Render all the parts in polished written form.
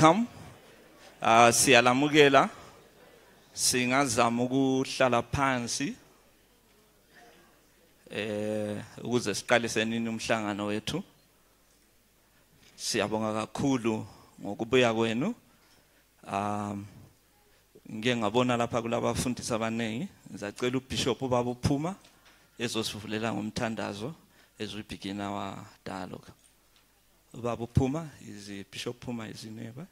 welcome. Siyalamukela. Singazama ukuhlala phansi. Ukuze siqalise nini umhlangano wethu. Siyabonga kakhulu ngokubuya kwenu. Ngike ngabona lapha kulaba abafundisi abaningi. Ngizacela uBishop ubaba uphuma ezosivulela ngomthandazo as we begin our dialogue. Ubaba uphuma is Bishop Phuma is neighbor.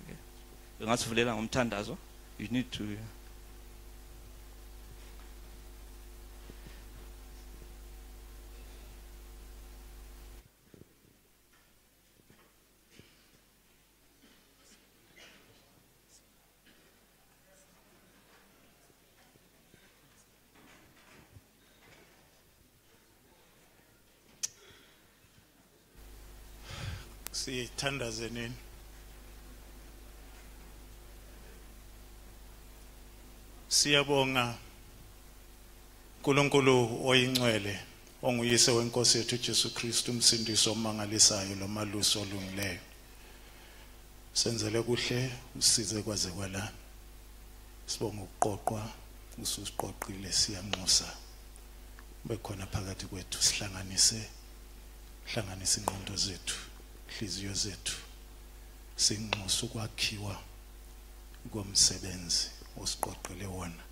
Okay. Ngasivulela ngomthandazo. You need to sithandaze nini. Siyabonga uNkulunkulu oyingcwele onguyise wenkosi yethu Jesu Kristu umsindisi omangalisayo lomalusi olungileyo. Senzele kuhle usize kwaze kwala. Sibonga ukuqoqwa ususiqoqile siyanxusa. Bekhona phakathi kwethu sihlanganise ingqondo zethu. Hliziyo zethu sinxusa ukwakhiwa komsebenzi osiqoqele wona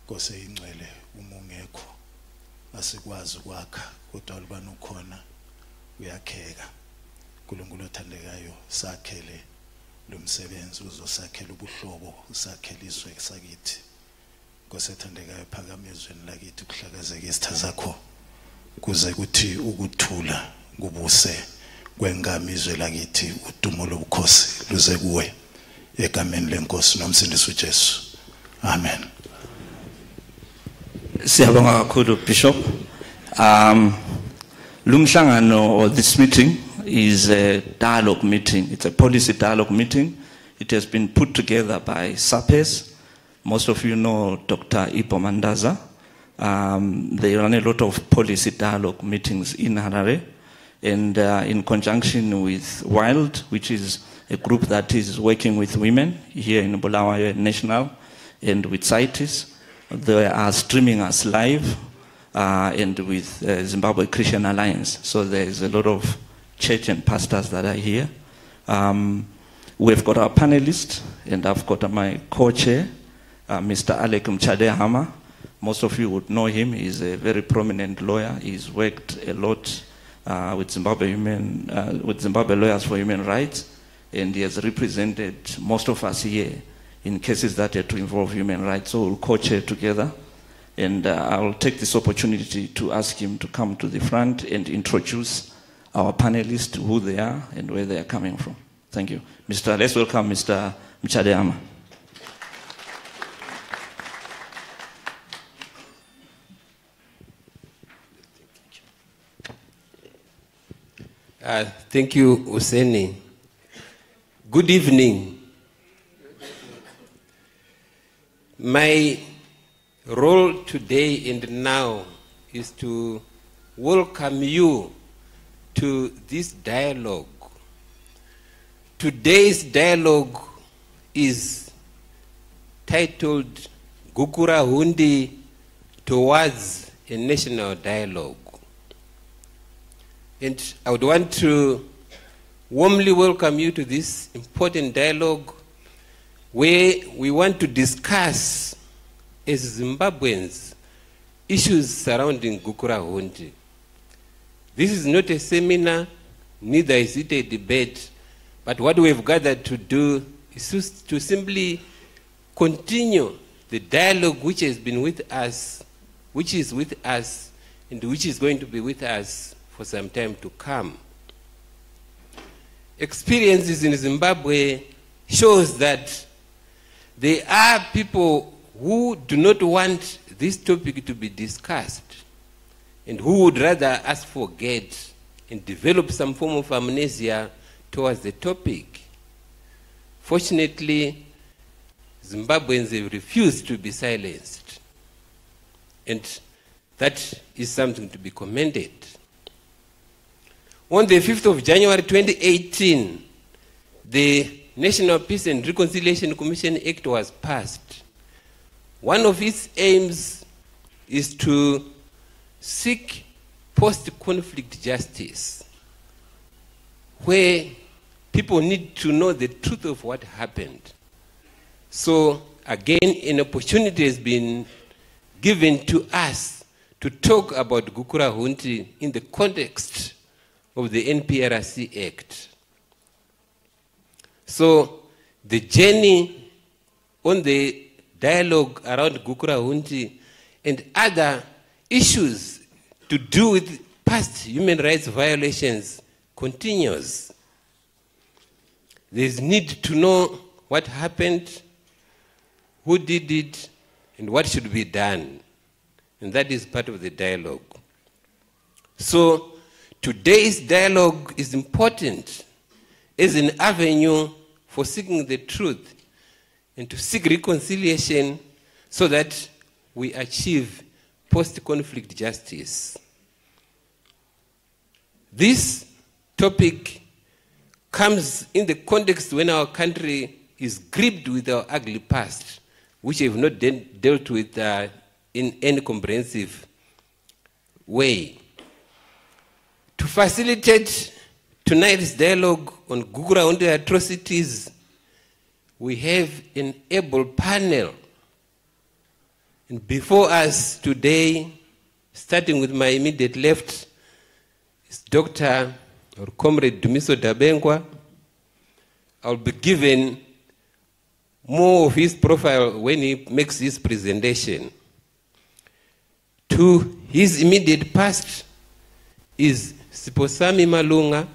Nkosi eyingcwele uma ungekho asikwazi ukwakha kodwa ubani ukhona uyakheka uNkulunkulu othandekayo sakhele lo msebenzi uzosakhela ubuhlobo usakhela izwe sakithi Nkosi ethandekayo phakama ezweni lakithi kuhlakazeke izitha zakho kuze kuthi ukuthula kubuse kwengami izwe lakithi udumo lobukhosi luze kuwe egameni lenkosi nomsindisi uJesu. Amen. Siyabonga kakhulu Bishop. Lumhlangano or this meeting is a dialogue meeting. It's a policy dialogue meeting. It has been put together by SAPES. Most of you know Dr. Ipo Mandaza. They run a lot of policy dialogue meetings in Harare. And in conjunction with WILD, which is a group that is working with women here in Bulawayo National, and with SAPES, they are streaming us live, and with Zimbabwe Christian Alliance. So there is a lot of church and pastors that are here. We've got our panelists, and I've got my co-chair, Mr. Alec Mchadehama. Most of you would know him. He's a very prominent lawyer. He's worked a lot with Zimbabwe Lawyers for Human Rights, and he has represented most of us here in cases that had to involve human rights. So we'll co-chair together, and I'll take this opportunity to ask him to come to the front and introduce our panelists, who they are and where they are coming from. Thank you. Let's welcome Mr. Mchadehama. Thank you, Useni. Good evening. My role today and now is to welcome you to this dialogue. Today's dialogue is titled Gukurahundi Towards a National Dialogue. And I would want to warmly welcome you to this important dialogue where we want to discuss as Zimbabweans issues surrounding Gukurahundi. This is not a seminar, neither is it a debate, but what we have gathered to do is to simply continue the dialogue which has been with us, which is with us, and which is going to be with us for some time to come. Experiences in Zimbabwe shows that there are people who do not want this topic to be discussed and who would rather us forget and develop some form of amnesia towards the topic. Fortunately, Zimbabweans have refused to be silenced, and that is something to be commended. On the 5th of January 2018, the National Peace and Reconciliation Commission Act was passed. One of its aims is to seek post-conflict justice, where people need to know the truth of what happened. So again, an opportunity has been given to us to talk about Gukurahundi in the context of the NPRC Act. So the journey on the dialogue around Gukurahundi and other issues to do with past human rights violations continues. There's need to know what happened, who did it, and what should be done. And that is part of the dialogue. So today's dialogue is important as an avenue for seeking the truth and to seek reconciliation so that we achieve post-conflict justice. This topic comes in the context when our country is gripped with our ugly past, which we have not dealt with in any comprehensive way. To facilitate tonight's dialogue on Gukurahundi atrocities, we have an able panel. And before us today, starting with my immediate left, is Dr. or Comrade Dumiso Dabengwa. I'll be given more of his profile when he makes his presentation. To his immediate past is Siposami Malunga.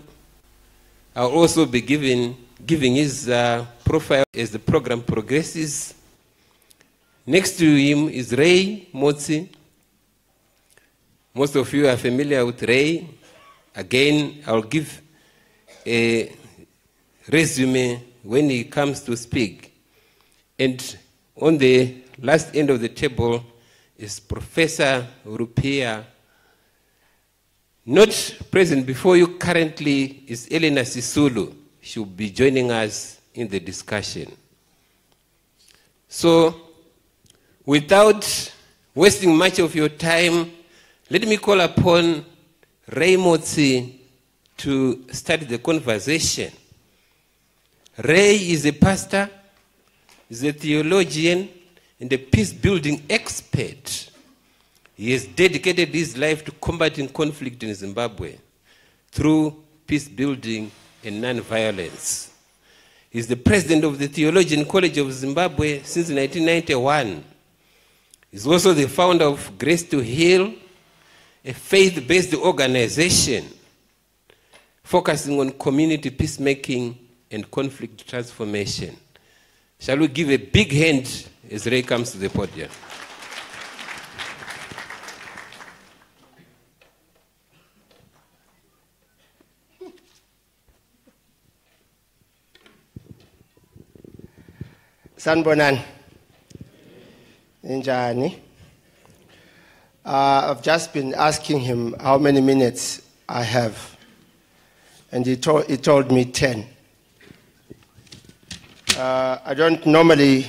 I'll also be giving his profile as the program progresses. Next to him is Ray Motsi. Most of you are familiar with Ray. Again, I'll give a resume when he comes to speak. And on the last end of the table is Professor Rupia. Not present before you currently is Elena Sisulu. She will be joining us in the discussion. So, without wasting much of your time, let me call upon Ray Motsi to start the conversation. Ray is a pastor, is a theologian, and a peace-building expert. He has dedicated his life to combating conflict in Zimbabwe through peace-building and non-violence. He is the president of the Theologian College of Zimbabwe since 1991. He is also the founder of Grace to Heal, a faith-based organization focusing on community peacemaking and conflict transformation. Shall we give a big hand as Ray comes to the podium? Sanbonan, Ninjani. I've just been asking him how many minutes I have, and he told me 10. I don't normally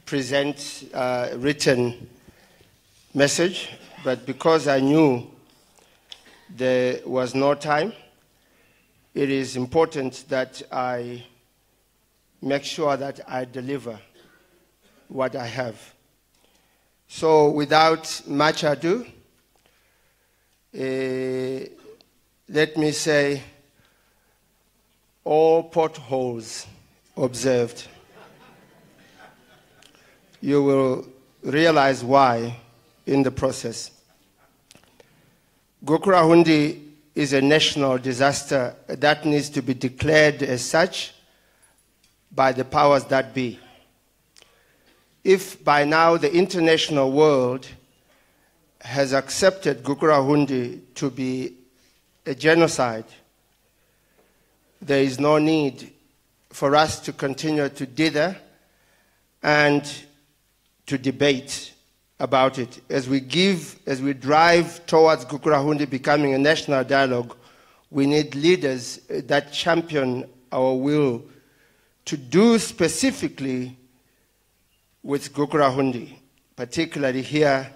present a written message, but because I knew there was no time, it is important that I make sure that I deliver what I have. So without much ado, let me say, all potholes observed. You will realize why in the process. Gukurahundi is a national disaster that needs to be declared as such by the powers that be. If by now the international world has accepted Gukurahundi to be a genocide, there is no need for us to continue to dither and to debate about it. As we drive towards Gukurahundi becoming a national dialogue, We need leaders that champion our will to do specifically with Gukurahundi, particularly here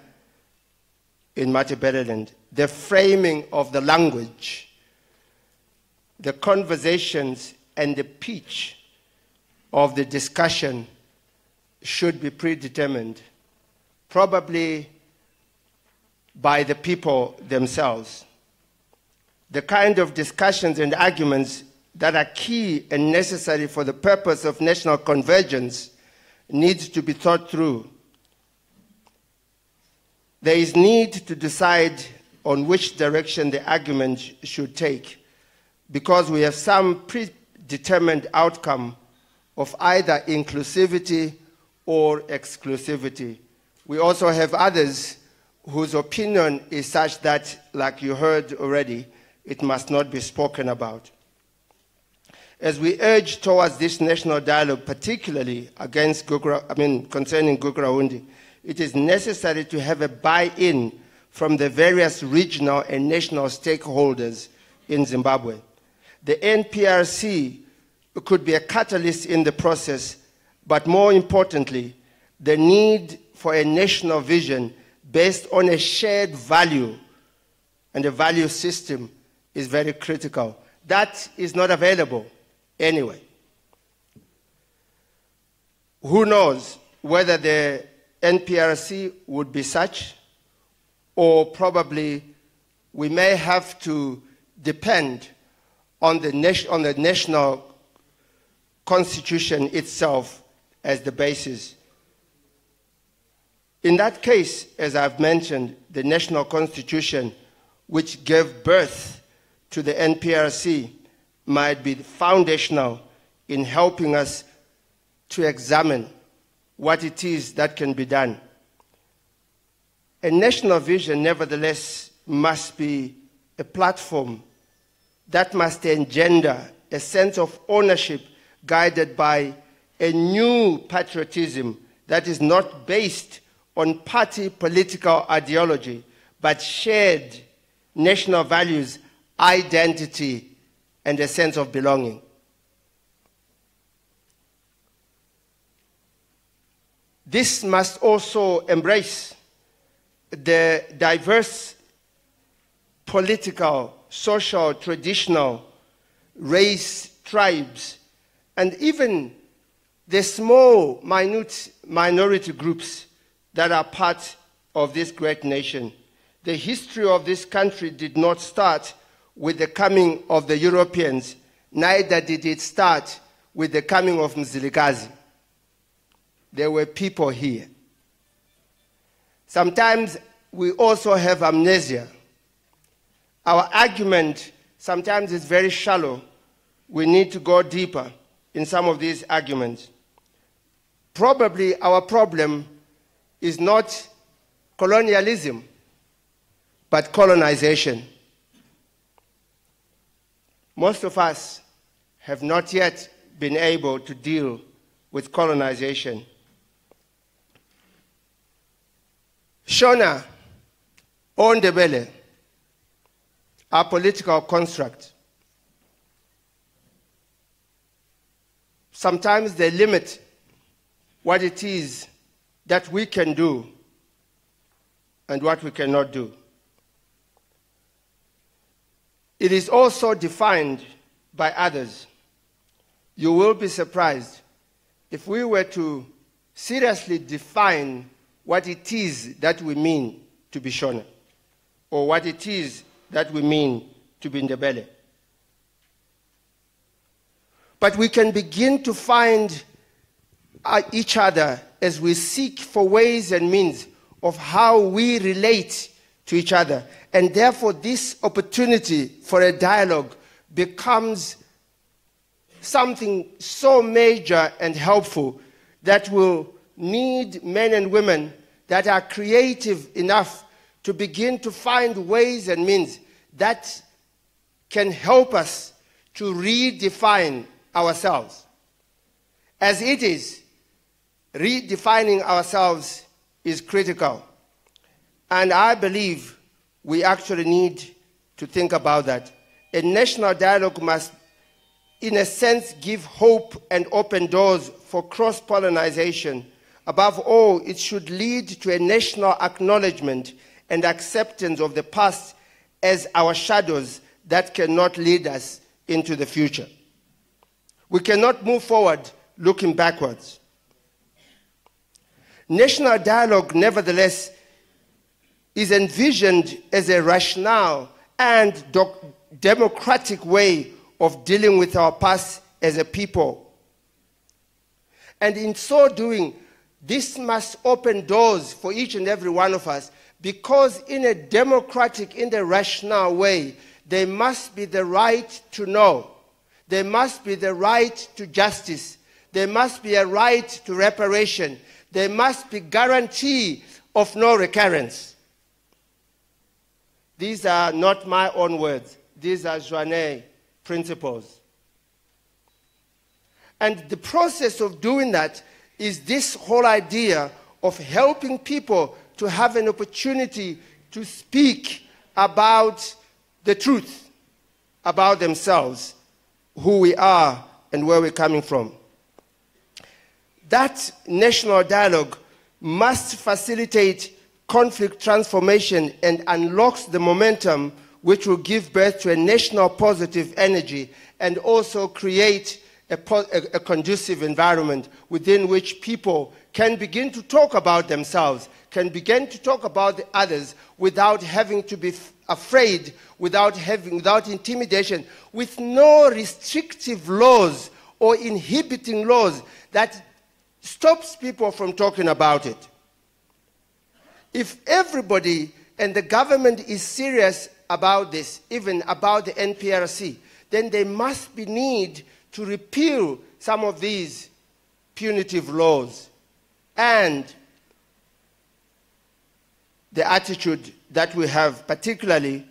in Matabeleland. The framing of the language, the conversations, and the pitch of the discussion should be predetermined, probably by the people themselves. The kind of discussions and arguments that are key and necessary for the purpose of national convergence needs to be thought through. There is need to decide on which direction the argument should take, because we have some predetermined outcome of either inclusivity or exclusivity. We also have others whose opinion is such that, like you heard already, it must not be spoken about. As we urge towards this national dialogue, particularly concerning Gukurahundi, it is necessary to have a buy-in from the various regional and national stakeholders in Zimbabwe. The NPRC could be a catalyst in the process, but more importantly, the need for a national vision based on a shared value and a value system is very critical. That is not available anyway. Who knows whether the NPRC would be such, or probably we may have to depend on the national constitution itself as the basis. In that case, as I've mentioned, the national constitution, which gave birth to the NPRC, might be foundational in helping us to examine what it is that can be done. A national vision, nevertheless, must be a platform that must engender a sense of ownership guided by a new patriotism that is not based on party political ideology, but shared national values, identity, and a sense of belonging. This must also embrace the diverse political, social, traditional, race, tribes, and even the small, minute minority groups that are part of this great nation. The history of this country did not start with the coming of the Europeans, neither did it start with the coming of Mzilikazi. There were people here. Sometimes we also have amnesia. Our argument sometimes is very shallow. We need to go deeper in some of these arguments. Probably our problem is not colonialism, but colonization. Most of us have not yet been able to deal with colonization. Shona, Ondebele, our political construct. Sometimes they limit what it is that we can do and what we cannot do. It is also defined by others. You will be surprised if we were to seriously define what it is that we mean to be Shona, or what it is that we mean to be Ndebele. But we can begin to find each other as we seek for ways and means of how we relate to each other. And therefore, this opportunity for a dialogue becomes something so major and helpful that will need men and women that are creative enough to begin to find ways and means that can help us to redefine ourselves. As it is, redefining ourselves is critical. And I believe we actually need to think about that. a national dialogue must, in a sense, give hope and open doors for cross-pollination. Above all, it should lead to a national acknowledgement and acceptance of the past as our shadows that cannot lead us into the future. We cannot move forward looking backwards. National dialogue, nevertheless, is envisioned as a rational and democratic way of dealing with our past as a people. And in so doing, this must open doors for each and every one of us, because in a democratic, in a rational way, there must be the right to know. There must be the right to justice. There must be a right to reparation. There must be guarantee of no recurrence. These are not my own words. These are Zwane principles. And the process of doing that is this whole idea of helping people to have an opportunity to speak about the truth, about themselves, who we are and where we're coming from. That national dialogue must facilitate conflict transformation and unlocks the momentum which will give birth to a national positive energy and also create a conducive environment within which people can begin to talk about themselves, can begin to talk about the others without having to be afraid, without intimidation, with no restrictive laws or inhibiting laws that stops people from talking about it. If everybody and the government is serious about this, even about the NPRC, then there must be need to repeal some of these punitive laws and the attitude that we have, particularly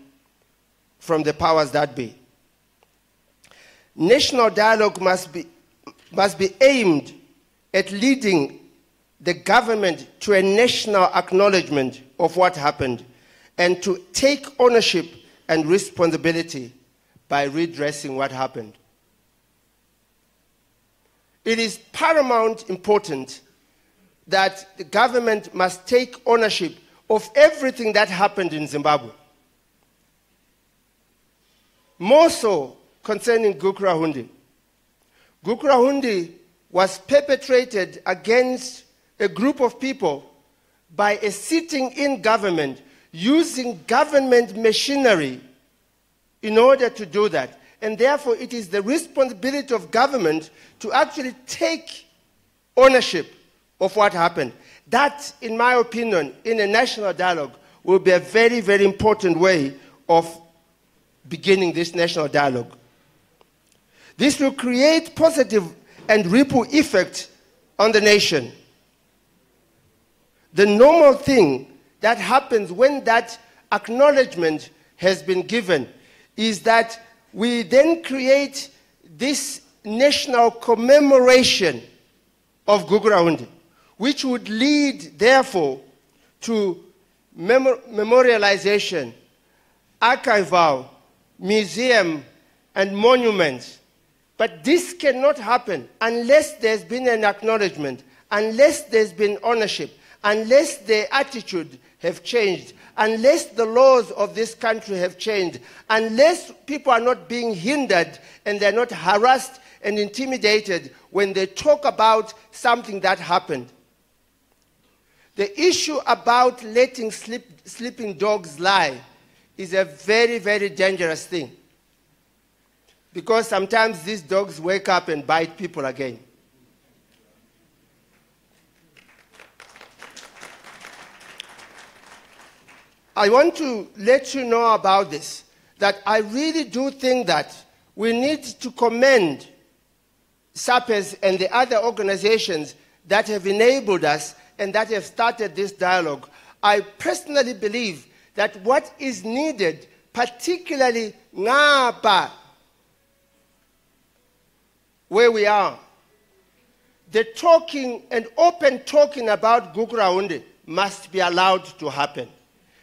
from the powers that be. National dialogue must be aimed at leading the government to a national acknowledgement of what happened and to take ownership and responsibility by redressing what happened. It is paramount important that the government must take ownership of everything that happened in Zimbabwe. More so concerning Gukurahundi. Gukurahundi was perpetrated against a group of people by a sitting-in government using government machinery in order to do that. And therefore, it is the responsibility of government to actually take ownership of what happened. That, in my opinion, in a national dialogue, will be a very, very important way of beginning this national dialogue. This will create positive and ripple effect on the nation. The normal thing that happens when that acknowledgement has been given is that we then create this national commemoration of Gukurahundi, which would lead, therefore, to memorialization, archival, museum, and monuments. But this cannot happen unless there's been an acknowledgement, unless there's been ownership, unless the attitude have changed, unless the laws of this country have changed, unless people are not being hindered and they're not harassed and intimidated when they talk about something that happened. The issue about letting sleeping dogs lie is a very, very dangerous thing, because sometimes these dogs wake up and bite people again. I want to let you know about this, that I really do think that we need to commend SAPES and the other organizations that have enabled us and that have started this dialogue. I personally believe that what is needed, particularly ngapa, where we are, the talking and open talking about Gukurahundi must be allowed to happen.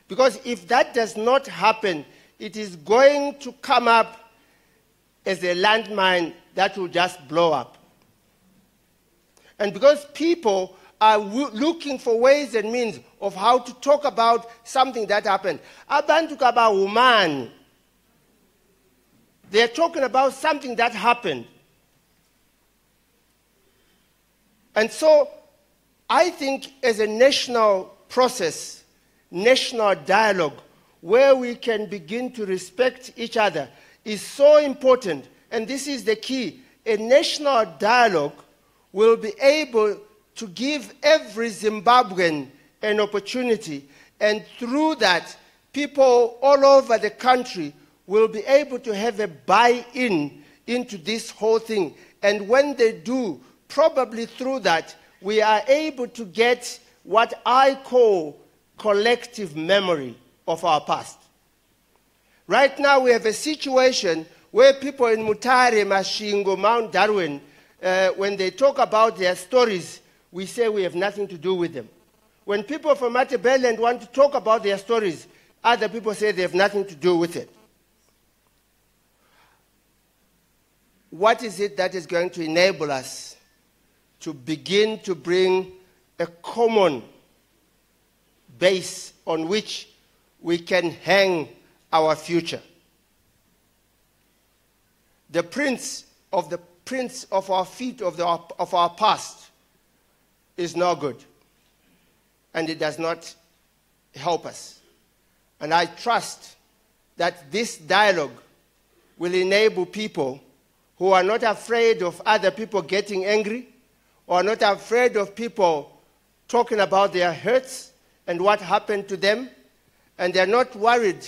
Because if that does not happen, it is going to come up as a landmine that will just blow up. And because people are looking for ways and means of how to talk about something that happened. Abantu kaba umani. They're talking about something that happened. And so I think as a national process, national dialogue, where we can begin to respect each other is so important. And this is the key. A national dialogue will be able to give every Zimbabwean an opportunity. And through that, people all over the country will be able to have a buy-in into this whole thing. And when they do, probably through that, we are able to get what I call collective memory of our past. Right now, we have a situation where people in Mutare, Mashingo, Mount Darwin, when they talk about their stories, we say we have nothing to do with them. When people from Matabeleland want to talk about their stories, other people say they have nothing to do with it. What is it that is going to enable us to begin to bring a common base on which we can hang our future? The prints of our feet of our past is no good, and it does not help us. And I trust that this dialogue will enable people who are not afraid of other people getting angry, or not afraid of people talking about their hurts and what happened to them, and they're not worried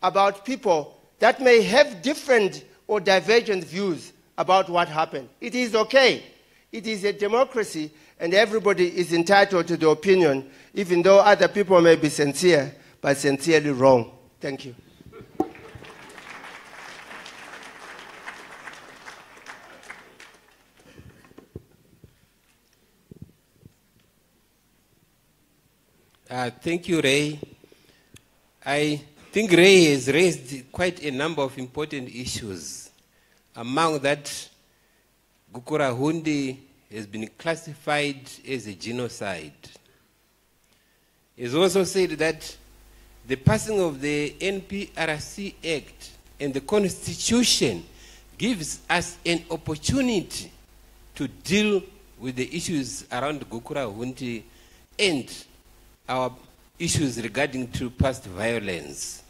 about people that may have different or divergent views about what happened. It is okay. It is a democracy, and everybody is entitled to the opinion, even though other people may be sincere, but sincerely wrong. Thank you. Thank you, Ray. I think Ray has raised quite a number of important issues. Among that, Gukurahundi has been classified as a genocide. He has also said that the passing of the NPRC Act and the Constitution gives us an opportunity to deal with the issues around Gukurahundi and our issues regarding to past violence.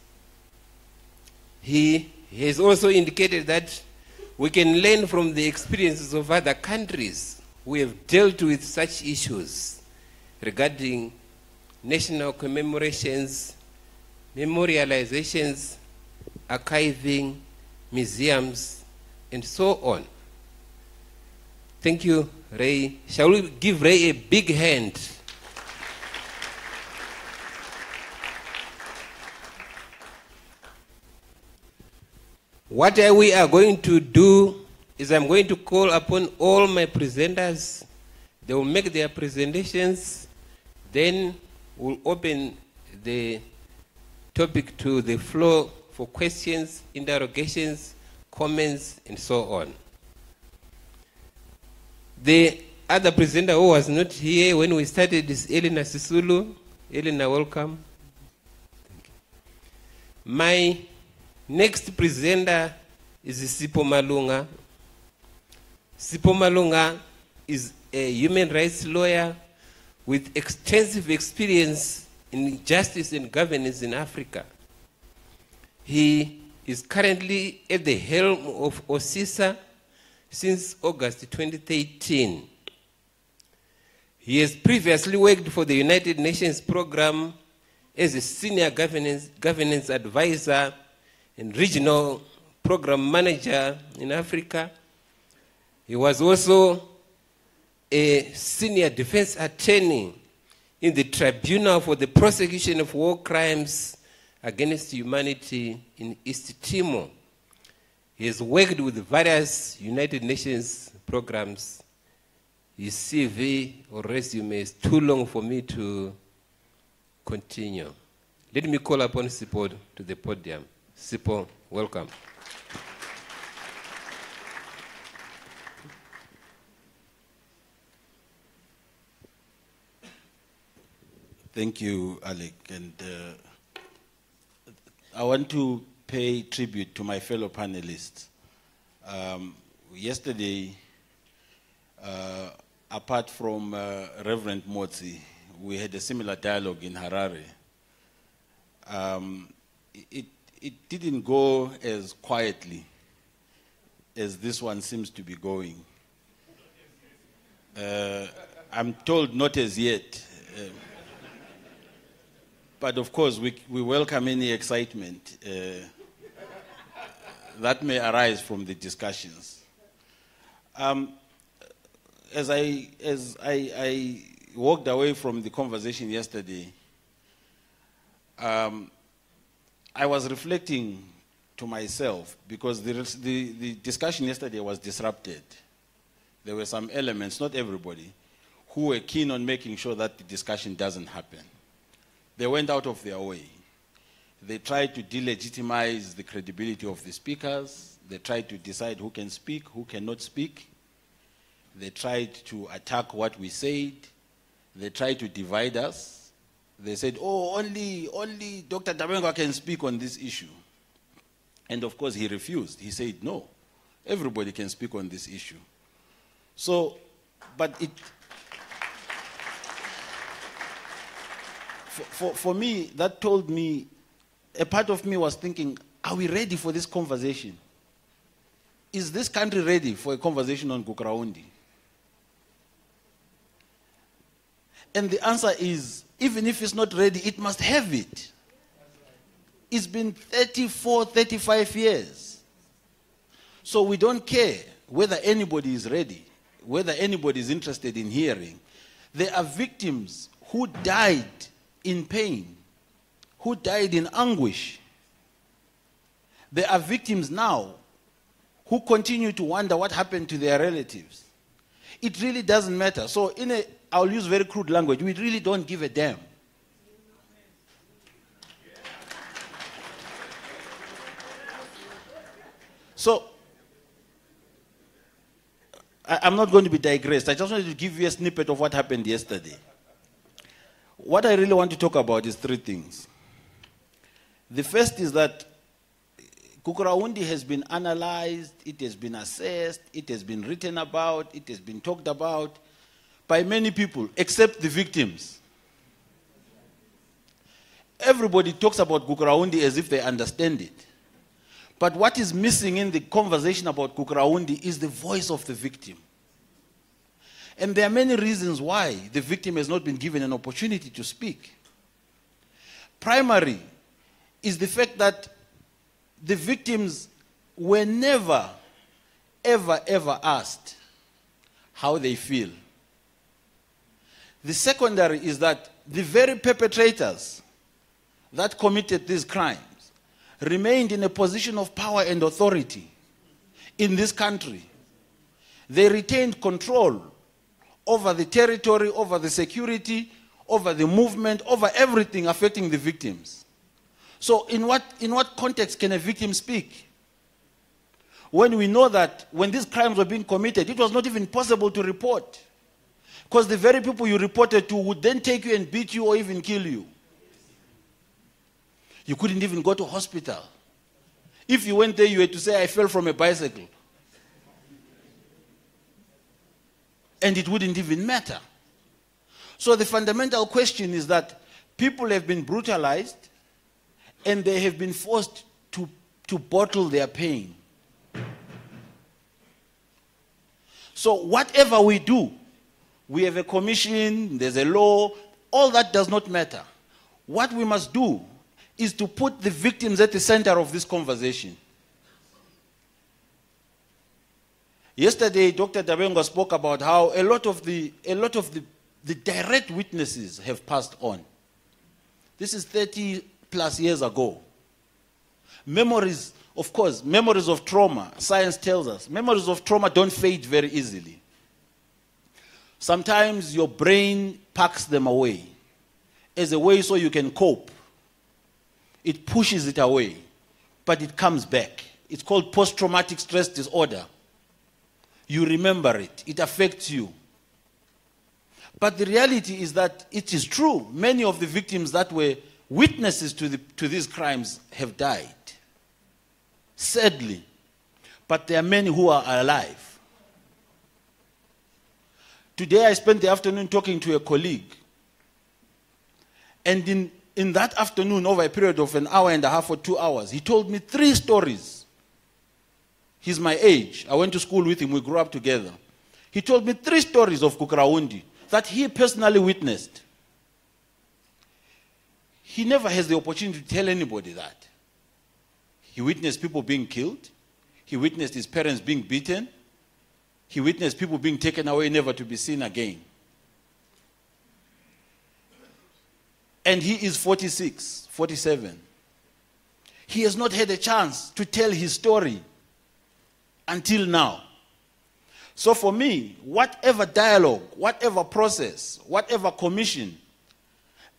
He has also indicated that we can learn from the experiences of other countries who have dealt with such issues regarding national commemorations, memorializations, archiving, museums, and so on. Thank you, Ray. Shall we give Ray a big hand? What we are going to do is I'm going to call upon all my presenters. They will make their presentations. Then we'll open the topic to the floor for questions, interrogations, comments, and so on. The other presenter who was not here when we started is Elena Sisulu. Elena, welcome. Thank you. My next presenter is Sipho Malunga. Sipho Malunga is a human rights lawyer with extensive experience in justice and governance in Africa. He is currently at the helm of OSISA since August 2013. He has previously worked for the United Nations program as a senior governance advisor and regional program manager in Africa. He was also a senior defense attorney in the Tribunal for the Prosecution of War Crimes Against Humanity in East Timor. He has worked with various United Nations programs. His CV or resume is too long for me to continue. Let me call upon Sipho to the podium. Sipho, welcome. Thank you, Alec. And I want to pay tribute to my fellow panelists. Yesterday, apart from Reverend Motsi, we had a similar dialogue in Harare. It didn't go as quietly as this one seems to be going. I'm told not as yet. But of course, we welcome any excitement that may arise from the discussions. As I walked away from the conversation yesterday, I was reflecting to myself because the discussion yesterday was disrupted. There were some elements, not everybody, who were keen on making sure that the discussion doesn't happen. They went out of their way. They tried to delegitimize the credibility of the speakers. They tried to decide who can speak, who cannot speak. They tried to attack what we said. They tried to divide us. They said, oh, only Dr. Dabenga can speak on this issue. And of course, he refused. He said, no, everybody can speak on this issue. So, but for me, that told me, a part of me was thinking, are we ready for this conversation? Is this country ready for a conversation on Gukurahundi? And the answer is, even if it's not ready, it must have it. It's been 34, 35 years. So we don't care whether anybody is ready, whether anybody is interested in hearing. There are victims who died in pain, who died in anguish. There are victims now who continue to wonder what happened to their relatives. It really doesn't matter. So I'll use very crude language, we really don't give a damn. So, I'm not going to be digressed. I just wanted to give you a snippet of what happened yesterday. What I really want to talk about is three things. The first is that Gukurahundi has been analyzed, it has been assessed, it has been written about, it has been talked about by many people, except the victims. Everybody talks about Gukurahundi as if they understand it. But what is missing in the conversation about Gukurahundi is the voice of the victim. And there are many reasons why the victim has not been given an opportunity to speak. Primary is the fact that the victims were never, ever, ever asked how they feel. The secondary is that the very perpetrators that committed these crimes remained in a position of power and authority in this country. They retained control over the territory, over the security, over the movement, over everything affecting the victims. So in what context can a victim speak? When we know that when these crimes were being committed, it was not even possible to report. Because the very people you reported to would then take you and beat you or even kill you. You couldn't even go to hospital. If you went there, you had to say, I fell from a bicycle. And it wouldn't even matter. So the fundamental question is that people have been brutalized and they have been forced to bottle their pain. So whatever we do, we have a commission, there's a law, all that does not matter. What we must do is to put the victims at the center of this conversation. Yesterday, Dr. Dabenga spoke about how a lot of the direct witnesses have passed on. This is 30 plus years ago. Memories, of course, memories of trauma, science tells us, memories of trauma don't fade very easily. Sometimes your brain packs them away as a way so you can cope. It pushes it away, but it comes back. It's called post-traumatic stress disorder. You remember it. It affects you. But the reality is that it is true. Many of the victims that were witnesses to these crimes have died. Sadly. But there are many who are alive. Today I spent the afternoon talking to a colleague. And in that afternoon, over a period of an hour and a half or 2 hours, he told me 3 stories. He's my age. I went to school with him. We grew up together. He told me 3 stories of Gukurahundi that he personally witnessed. He never has the opportunity to tell anybody that. He witnessed people being killed. He witnessed his parents being beaten. He witnessed people being taken away, never to be seen again. And he is 46, 47. He has not had a chance to tell his story until now. So for me, whatever dialogue, whatever process, whatever commission,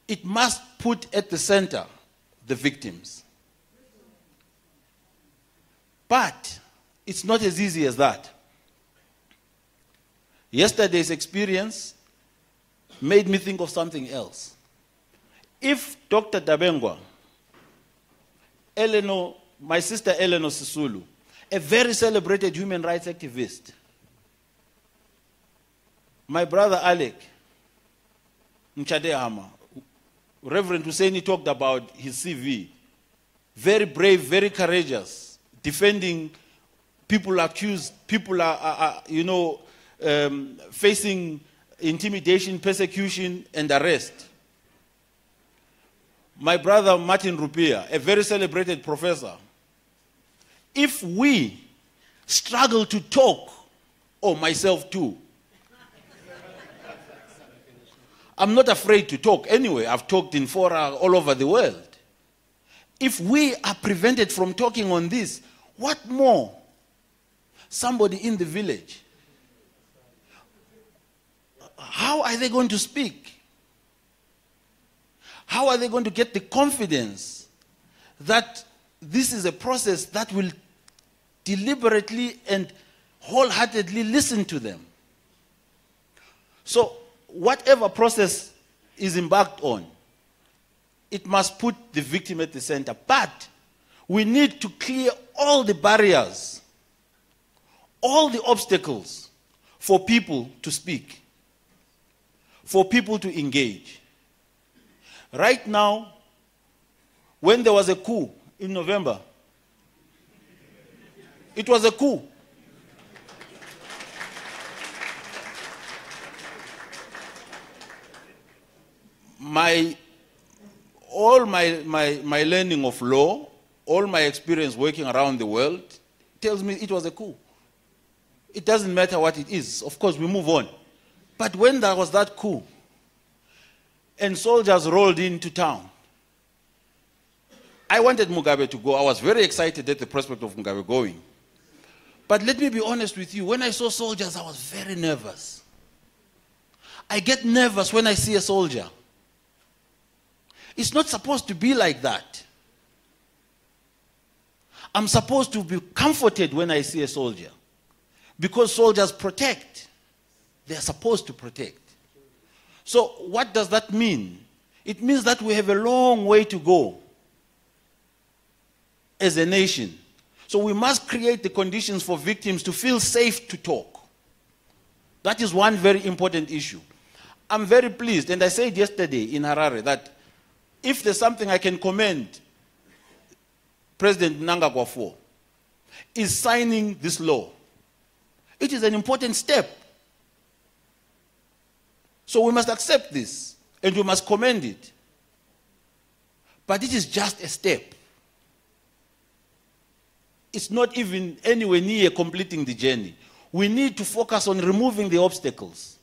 it must put at the center the victims. But it's not as easy as that. Yesterday's experience made me think of something else. If Dr. Dabengwa, my sister Eleanor Sisulu, a very celebrated human rights activist, my brother Alec Mchadehama, Reverend Husseini talked about his CV, very brave, very courageous, defending people accused, people are facing intimidation, persecution, and arrest. My brother Martin Rupia, a very celebrated professor. If we struggle to talk, or myself too, I'm not afraid to talk anyway. I've talked in fora all over the world. If we are prevented from talking on this, what more? Somebody in the village. How are they going to speak? How are they going to get the confidence that this is a process that will deliberately and wholeheartedly listen to them? So, whatever process is embarked on, it must put the victim at the center. But we need to clear all the barriers, all the obstacles for people to speak, for people to engage. Right now, when there was a coup in November, it was a coup. All my learning of law, all my experience working around the world tells me it was a coup. It doesn't matter what it is. Of course, we move on. But when there was that coup, and soldiers rolled into town, I wanted Mugabe to go. I was very excited at the prospect of Mugabe going. But let me be honest with you. When I saw soldiers, I was very nervous. I get nervous when I see a soldier. It's not supposed to be like that. I'm supposed to be comforted when I see a soldier. Because soldiers protect. They are supposed to protect. So what does that mean? It means that we have a long way to go as a nation. So we must create the conditions for victims to feel safe to talk. That is one very important issue. I'm very pleased, and I said yesterday in Harare that if there's something I can commend President Mnangagwa for, is signing this law. It is an important step. So we must accept this, and we must commend it. But it is just a step. It's not even anywhere near completing the journey. We need to focus on removing the obstacles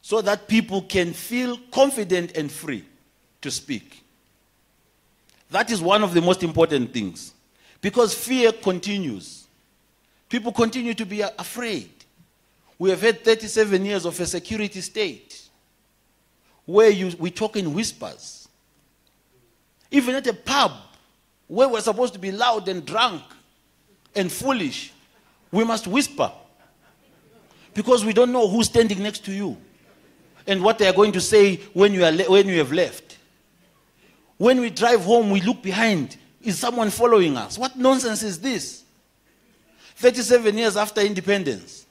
so that people can feel confident and free to speak. That is one of the most important things. Because fear continues. People continue to be afraid. We have had 37 years of a security state where we talk in whispers. Even at a pub where we're supposed to be loud and drunk and foolish, we must whisper because we don't know who's standing next to you. and what they are going to say when you have left. When we drive home, we look behind. Is someone following us? What nonsense is this? 37 years after independence.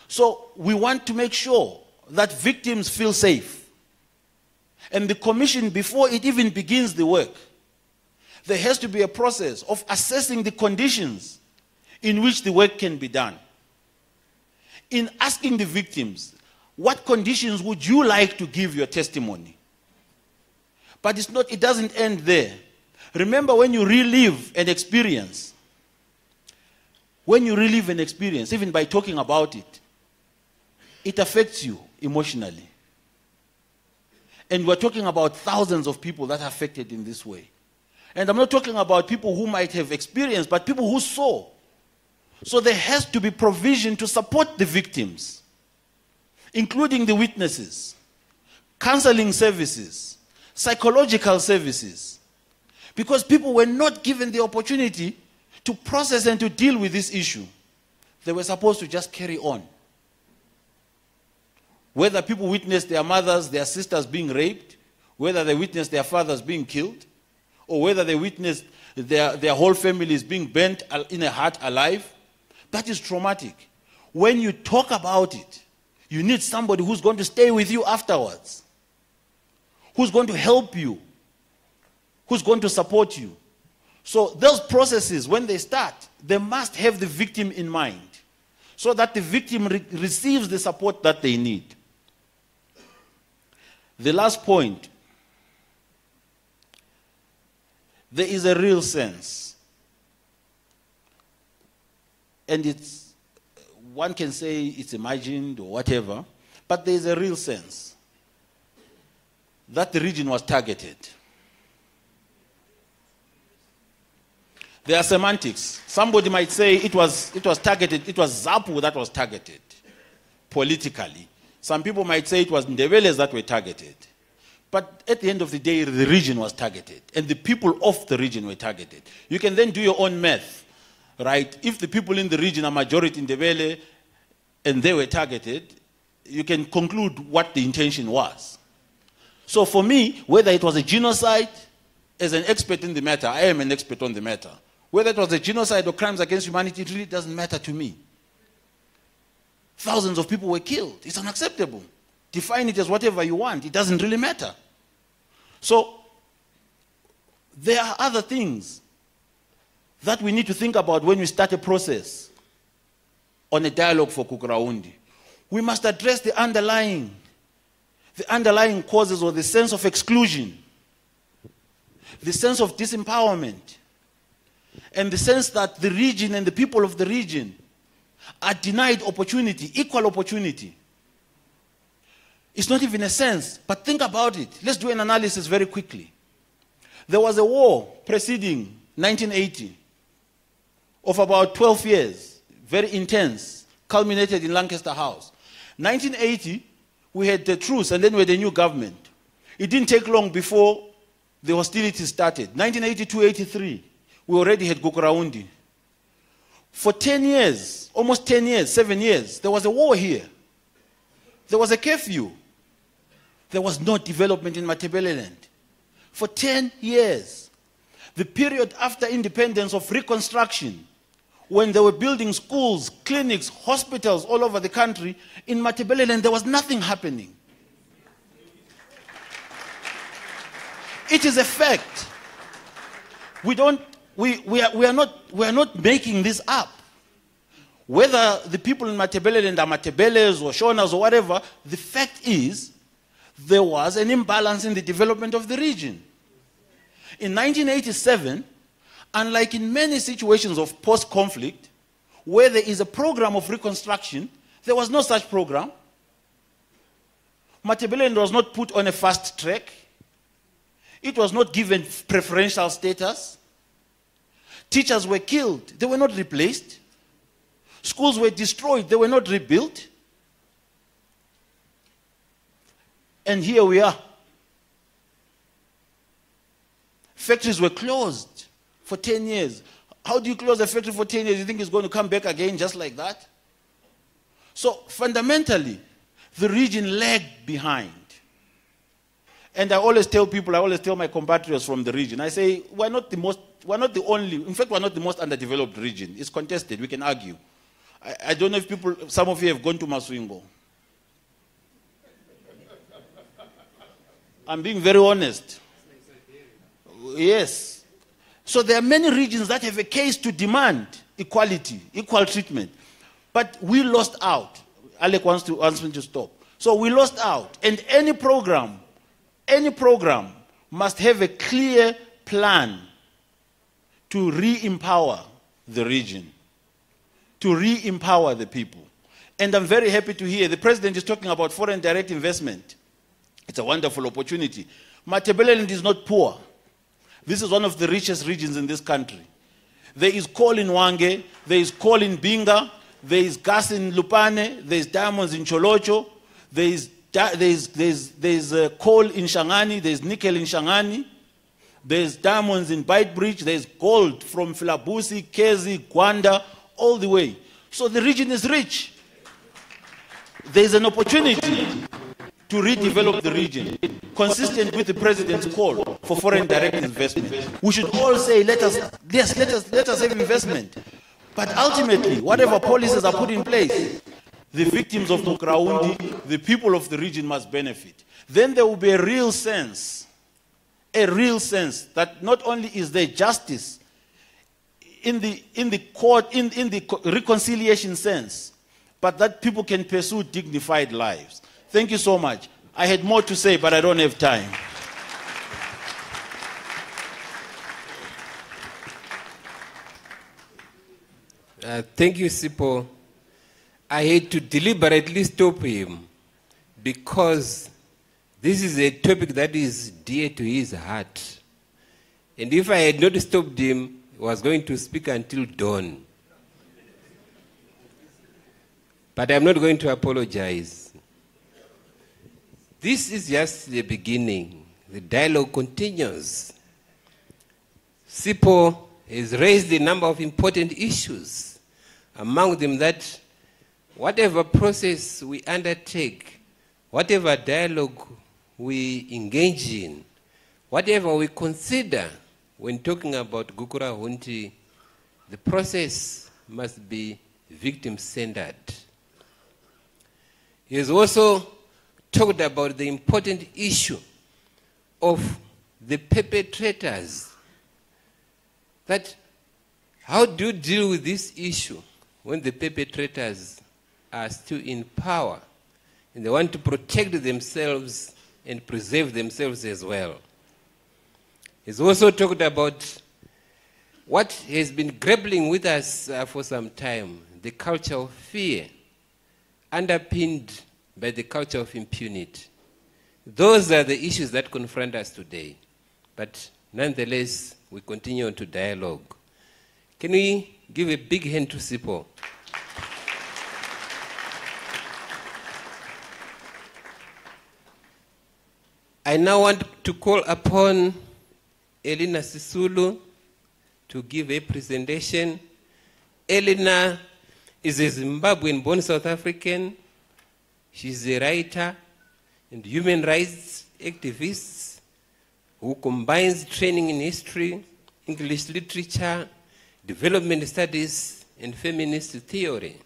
So we want to make sure that victims feel safe. And the commission, before it even begins the work, there has to be a process of assessing the conditions in which the work can be done. In asking the victims, what conditions would you like to give your testimony? But it doesn't end there. Remember, when you relive an experience, even by talking about it, it affects you emotionally. And we're talking about thousands of people that are affected in this way. And I'm not talking about people who might have experienced, but people who saw. So there has to be provision to support the victims, including the witnesses, counseling services, psychological services, because people were not given the opportunity to process and to deal with this issue. They were supposed to just carry on. Whether people witnessed their mothers, their sisters being raped, whether they witnessed their fathers being killed, or whether they witnessed their whole families being burnt in a hut alive, that is traumatic. When you talk about it, you need somebody who's going to stay with you afterwards, who's going to help you, who's going to support you. So those processes, when they start, they must have the victim in mind so that the victim receives the support that they need. The last point, there is a real sense, and one can say it's imagined or whatever, but there is a real sense that the region was targeted. There are semantics. Somebody might say it was targeted, it was ZAPU that was targeted politically. Some people might say it was Ndebeles that were targeted. But at the end of the day, the region was targeted, and the people of the region were targeted. You can then do your own math, right? If the people in the region are majority Ndebele and they were targeted, you can conclude what the intention was. So for me, whether it was a genocide, as an expert in the matter, I am an expert on the matter. Whether it was a genocide or crimes against humanity, it really doesn't matter to me. Thousands of people were killed. It's unacceptable. Define it as whatever you want. It doesn't really matter. So there are other things that we need to think about when we start a process on a dialogue for Gukurahundi. We must address the underlying causes, or the sense of exclusion, the sense of disempowerment, and the sense that the region and the people of the region are denied opportunity, equal opportunity. It's not even a sense, but think about it. Let's do an analysis very quickly. There was a war preceding 1980 of about 12 years, very intense, culminated in Lancaster House. 1980, we had the truce, and then we had a new government. It didn't take long before the hostilities started. 1982-83, we already had Gukurahundi. For 10 years, almost 10 years, 7 years, there was a war here. There was a curfew. There was no development in Matebeleland. For 10 years. The period after independence of reconstruction, when they were building schools, clinics, hospitals all over the country, in Matebeleland there was nothing happening. It is a fact. We are not making this up. Whether the people in Matebeleland are Matebeles or Shonas or whatever, the fact is there was an imbalance in the development of the region. In 1987, unlike in many situations of post-conflict, where there is a program of reconstruction, there was no such program. Matebeleland was not put on a fast track. It was not given preferential status. Teachers were killed. They were not replaced. Schools were destroyed. They were not rebuilt. And here we are. Factories were closed for 10 years. How do you close a factory for 10 years? You think it's going to come back again just like that? So fundamentally, the region lagged behind. And I always tell people, I always tell my compatriots from the region, I say, we're not the only, in fact, we're not the most underdeveloped region. It's contested, we can argue. I don't know if some of you have gone to Maswingo. I'm being very honest. Yes. So there are many regions that have a case to demand equality, equal treatment. But we lost out. Alec wants me to stop. So we lost out. And any program must have a clear plan to re-empower the region, to re-empower the people. And I'm very happy to hear the president is talking about foreign direct investment. It's a wonderful opportunity. Matabeleland is not poor. This is one of the richest regions in this country. There is coal in Wange, there is coal in Binga, there is gas in Lupane, there is diamonds in Cholocho, there is coal in Shangani, there is nickel in Shangani, there is diamonds in Beitbridge, there is gold from Filabusi, Kezi, Gwanda, all the way. So the region is rich. There is an opportunity to redevelop the region, consistent with the president's call for foreign direct investment. We should all say, let us have investment. But ultimately, whatever policies are put in place, the victims of Gukurahundi, the people of the region must benefit. Then there will be a real sense that not only is there justice in the court, in the reconciliation sense, but that people can pursue dignified lives. Thank you so much. I had more to say, but I don't have time. Thank you, Sipo. I had to deliberately stop him because this is a topic that is dear to his heart. And if I had not stopped him, he was going to speak until dawn. But I'm not going to apologize. This is just the beginning. The dialogue continues. Sipo has raised a number of important issues. Among them that whatever process we undertake, whatever dialogue we engage in, whatever we consider when talking about Gukurahundi, the process must be victim-centered. He has also talked about the important issue of the perpetrators. That how do you deal with this issue when the perpetrators are still in power and they want to protect themselves and preserve themselves as well? He's also talked about what has been grappling with us for some time, the culture of fear, underpinned by the culture of impunity. Those are the issues that confront us today. But nonetheless, we continue on to dialogue. Can we give a big hand to Sipo? I now want to call upon Elena Sisulu to give a presentation. Elena is a Zimbabwean-born South African. She's a writer and human rights activist who combines training in history, English literature, development studies, and feminist theory.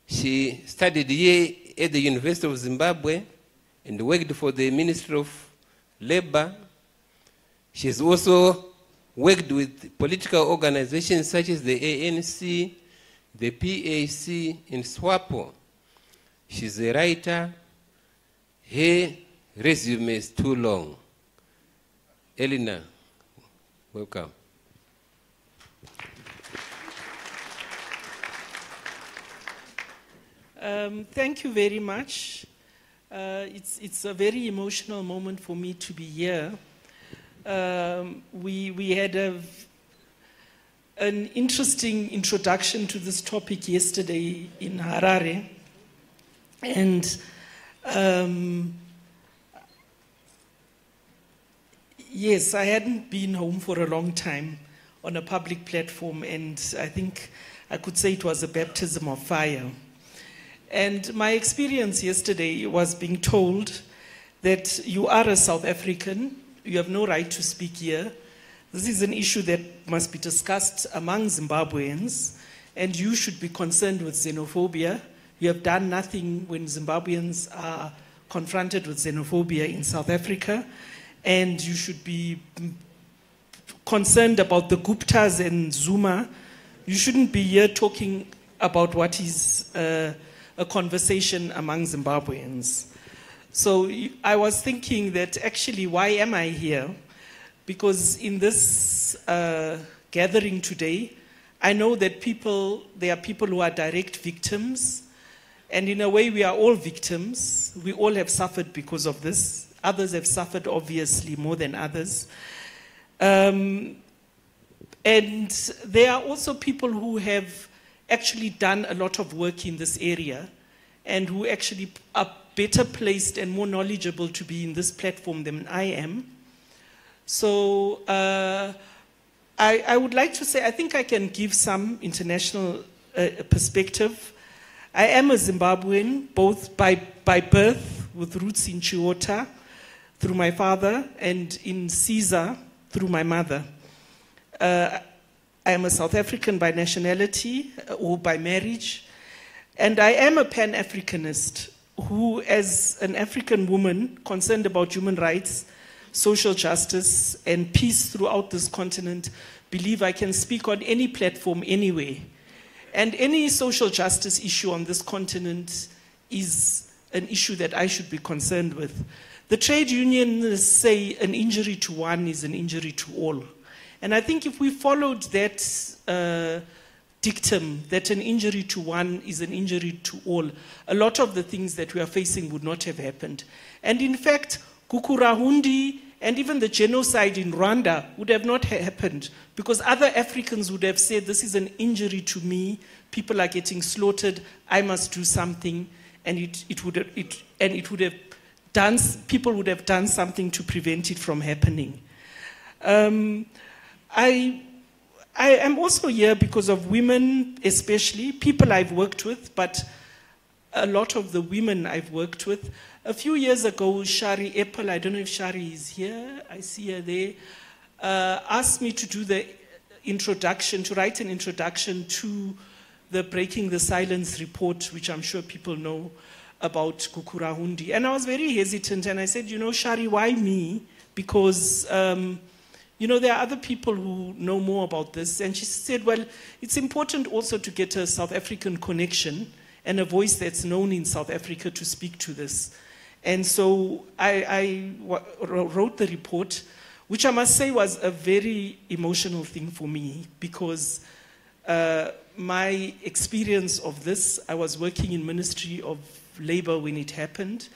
She studied here at the University of Zimbabwe and worked for the Ministry of Labor. She has also worked with political organizations such as the ANC, the PAC, and SWAPO. She's a writer. Her resume is too long. Elena, welcome. Thank you very much. It's a very emotional moment for me to be here. We had an interesting introduction to this topic yesterday in Harare. And yes, I hadn't been home for a long time on a public platform, and I think I could say it was a baptism of fire. And my experience yesterday was being told that you are a South African, you have no right to speak here. This is an issue that must be discussed among Zimbabweans, and you should be concerned with xenophobia. You have done nothing when Zimbabweans are confronted with xenophobia in South Africa, and you should be concerned about the Guptas and Zuma. You shouldn't be here talking about what is a conversation among Zimbabweans. So I was thinking that actually, why am I here? Because in this gathering today, I know that there are people who are direct victims, and in a way we are all victims. We all have suffered because of this. Others have suffered obviously more than others. And there are also people who have actually done a lot of work in this area and who actually are better placed and more knowledgeable to be in this platform than I am. So I would like to say, I think I can give some international perspective. I am a Zimbabwean, both by birth, with roots in Chiota, through my father, and in Caesar, through my mother. I am a South African by nationality or by marriage, and I am a Pan-Africanist who, as an African woman concerned about human rights, social justice, and peace throughout this continent, believe I can speak on any platform anywhere. And any social justice issue on this continent is an issue that I should be concerned with. The trade unionists say an injury to one is an injury to all. And I think if we followed that dictum, that an injury to one is an injury to all, a lot of the things that we are facing would not have happened. And in fact, Gukurahundi and even the genocide in Rwanda would have not happened because other Africans would have said, this is an injury to me, people are getting slaughtered, I must do something, and people would have done something to prevent it from happening. I am also here because of women, especially, people I've worked with, but a lot of the women I've worked with. A few years ago, Shari Apple, I don't know if Shari is here, I see her there, asked me to do the introduction, to write an introduction to the Breaking the Silence report, which I'm sure people know about Gukurahundi. And I was very hesitant, and I said, you know, Shari, why me? Because, you know, there are other people who know more about this. And she said, well, it's important also to get a South African connection and a voice that's known in South Africa to speak to this. And so I wrote the report, which I must say was a very emotional thing for me because my experience of this, I was working in Ministry of Labor when it happened,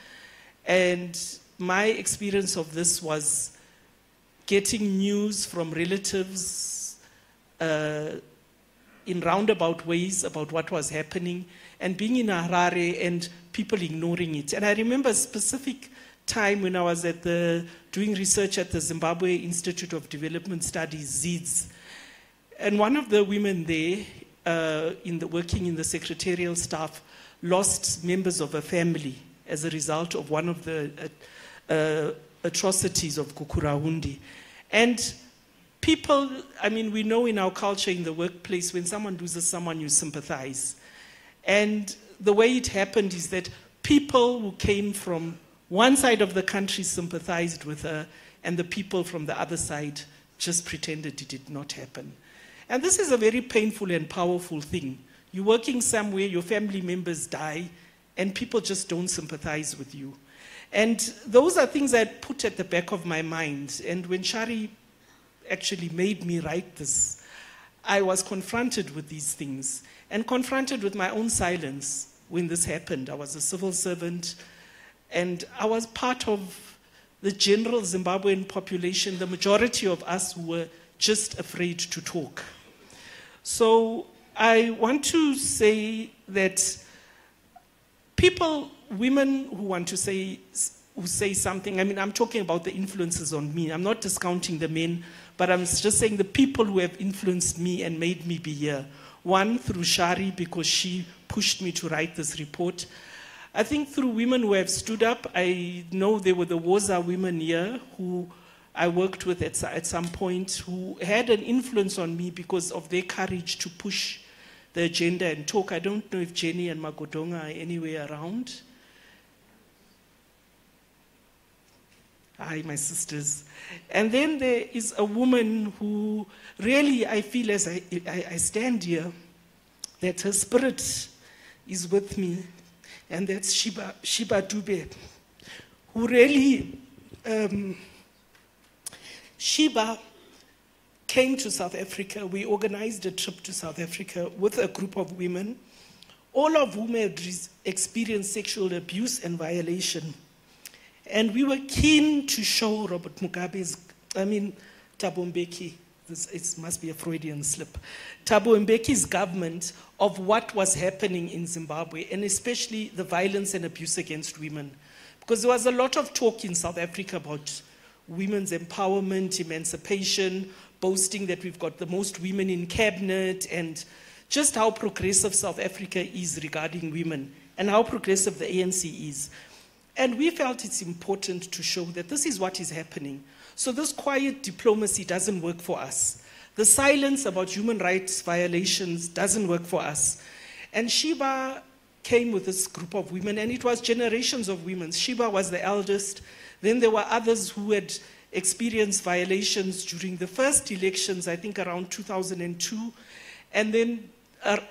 and my experience of this was getting news from relatives in roundabout ways about what was happening, and being in Harare and people ignoring it. And I remember a specific time when I was doing research at the Zimbabwe Institute of Development Studies, ZIDS, and one of the women there, working in the secretarial staff, lost members of a family as a result of one of the atrocities of Gukurahundi. And people, I mean, we know in our culture in the workplace, when someone loses someone, you sympathize. And the way it happened is that people who came from one side of the country sympathized with her, and the people from the other side just pretended it did not happen. And this is a very painful and powerful thing. You're working somewhere, your family members die, and people just don't sympathize with you. And those are things I put at the back of my mind. And when Shari actually made me write this, I was confronted with these things and confronted with my own silence when this happened. I was a civil servant, and I was part of the general Zimbabwean population, the majority of us who were just afraid to talk. So I want to say that people, women who want to say something, I mean, I'm talking about the influences on me. I'm not discounting the men, but I'm just saying the people who have influenced me and made me be here. One, through Shari, because she pushed me to write this report. I think through women who have stood up, I know there were the Woza women here who I worked with at some point, who had an influence on me because of their courage to push the agenda and talk. I don't know if Jenny and Magodonga are anywhere around. Hi, my sisters. And then there is a woman who really, I feel as I stand here, that her spirit is with me. And that's Shiba Dube, who really, Shiba came to South Africa. We organized a trip to South Africa with a group of women, all of whom had experienced sexual abuse and violation. And we were keen to show Robert Mugabe's, Thabo Mbeki, it must be a Freudian slip, Thabo Mbeki's government of what was happening in Zimbabwe, and especially the violence and abuse against women. Because there was a lot of talk in South Africa about women's empowerment, emancipation, boasting that we've got the most women in cabinet, and just how progressive South Africa is regarding women, and how progressive the ANC is. And we felt it's important to show that this is what is happening. So this quiet diplomacy doesn't work for us. The silence about human rights violations doesn't work for us. And Shiba came with this group of women, and it was generations of women. Shiba was the eldest. Then there were others who had experienced violations during the first elections, I think around 2002. And then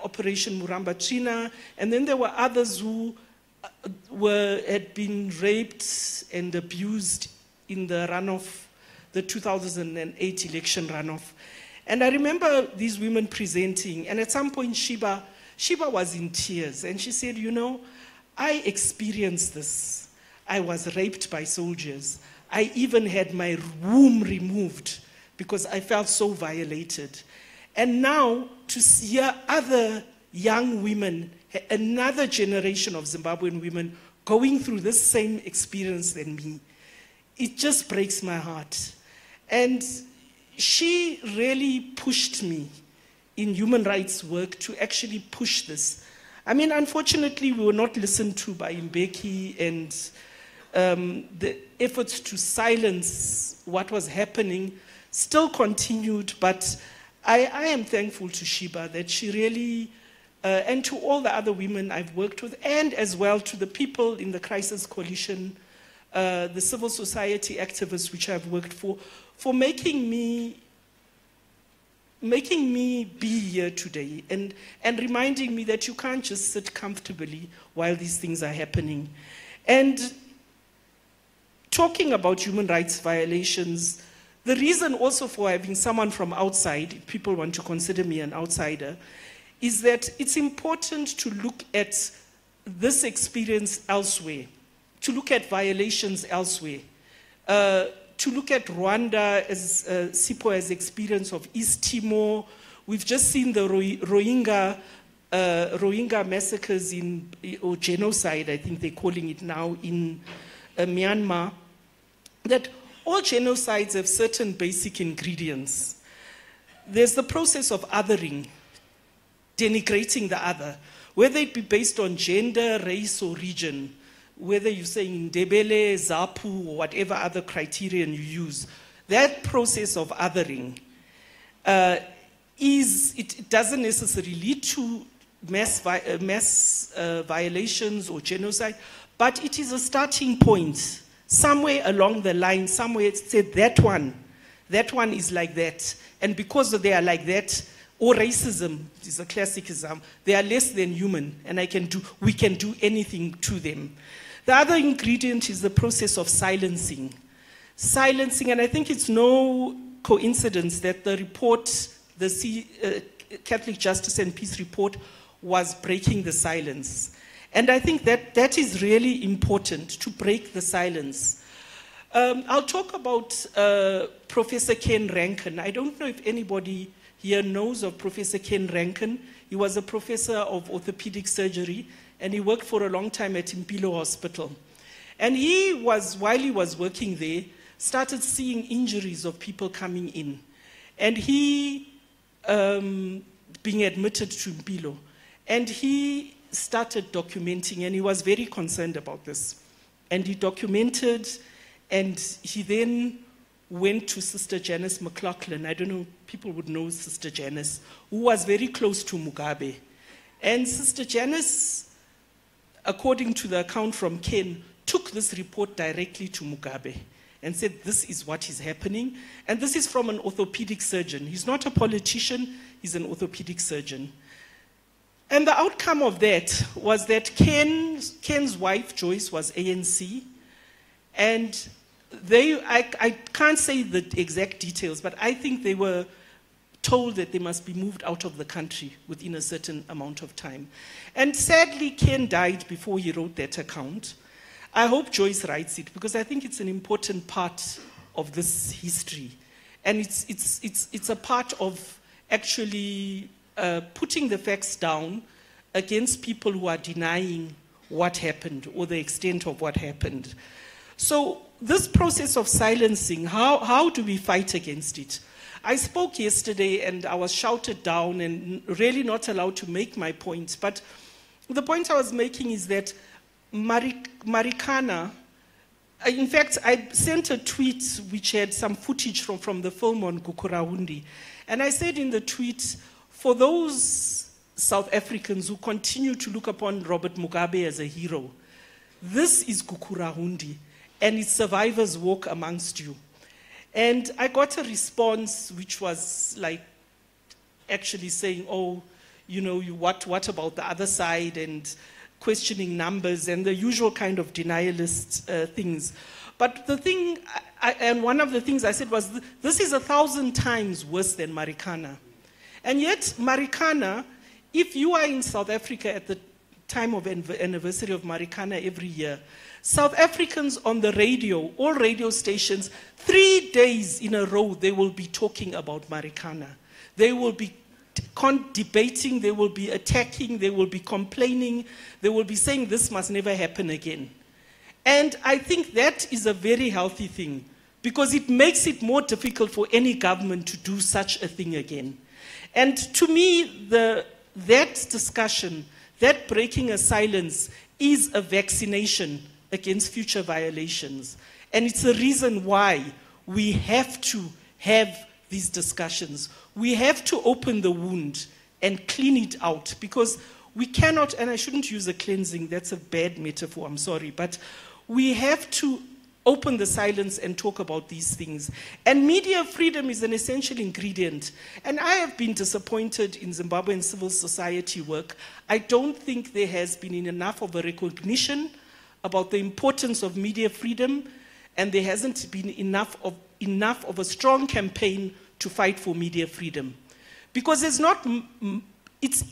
Operation Muramba Trina. And then there were others who had been raped and abused in the runoff, the 2008 election runoff. And I remember these women presenting, and at some point Shiba was in tears, and she said, you know, I experienced this. I was raped by soldiers. I even had my womb removed because I felt so violated. And now to see other young women, another generation of Zimbabwean women going through this same experience than me, it just breaks my heart. And she really pushed me in human rights work to actually push this. I mean, unfortunately, we were not listened to by Mbeki, and the efforts to silence what was happening still continued, but I am thankful to Shiba that she really, and to all the other women I've worked with, and as well to the people in the Crisis Coalition, the civil society activists which I've worked for making me be here today and reminding me that you can't just sit comfortably while these things are happening. And talking about human rights violations, the reason also for having someone from outside, if people want to consider me an outsider, is that it's important to look at this experience elsewhere, to look at violations elsewhere, to look at Rwanda as Sipho has experience of East Timor. We've just seen the Rohingya massacres or genocide, I think they're calling it now, in Myanmar. That all genocides have certain basic ingredients. There's the process of othering, denigrating the other, whether it be based on gender, race, or region, whether you're saying Ndebele, Zapu, or whatever other criterion you use. That process of othering it doesn't necessarily lead to mass violations or genocide, but it is a starting point. Somewhere along the line, somewhere it said that one is like that. And because they are like that, or racism is a classic example, they are less than human, and we can do anything to them. The other ingredient is the process of silencing. Silencing, and I think it's no coincidence that the report, the Catholic Justice and Peace report, was breaking the silence. And I think that is really important, to break the silence. I'll talk about Professor Ken Rankin. I don't know if anybody here knows of Professor Ken Rankin. He was a professor of orthopedic surgery, and he worked for a long time at Impilo Hospital. And while he was working there, started seeing injuries of people coming in. And he, being admitted to Impilo, and he started documenting, and he was very concerned about this. And he documented, and he then went to Sister Janice McLaughlin. I don't know, people would know Sister Janice, who was very close to Mugabe. And Sister Janice, according to the account from Ken, took this report directly to Mugabe and said, this is what is happening. And this is from an orthopedic surgeon. He's not a politician, he's an orthopedic surgeon. And the outcome of that was that Ken's wife, Joyce, was ANC. And I can't say the exact details, but I think they were told that they must be moved out of the country within a certain amount of time. And sadly, Ken died before he wrote that account. I hope Joyce writes it, because I think it's an important part of this history. And it's a part of actually putting the facts down against people who are denying what happened or the extent of what happened. So this process of silencing, how do we fight against it? I spoke yesterday and I was shouted down and really not allowed to make my point. But the point I was making is that Marikana, in fact, I sent a tweet which had some footage from the film on Gukurahundi. And I said in the tweet, for those South Africans who continue to look upon Robert Mugabe as a hero, this is Gukurahundi, and its survivors walk amongst you. And I got a response which was like actually saying, oh, you know, what about the other side, and questioning numbers and the usual kind of denialist things. But the thing, and one of the things I said was, this is 1,000 times worse than Marikana. And yet, Marikana, if you are in South Africa at the time of anniversary of Marikana every year, South Africans on the radio, all radio stations, 3 days in a row, they will be talking about Marikana. They will be debating, they will be attacking, they will be complaining, they will be saying this must never happen again. And I think that is a very healthy thing, because it makes it more difficult for any government to do such a thing again. And to me, that discussion, that breaking a silence, is a vaccination against future violations. And it's a reason why we have to have these discussions. We have to open the wound and clean it out, because we cannot, and I shouldn't use a cleansing, that's a bad metaphor, I'm sorry, but we have to open the silence and talk about these things. And media freedom is an essential ingredient. And I have been disappointed in Zimbabwean civil society work. I don't think there has been enough of a recognition about the importance of media freedom, and there hasn't been enough of a strong campaign to fight for media freedom. Because it's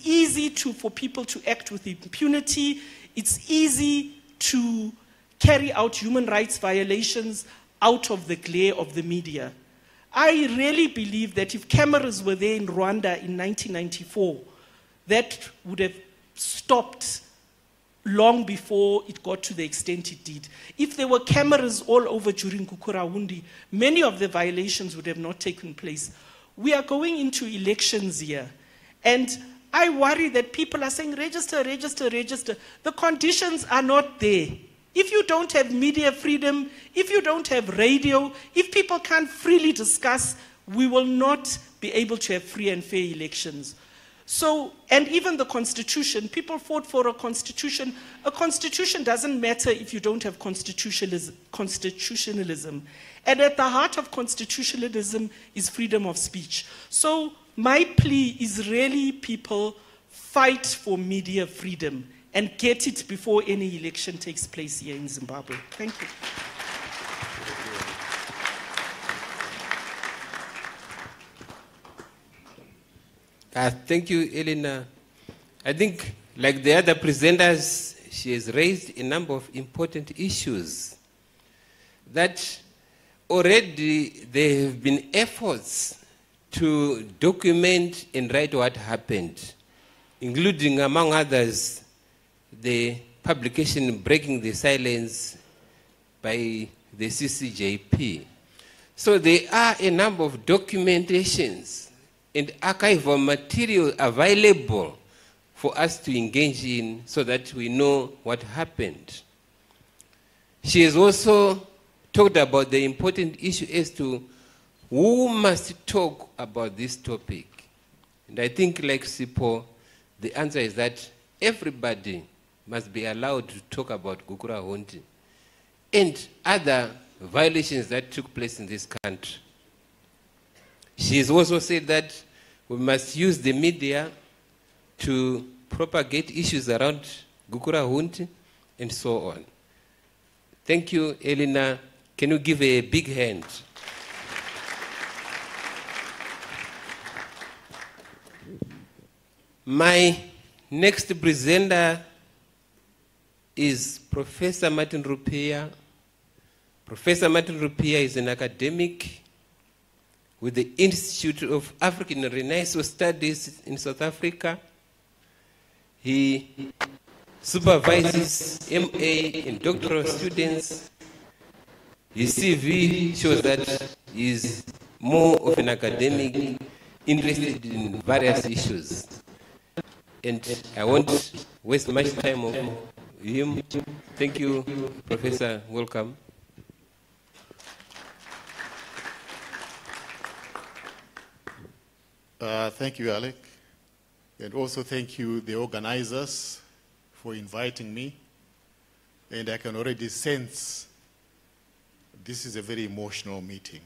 easy for people to act with impunity, it's easy to carry out human rights violations out of the glare of the media. I really believe that if cameras were there in Rwanda in 1994, that would have stopped long before it got to the extent it did. If there were cameras all over during Gukurahundi, many of the violations would have not taken place. We are going into elections here, and I worry that people are saying, register, register, register. The conditions are not there. If you don't have media freedom, if you don't have radio, if people can't freely discuss, we will not be able to have free and fair elections. So, and even the constitution, people fought for a constitution. A constitution doesn't matter if you don't have constitutionalism. And at the heart of constitutionalism is freedom of speech. So my plea is really, people, fight for media freedom and get it before any election takes place here in Zimbabwe. Thank you. Thank you, Elena. I think, like the other presenters, she has raised a number of important issues that already there have been efforts to document and write what happened, including, among others, the publication Breaking the Silence by the CCJP. So there are a number of documentations and archival material available for us to engage in so that we know what happened. She has also talked about the important issue as to who must talk about this topic. And I think, like Sipo, the answer is that everybody must be allowed to talk about Gukurahundi and other violations that took place in this country. She has also said that we must use the media to propagate issues around Gukurahundi and so on. Thank you, Elena. Can you give a big hand? My next presenter is Professor Martin Rupia. Professor Martin Rupia is an academic with the Institute of African Renaissance Studies in South Africa. He supervises MA and doctoral students. His CV shows that he is more of an academic interested in various issues. And I won't waste much time on him. Thank you, Professor. Welcome. Thank you, Alec. And also thank you, the organizers, for inviting me. And I can already sense this is a very emotional meeting.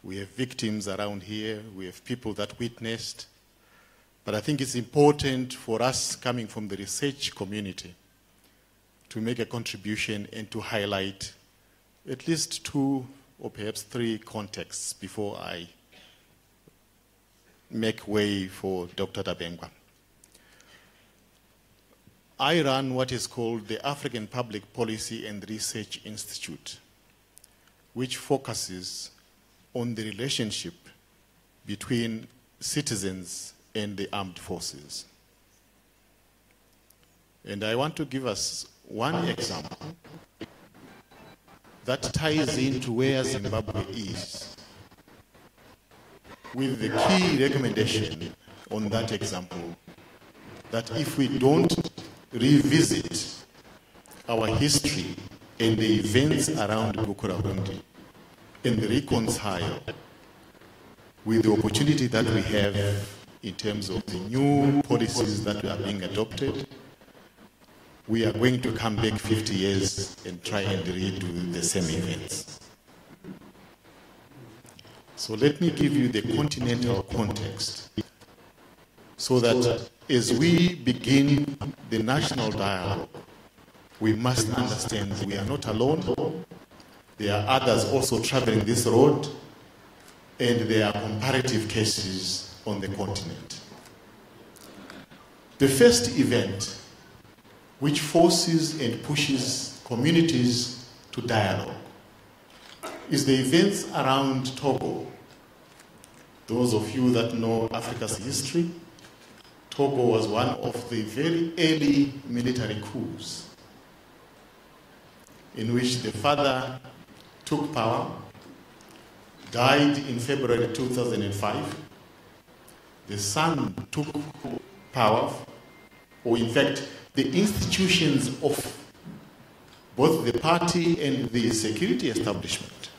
We have victims around here. We have people that witnessed. But I think it's important for us coming from the research community to make a contribution and to highlight at least 2 or perhaps 3 contexts before I make way for Dr. Dabengwa. I run what is called the African Public Policy and Research Institute, which focuses on the relationship between citizens and the armed forces. And I want to give us one example that ties into where Zimbabwe is, with the key recommendation on that example, that if we don't revisit our history and the events around Gukurahundi and reconcile with the opportunity that we have in terms of the new policies that are being adopted, we are going to come back 50 years and try and redo the same events. So let me give you the continental context so that as we begin the national dialogue, we must understand we are not alone. There are others also traveling this road, and there are comparative cases on the continent. The first event which forces and pushes communities to dialogue is the events around Togo. Those of you that know Africa's history, Togo was one of the very early military coups in which the father took power, died in February 2005. The son took power, or in fact, the institutions of both the party and the security establishment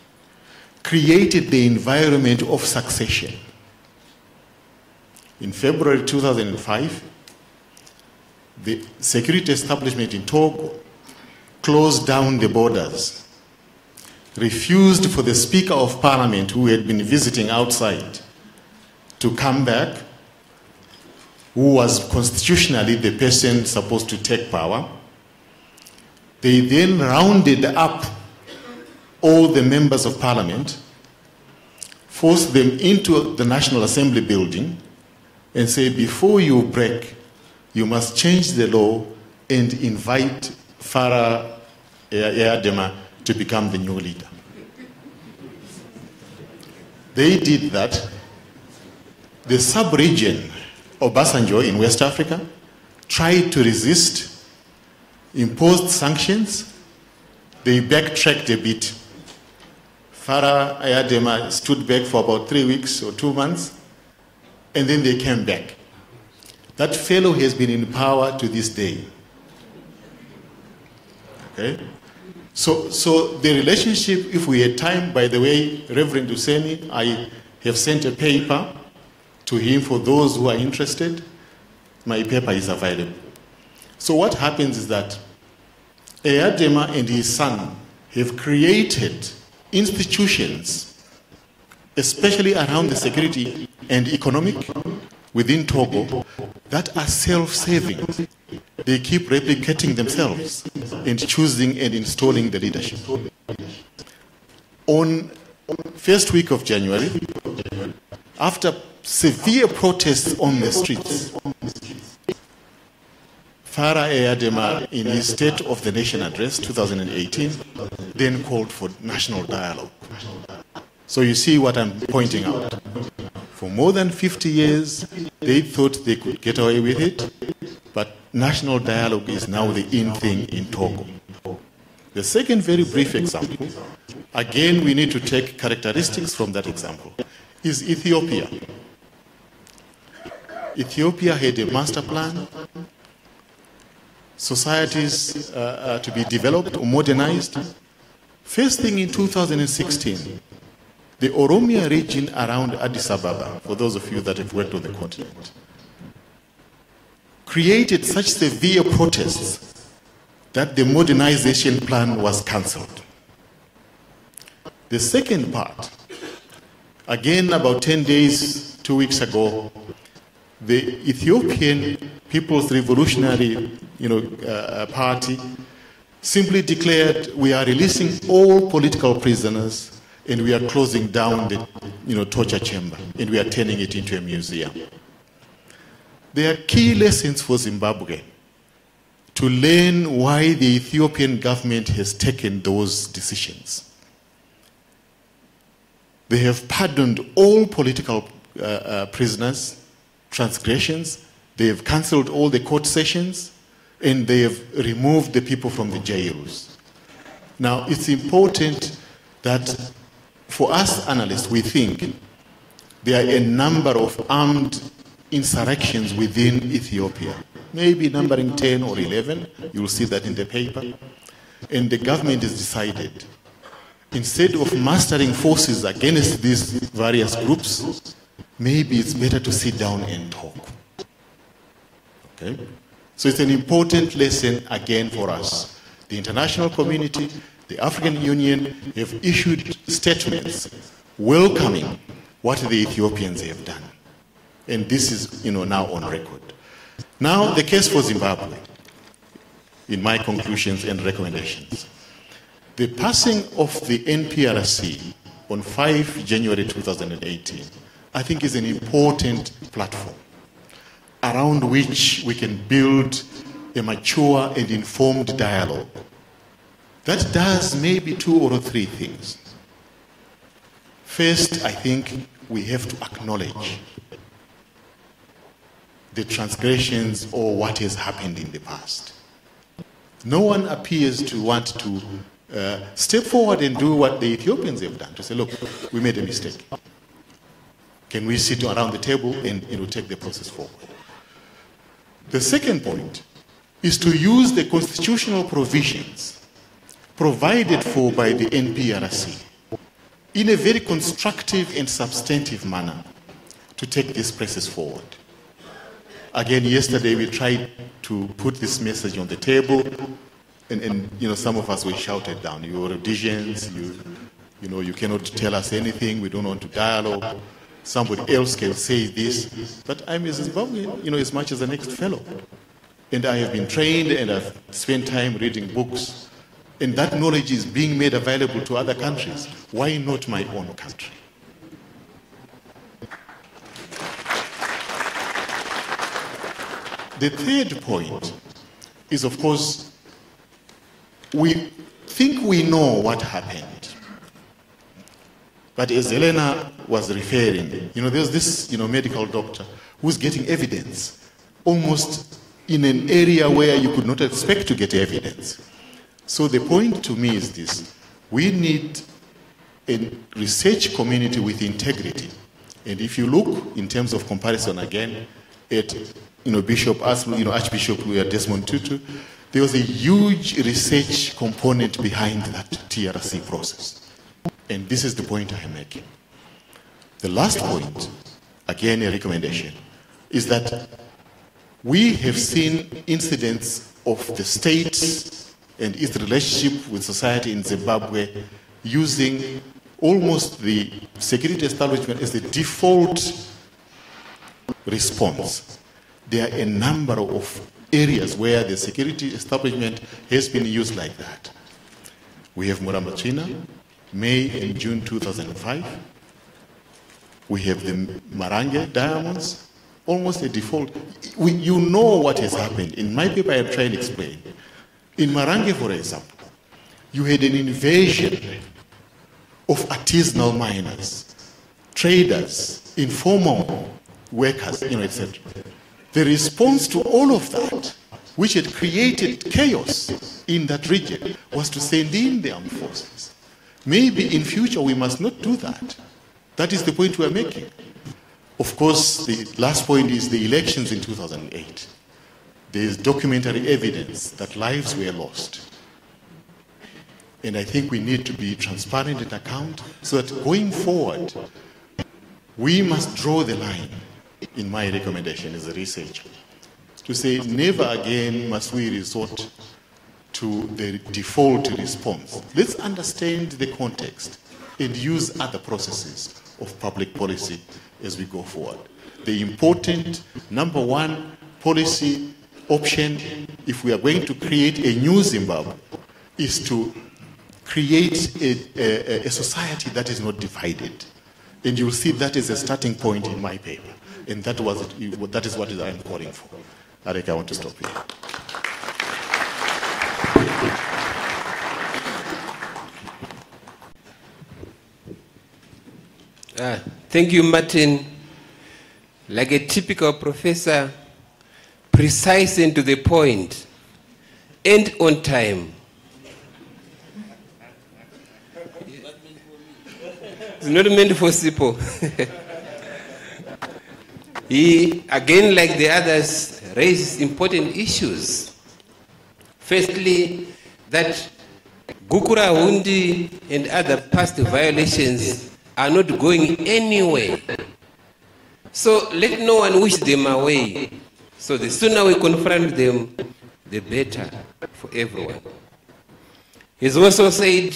created the environment of succession. In February 2005, the security establishment in Togo closed down the borders, refused for the Speaker of Parliament, who had been visiting outside, to come back, who was constitutionally the person supposed to take power. They then rounded up all the members of Parliament, forced them into the National Assembly building, and say, before you break, you must change the law and invite Farah Eyadema to become the new leader. They did that. The sub-region of Obasanjo in West Africa tried to resist, imposed sanctions. They backtracked a bit. Farah Eyadema stood back for about 3 weeks or 2 months, and then they came back. That fellow has been in power to this day. Okay? So the relationship, if we had time, by the way, Reverend Useni, I have sent a paper to him for those who are interested. My paper is available. So what happens is that Eyadema and his son have created institutions, especially around the security and economic within Togo, that are self-serving. They keep replicating themselves and choosing and installing the leadership. On first week of January, after severe protests on the streets, Farah Eyadema, in his State of the Nation address 2018, then called for national dialogue. So you see what I'm pointing out. For more than 50 years, they thought they could get away with it, but national dialogue is now the in thing in Togo. The second very brief example, again we need to take characteristics from that example, is Ethiopia. Ethiopia had a master plan, societies to be developed or modernized. First thing in 2016, the Oromia region around Addis Ababa, for those of you that have worked on the continent, created such severe protests that the modernization plan was cancelled. The second part, again about 10 days, 2 weeks ago, the Ethiopian People's Revolutionary Party simply declared, we are releasing all political prisoners and we are closing down the torture chamber and we are turning it into a museum. There are key lessons for Zimbabwe to learn why the Ethiopian government has taken those decisions. They have pardoned all political prisoners, transgressions, they have cancelled all the court sessions, and they have removed the people from the jails. Now, it's important that for us analysts, we think there are a number of armed insurrections within Ethiopia, maybe numbering 10 or 11, you'll see that in the paper, and the government has decided, instead of mustering forces against these various groups, maybe it's better to sit down and talk. Okay? So it's an important lesson again for us. The international community, the African Union have issued statements welcoming what the Ethiopians have done. And this is now on record. Now the case for Zimbabwe, in my conclusions and recommendations. The passing of the NPRC on 5 January 2018, I think is an important platform around which we can build a mature and informed dialogue that does maybe 2 or 3 things. First, I think we have to acknowledge the transgressions or what has happened in the past. No one appears to want to step forward and do what the Ethiopians have done, to say, look, we made a mistake. Can we sit around the table and take the process forward? The second point is to use the constitutional provisions provided for by the NPRC in a very constructive and substantive manner to take this process forward. Again, yesterday we tried to put this message on the table, and some of us were shouted down. You're Rhodesians, you cannot tell us anything, we don't want to dialogue. Somebody else can say this, but I'm a Zimbabwean, as much as the next fellow. And I have been trained and I've spent time reading books, and that knowledge is being made available to other countries. Why not my own country? The third point is, of course, we think we know what happened. But as Elena was referring, there's this medical doctor who's getting evidence almost in an area where you could not expect to get evidence. So the point to me is this: we need a research community with integrity. And if you look in terms of comparison again at Archbishop Desmond Tutu, there was a huge research component behind that TRC process. And this is the point I am making. The last point, again a recommendation, is that we have seen incidents of the state and its relationship with society in Zimbabwe using almost the security establishment as the default response. There are a number of areas where the security establishment has been used like that. We have Muramachina, May and June 2005. We have the Marange diamonds, almost a default. You know what has happened. In my paper, I have tried to explain. In Marange, for example, you had an invasion of artisanal miners, traders, informal workers, etc. The response to all of that, which had created chaos in that region, was to send in the armed forces. Maybe in future we must not do that. That is the point we are making. Of course, the last point is the elections in 2008. There is documentary evidence that lives were lost. And I think we need to be transparent and account so that going forward, we must draw the line, in my recommendation as a researcher, to say never again must we resort to the default response. Let's understand the context and use other processes of public policy as we go forward. The important number one policy option, if we are going to create a new Zimbabwe, is to create a society that is not divided. And you'll see that is a starting point in my paper. And that is what I am calling for. Arek, I want to stop here. Thank you, Martin. Like a typical professor, precise and to the point, and on time. It's not meant for SIPO. He, again, like the others, raises important issues. Firstly, that Gukurahundi and other past violations are not going anywhere. So let no one wish them away. So the sooner we confront them, the better for everyone. He's also said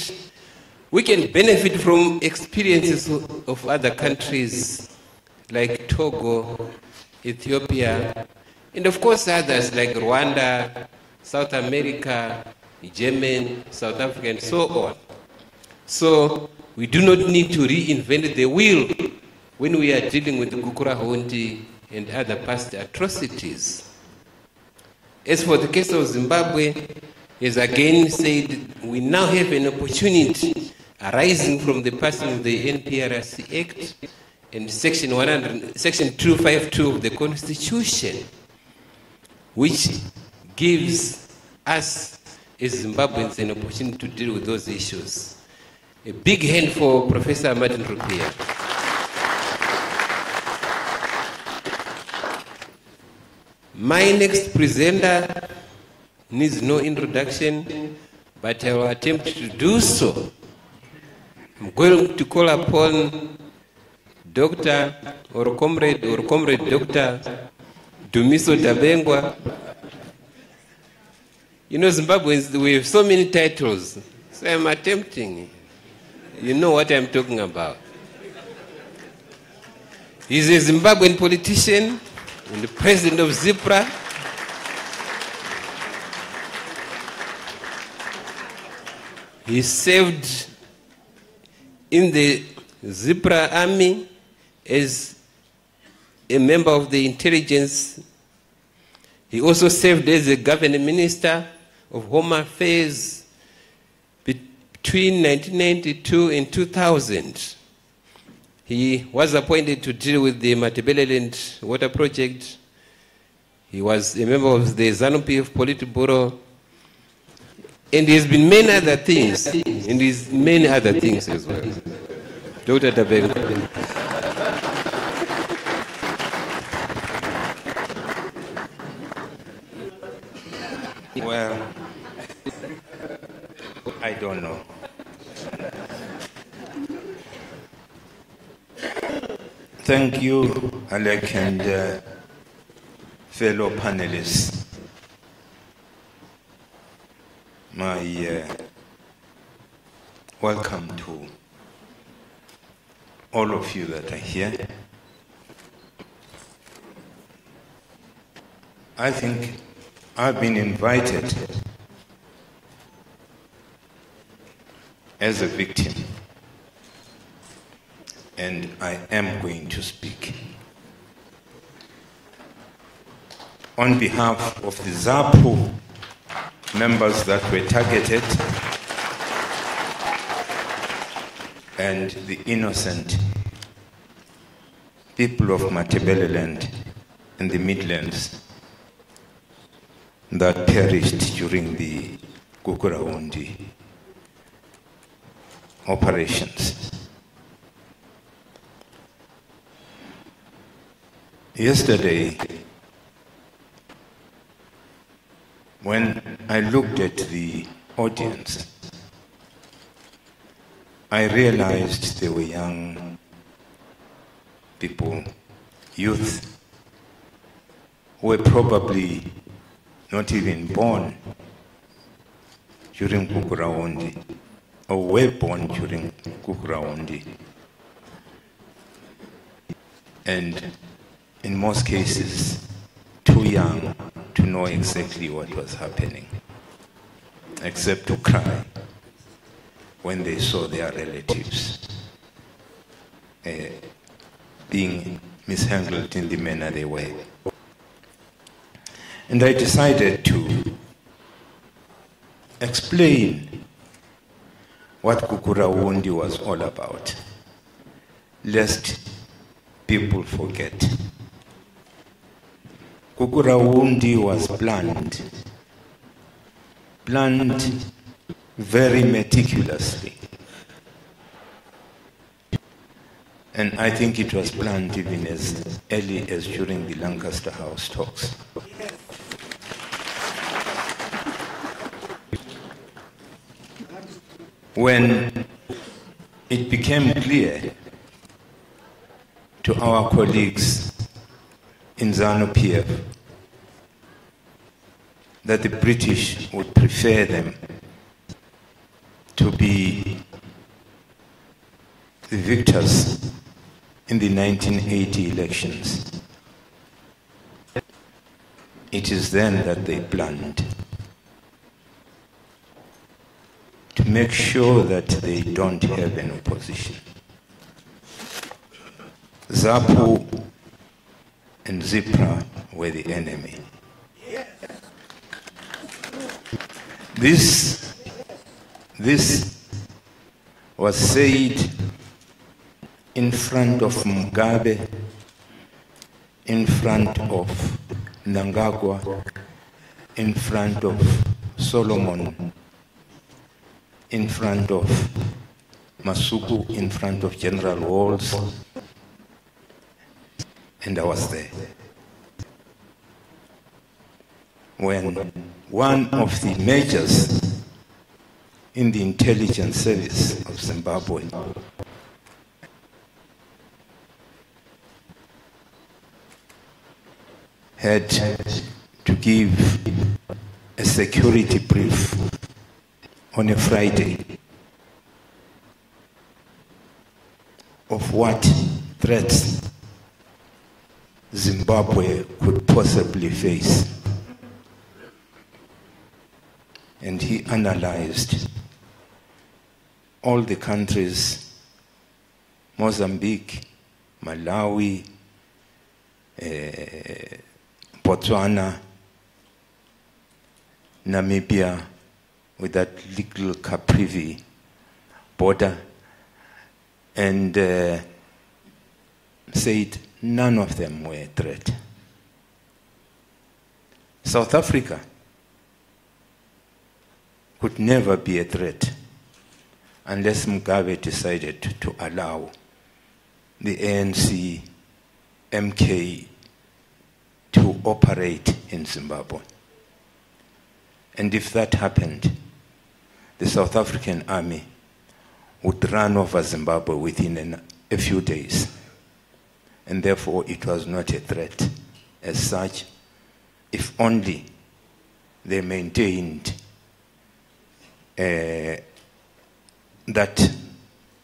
we can benefit from experiences of other countries like Togo, Ethiopia, and of course others like Rwanda, South America, Yemen, South Africa, and so on. So we do not need to reinvent the wheel when we are dealing with Gukurahundi and other past atrocities. As for the case of Zimbabwe, as again said, we now have an opportunity arising from the passing of the NPRC Act and Section 252 of the Constitution, which gives us as Zimbabweans an opportunity to deal with those issues. A big hand for Professor Martin Rupia. My next presenter needs no introduction, but I will attempt to do so. I'm going to call upon Dr. or Comrade Dr. Dumiso Dabengwa. You know, Zimbabweans, we have so many titles, so I'm attempting. You know what I'm talking about. He's a Zimbabwean politician and the president of ZIPRA. He served in the ZIPRA army as a member of the intelligence. He also served as a governor minister of Home Affairs between 1992 and 2000. He was appointed to deal with the Matebeleland water project. He was a member of the ZANU-PF Politburo. And he has been many other things, and he's many other things as well. Dr. Dabengwa. I don't know. Thank you, Alec, and fellow panelists. My welcome to all of you that are here. I think I've been invited as a victim, and I am going to speak on behalf of the ZAPU members that were targeted and the innocent people of Matabeleland and the Midlands that perished during the Gukurahundi operations. Yesterday, when I looked at the audience, I realized they were young people, youth, who were probably not even born during Gukurahundi, or were born during Gukurahundi. And in most cases, too young to know exactly what was happening, except to cry when they saw their relatives being mishandled in the manner they were. And I decided to explain what Gukurahundi was all about, lest people forget. Gukurahundi was planned very meticulously. And I think it was planned even as early as during the Lancaster House talks. When it became clear to our colleagues in ZANU-PF that the British would prefer them to be the victors in the 1980 elections, it is then that they planned to make sure that they don't have an opposition. ZAPU and ZIPRA were the enemy. This was said in front of Mugabe, in front of Mnangagwa, in front of Solomon, in front of Masuku, in front of General Walls, and I was there. When one of the majors in the intelligence service of Zimbabwe had to give a security brief on a Friday of what threats Zimbabwe could possibly face. And he analyzed all the countries, Mozambique, Malawi, Botswana, Namibia, with that little Caprivi border, and said none of them were a threat. South Africa could never be a threat unless Mugabe decided to allow the ANC, MK to operate in Zimbabwe. And if that happened, the South African army would run over Zimbabwe within a few days. And therefore, it was not a threat as such, if only they maintained that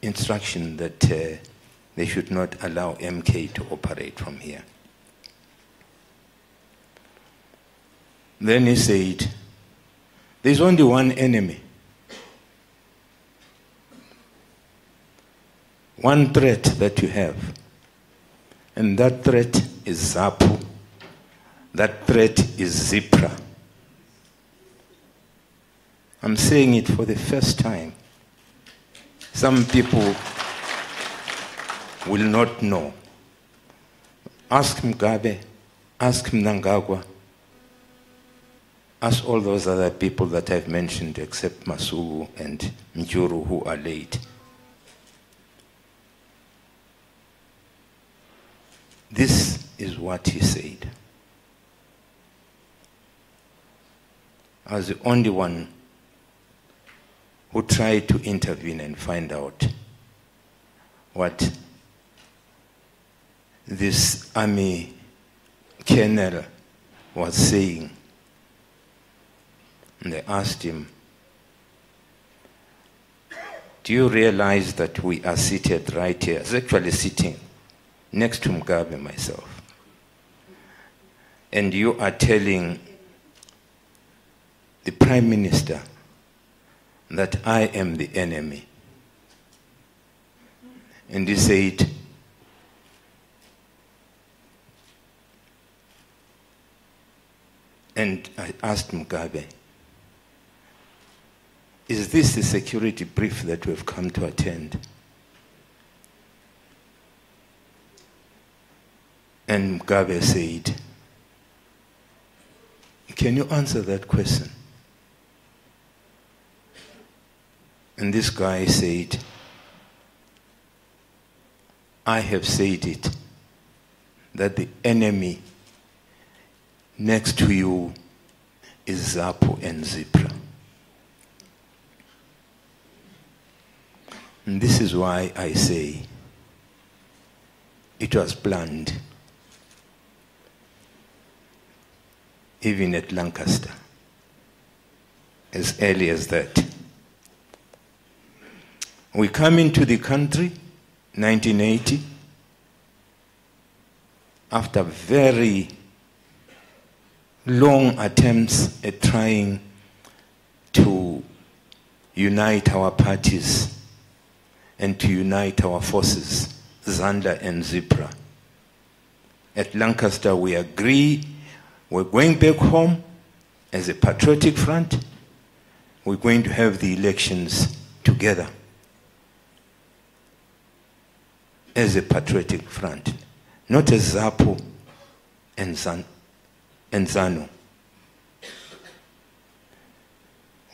instruction that they should not allow MK to operate from here. Then he said, there's only one enemy. One threat that you have. And that threat is ZAPU. That threat is ZIPRA. I'm saying it for the first time. Some people will not know. Ask Mugabe, ask Mnangagwa, ask all those other people that I've mentioned except Masuku and Mjuru who are late. This is what he said. I was the only one who tried to intervene and find out what this army colonel was saying. And they asked him, do you realize that we are seated right here? I was actually sitting next to Mugabe myself. And you are telling the Prime Minister that I am the enemy. And he said, and I asked Mugabe, is this the security brief that we've come to attend? And Mugabe said, can you answer that question? And this guy said, I have said it, that the enemy next to you is ZAPU and ZIPRA. And this is why I say it was planned, even at Lancaster, as early as that. We come into the country, 1980, after very long attempts at trying to unite our parties and to unite our forces, ZANDA and ZIPRA. At Lancaster, we agree we're going back home as a patriotic front. We're going to have the elections together as a patriotic front, not as ZAPU and ZANU.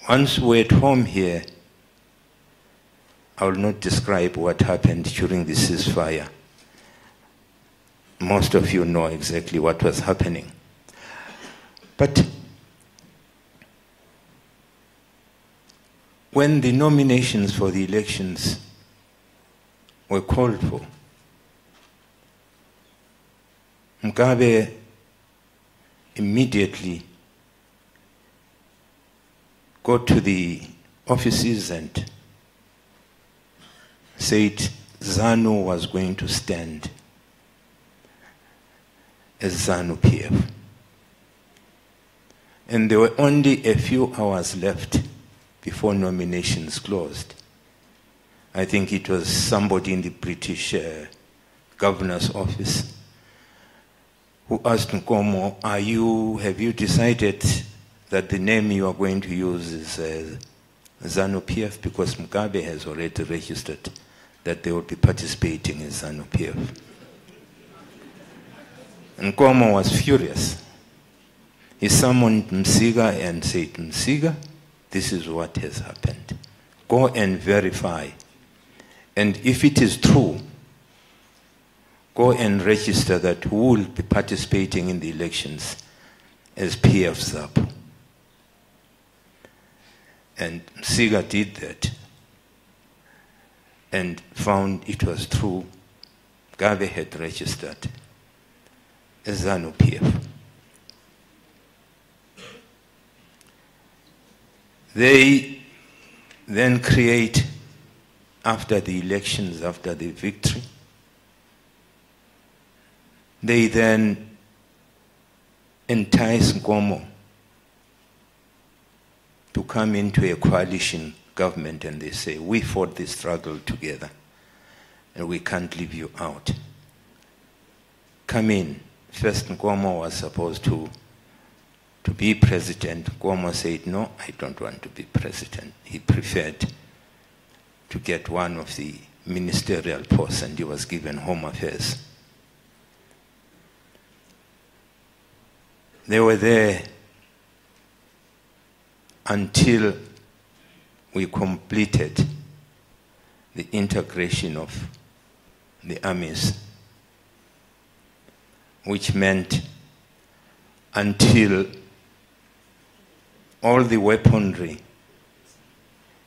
Once we're at home here, I will not describe what happened during the ceasefire. Most of you know exactly what was happening. But when the nominations for the elections were called for, Mugabe immediately got to the offices and said ZANU was going to stand as ZANU-PF. And there were only a few hours left before nominations closed. I think it was somebody in the British governor's office who asked Nkomo, have you decided that the name you are going to use is ZANU-PF? Because Mugabe has already registered that they will be participating in ZANU-PF. Nkomo was furious. He summoned Msiga and said, Msiga, this is what has happened. Go and verify. And if it is true, go and register that who will be participating in the elections as PF ZAPU. And Siga did that and found it was true. Gabe had registered as ZANU PF. They then create, after the elections, after the victory, they then entice Nkomo to come into a coalition government, and they say, we fought this struggle together and we can't leave you out. Come in. First Nkomo was supposed to be president. Nkomo said, no, I don't want to be president. He preferred to get one of the ministerial posts, and he was given Home Affairs. They were there until we completed the integration of the armies, which meant until all the weaponry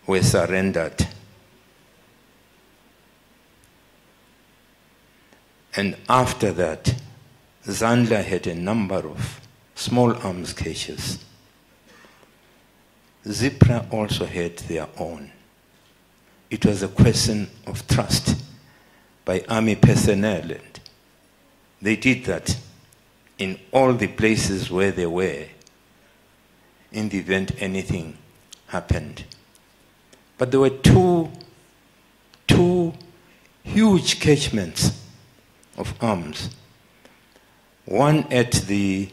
were surrendered. And after that, Zandla had a number of small arms caches. Zipra also had their own. It was a question of trust by army personnel, and they did that in all the places where they were, in the event anything happened. But there were two huge catchments of arms. One at a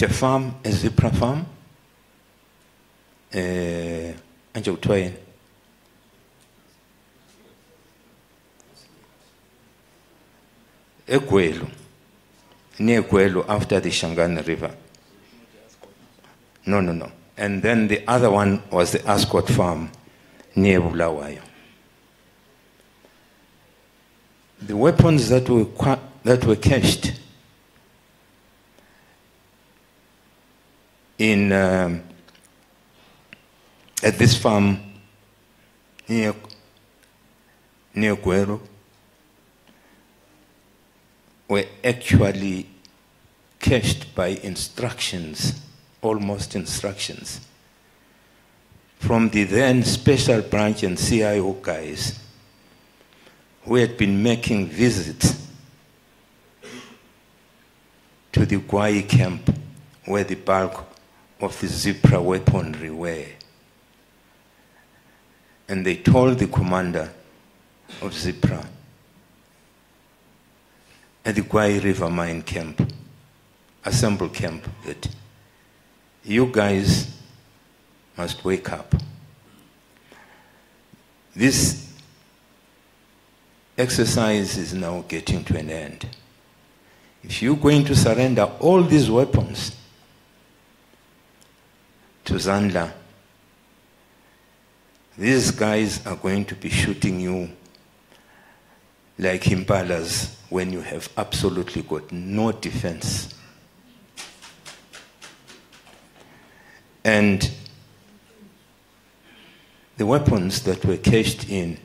farm, a Zipra farm, Egwelu, near Egwelu, after the Shangana River. No. And then the other one was the Ascot farm near Bulawayo. The weapons that were cached at this farm near Egwelu were actually cached by instructions, almost instructions, from the then Special Branch and CIO guys who had been making visits to the Gwai camp where the bulk of the Zipra weaponry were. And they told the commander of Zipra at the Gwai River Mine camp, Assemble camp, that you guys must wake up. This exercise is now getting to an end. If you're going to surrender all these weapons to Zandla, these guys are going to be shooting you like impalas when you have absolutely got no defense. And the weapons that were cached in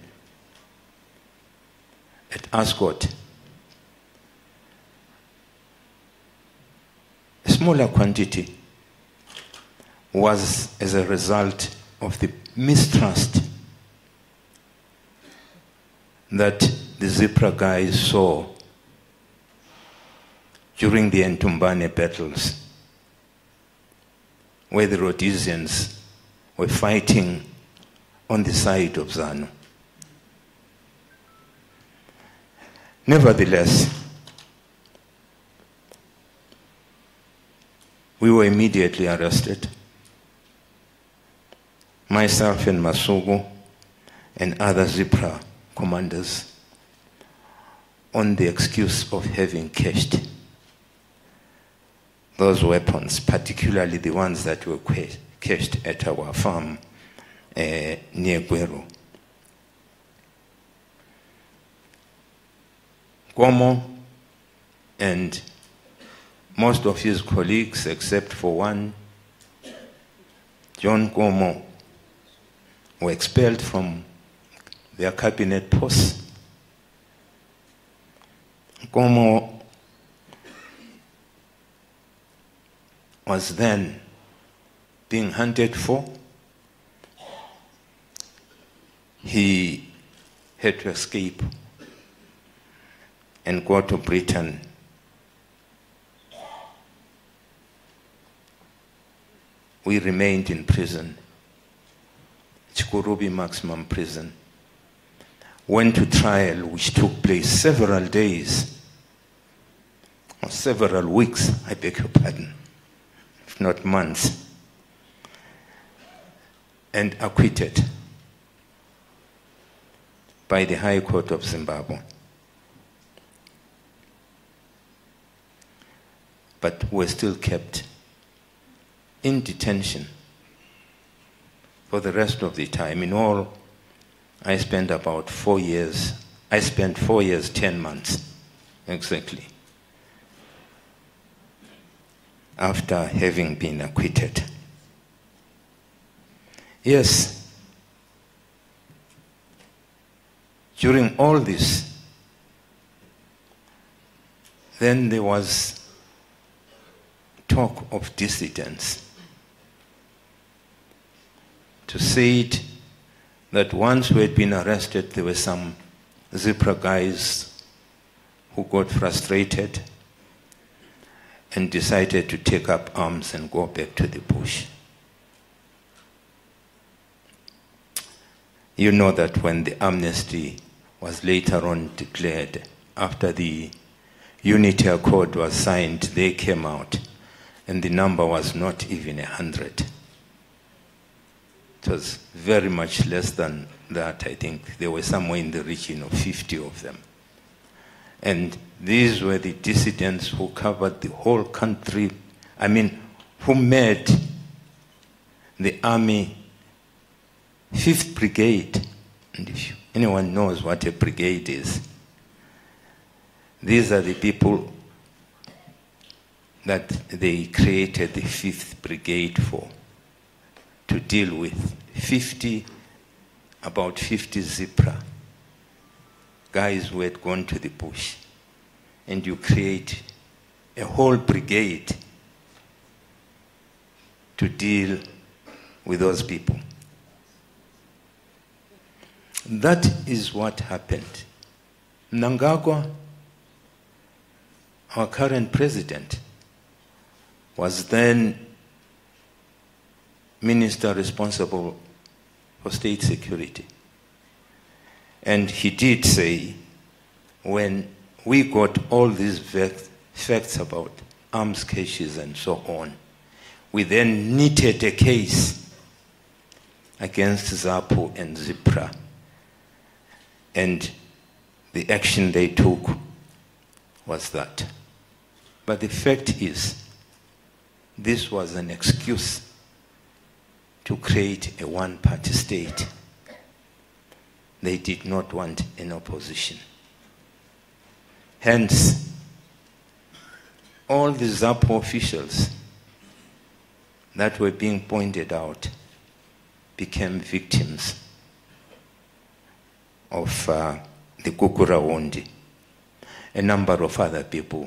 at Ascot, a smaller quantity, was as a result of the mistrust that the Zipra guys saw during the Ntumbane battles, where the Rhodesians were fighting on the side of ZANU. Nevertheless, we were immediately arrested. Myself and Masugu and other Zipra commanders, on the excuse of having cached those weapons, particularly the ones that were cached at our farm near Egwelu. Nkomo and most of his colleagues, except for one, John Gomo were expelled from their cabinet posts. Gomo was then being hunted for. He had to escape and go to Britain. We remained in prison, Chikurubi Maximum Prison. Went to trial, which took place several days, or several weeks, I beg your pardon, if not months, and acquitted by the High Court of Zimbabwe. But were still kept in detention for the rest of the time. In all, I spent about 4 years. I spent 4 years, 10 months, exactly, after having been acquitted. Yes, during all this, then there was talk of dissidents. To say it, that once we had been arrested, there were some Zipra guys who got frustrated and decided to take up arms and go back to the bush. You know that when the amnesty was later on declared, after the Unity Accord was signed, they came out, and the number was not even 100. It was very much less than that. I think there were somewhere in the region of 50 of them. And these were the dissidents who covered the whole country. I mean, who made the army 5th Brigade. And if anyone knows what a brigade is, these are the people that they created the 5th Brigade for, to deal with about 50 Zipra guys who had gone to the bush. And you create a whole brigade to deal with those people. That is what happened. Mnangagwa, our current president, was then minister responsible for state security. And he did say, when we got all these facts about arms caches and so on, we then knitted a case against ZAPU and Zipra. And the action they took was that. But the fact is, this was an excuse to create a one-party state. They did not want an opposition. Hence, all the ZAPU officials that were being pointed out became victims of the Gukurahundi. A number of other people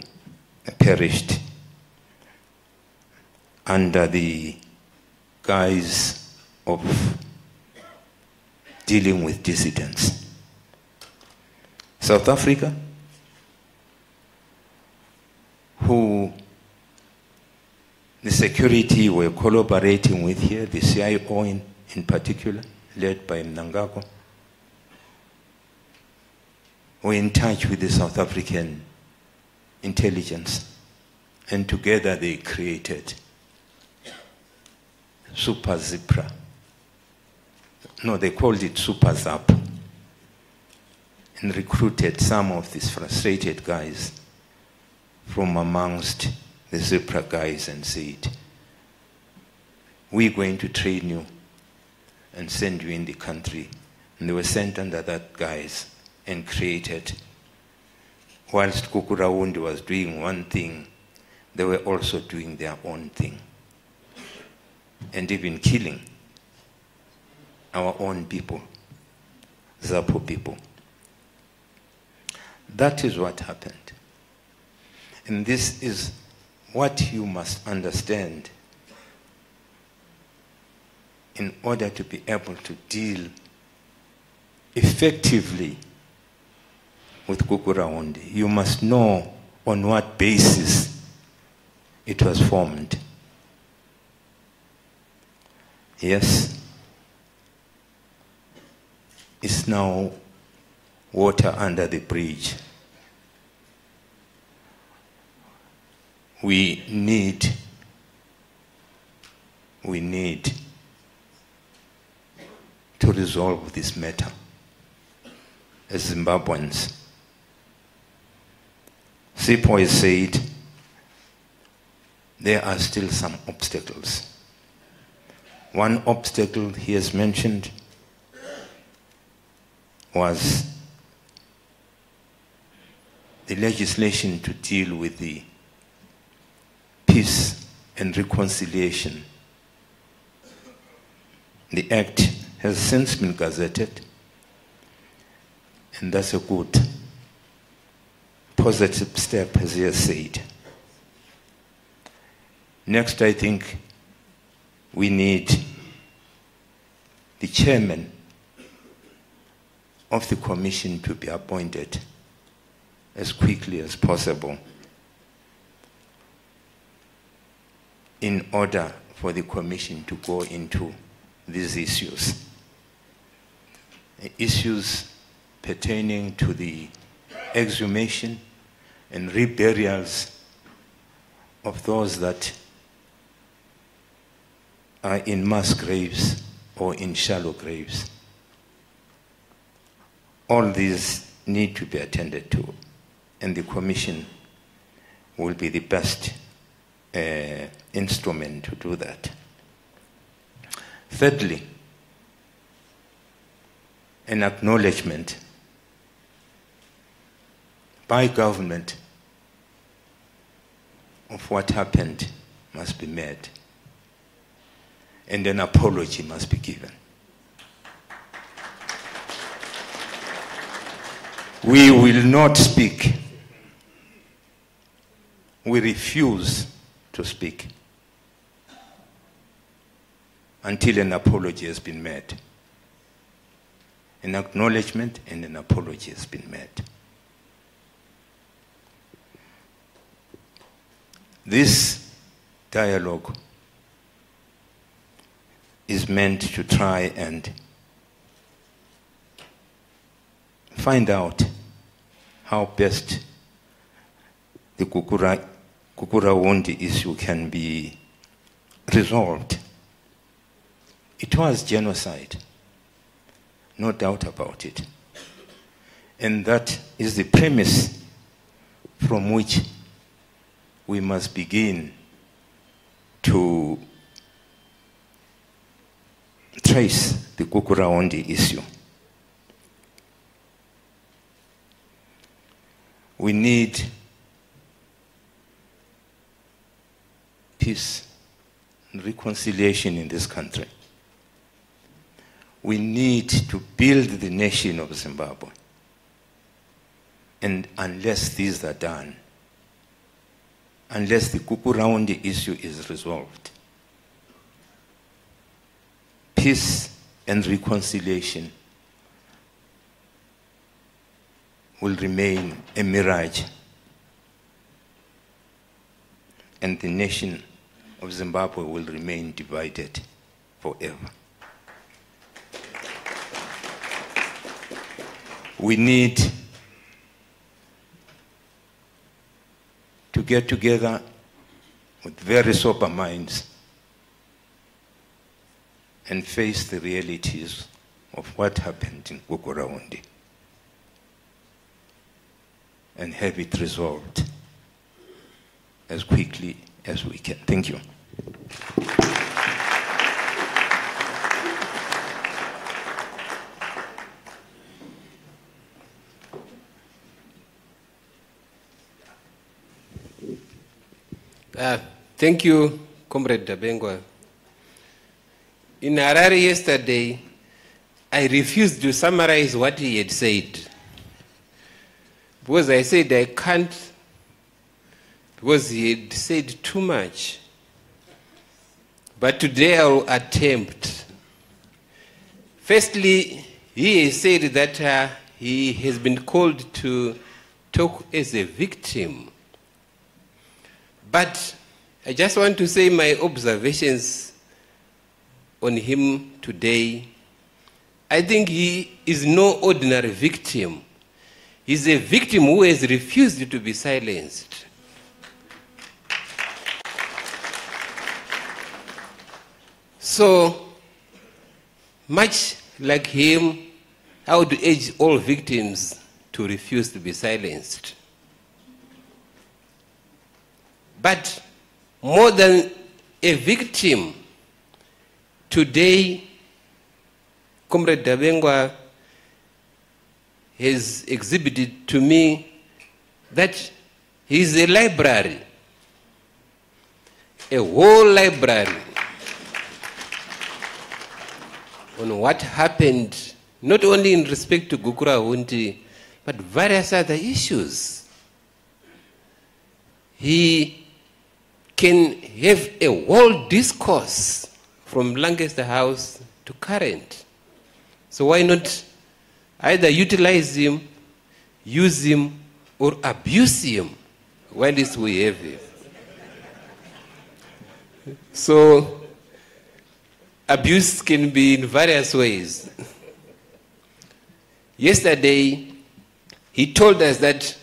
perished under the guise of dealing with dissidents. South Africa, who the security were collaborating with here, the CIO in particular, led by Mnangagwa, were in touch with the South African intelligence, and together they created Super Zipra. No, they called it Super Zap, and recruited some of these frustrated guys from amongst the Zipra guys and said, we're going to train you and send you in the country. And they were sent under that guise and created. Whilst Gukurahundi was doing one thing, they were also doing their own thing. and even killing our own people, Zapo people. That is what happened. And this is what you must understand in order to be able to deal effectively with Gukurahundi. You must know on what basis it was formed. Yes, it's now water under the bridge. We need to resolve this matter as Zimbabweans. Sipho has said there are still some obstacles. One obstacle he has mentioned was the legislation to deal with the peace and reconciliation. The act has since been gazetted, and that's a good positive step, as he has said. Next, I think we need the chairman of the commission to be appointed as quickly as possible in order for the commission to go into these issues. Issues pertaining to the exhumation and reburials of those that are in mass graves or in shallow graves. All these need to be attended to, and the commission will be the best instrument to do that. Thirdly, an acknowledgement by government of what happened must be made, and an apology must be given. We will not speak. We refuse to speak until an apology has been made. An acknowledgement and an apology has been made. This dialogue is meant to try and find out how best the Gukurahundi issue can be resolved. It was genocide, no doubt about it. And that is the premise from which we must begin to trace the Gukurahundi issue. We need peace and reconciliation in this country. We need to build the nation of Zimbabwe. And unless these are done, unless the Gukurahundi issue is resolved, peace and reconciliation will remain a mirage, and the nation of Zimbabwe will remain divided forever. We need to get together with very sober minds and face the realities of what happened in Gukurahundi and have it resolved as quickly as we can. Thank you. Thank you, Comrade Dabengwa. in Harare yesterday, I refused to summarize what he had said. Because I said I can't, because he had said too much. But today I will attempt. Firstly, he has said that he has been called to talk as a victim. But I just want to say my observations on him today. I think he is no ordinary victim. He's a victim who has refused to be silenced. So, much like him, I would urge all victims to refuse to be silenced. But more than a victim, today, Comrade Dabengwa has exhibited to me that he is a library, a whole library on what happened, not only in respect to Gukurahundi, but various other issues. He can have a whole discourse from Lancaster House to current. So why not either utilize him, use him, or abuse him while we have him? So abuse can be in various ways. Yesterday, he told us that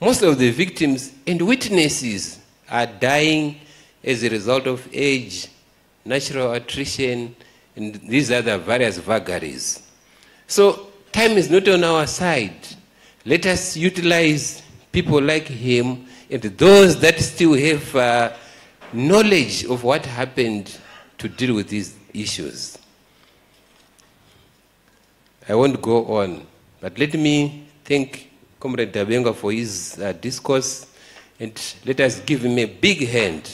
most of the victims and witnesses are dying as a result of age, natural attrition, and these other various vagaries. So time is not on our side. Let us utilize people like him and those that still have knowledge of what happened to deal with these issues. I won't go on, but let me thank Comrade Dabengwa for his discourse, and let us give him a big hand.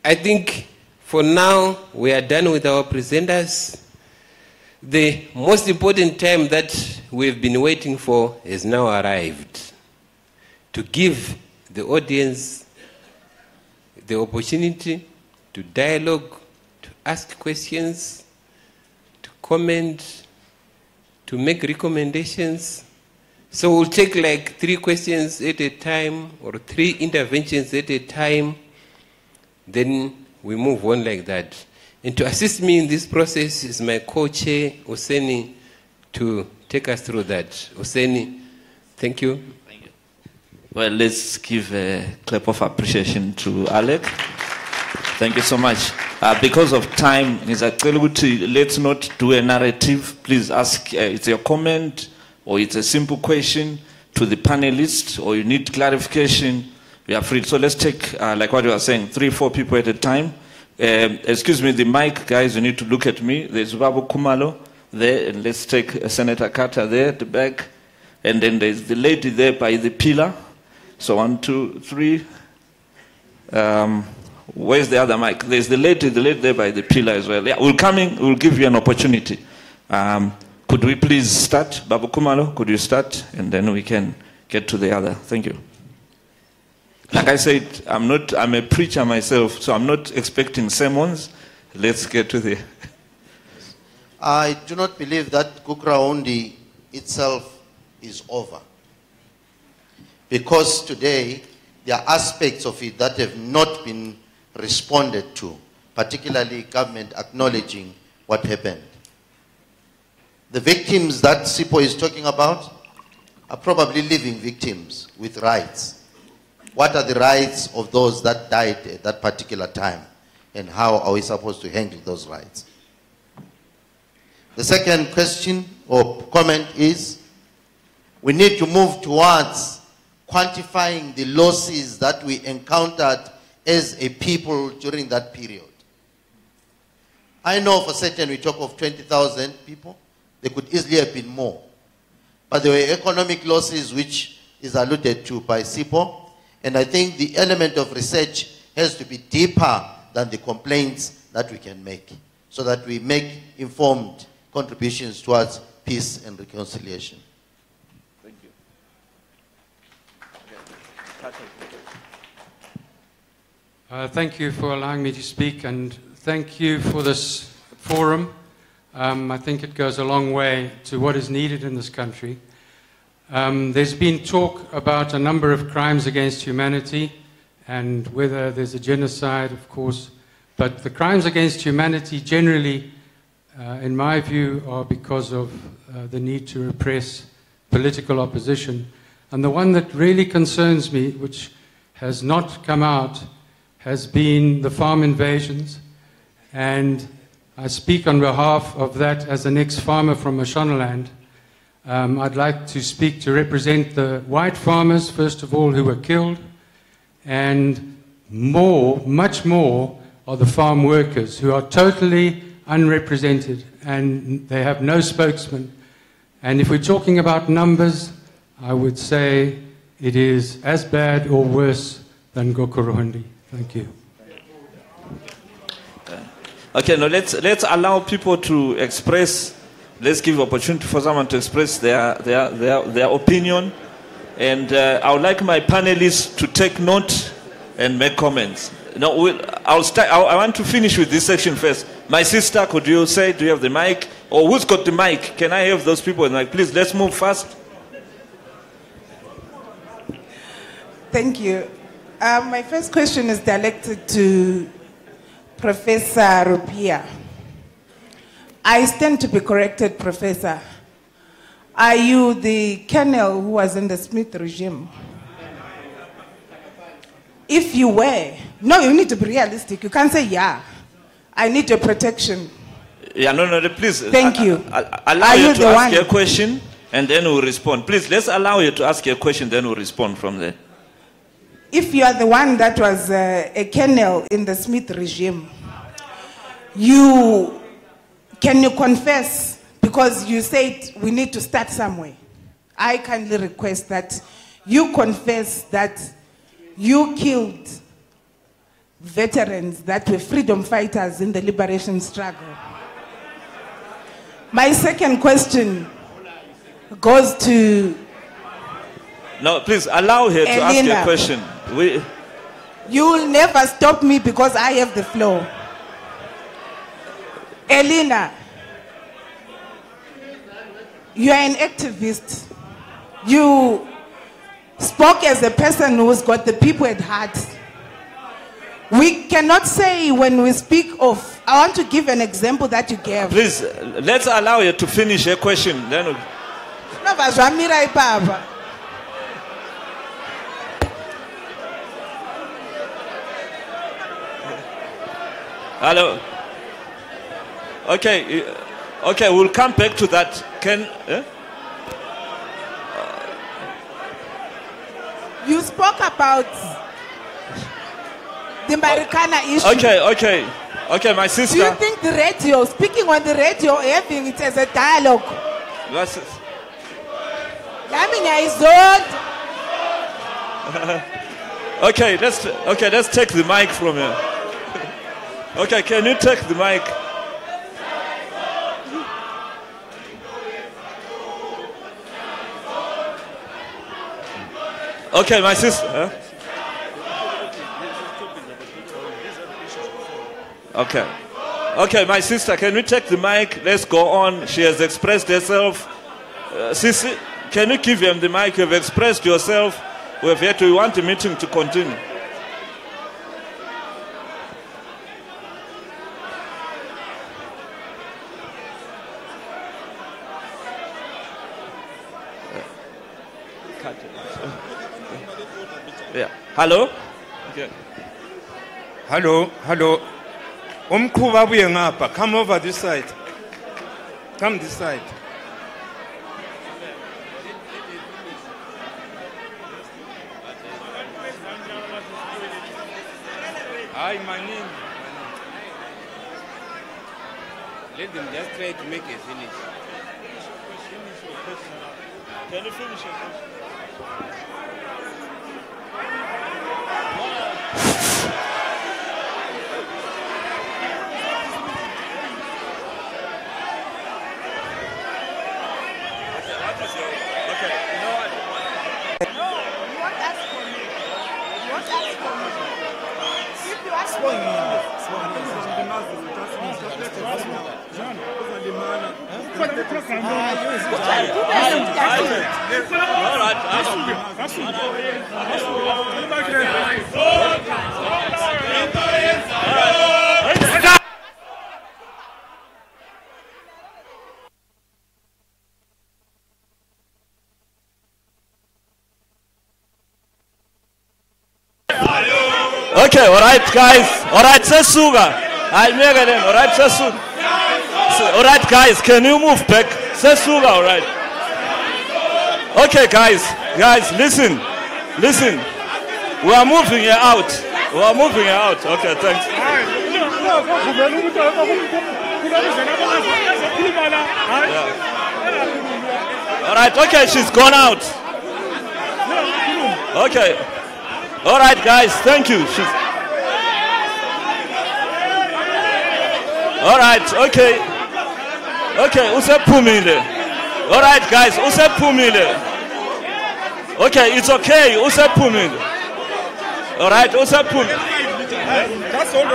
I think for now we are done with our presenters. The most important time that we've been waiting for has now arrived, to give the audience the opportunity to dialogue, to ask questions, to comment, to make recommendations. So we'll take like 3 questions at a time or 3 interventions at a time. Then we move on like that. And to assist me in this process is my co-chair, Oseni, to take us through that. Oseni, thank you. Thank you. Well, let's give a clap of appreciation to Alec. Thank you so much. Because of time, let's not do a narrative. Please ask, it's your comment, or it's a simple question to the panelists, or you need clarification. We are free. So let's take, like what you were saying, 3, 4 people at a time. Excuse me, the mic, guys, you need to look at me. There's Babu Kumalo there, and let's take Senator Carter there at the back. And then there's the lady there by the pillar. So 1, 2, 3. Where's the other mic? There's the lady there by the pillar as well. Yeah, we'll come in, we'll give you an opportunity. Could we please start? Babu Kumalo, could you start? And then we can get to the other. Thank you. Like I said, I'm a preacher myself, so I'm not expecting sermons. Let's get to the... I do not believe that Gukurahundi itself is over. Because today, there are aspects of it that have not been responded to, particularly government acknowledging what happened. The victims that Sipo is talking about are probably living victims with rights. What are the rights of those that died at that particular time? And how are we supposed to handle those rights? The second question or comment is, we need to move towards quantifying the losses that we encountered as a people during that period. I know for certain we talk of 20,000 people. There could easily have been more. But there were economic losses which is alluded to by Sipo. And I think the element of research has to be deeper than the complaints that we can make, so that we make informed contributions towards peace and reconciliation. Thank you. Thank you for allowing me to speak, and thank you for this forum. I think it goes a long way to what is needed in this country. There's been talk about a number of crimes against humanity and whether there's a genocide, of course. But the crimes against humanity generally, in my view, are because of the need to repress political opposition. And the one that really concerns me, which has not come out, has been the farm invasions. And I speak on behalf of that as an ex-farmer from Mashonaland. I'd like to speak to represent the white farmers, first of all, who were killed, and more, much more, are the farm workers who are totally unrepresented and they have no spokesman. And if we're talking about numbers, I would say it is as bad or worse than Gukurahundi. Thank you. Okay, now let's allow people to express. Let's give opportunity for someone to express their opinion. And I would like my panelists to take note and make comments. No, I want to finish with this section first. My sister, could you say, do you have the mic? Or who's got the mic? Can I have those people? Like, please, let's move fast. Thank you. My first question is directed to Professor Rupia. I stand to be corrected, Professor. Are you the colonel who was in the Smith regime? If you were, no, you need to be realistic. You can't say, yeah, I need your protection. Yeah, no, please. Thank you. Allow you to ask your question, and then we'll respond. Please, let's allow you to ask your question, then we'll respond from there. If you are the one that was a colonel in the Smith regime, can you confess, because you said we need to start somewhere. I kindly request that you confess that you killed veterans that were freedom fighters in the liberation struggle. My second question goes to... No, please allow her to ask your question. You will never stop me because I have the floor. Elena, you are an activist. You spoke as a person who's got the people at heart. We cannot say when we speak of... I want to give an example that you gave. Please, let's allow you to finish your question. Then Hello. Okay, we'll come back to that. You spoke about the Marikana issue. Okay, my sister. Do you think the radio, speaking on the radio, having it as a dialogue? Okay, let's take the mic from here. Okay, can you take the mic? Okay, my sister. Huh? Okay, my sister, can we take the mic? Let's go on. She has expressed herself. Sisi, can you give him the mic? You have expressed yourself. We want the meeting to continue. Yeah. Hello? Okay. Hello. Umkhuba buye ngapha. Come over this side. Come this side. Hi, my name. Let them just try to make a finish. Can you finish your question? Okay, all right, guys. All right, Sesuga. All right, Sesuga. All right, guys, can you move back? Sesuga, all right. Okay, guys, listen. We are moving here out. Okay, thanks. Yeah. All right, okay, she's gone out. Okay. All right, guys, thank you. All right, okay. Okay, Usepumile. All right, guys, Usepumile. Okay, it's okay, Usepumile. All right, Usepumile. That's all.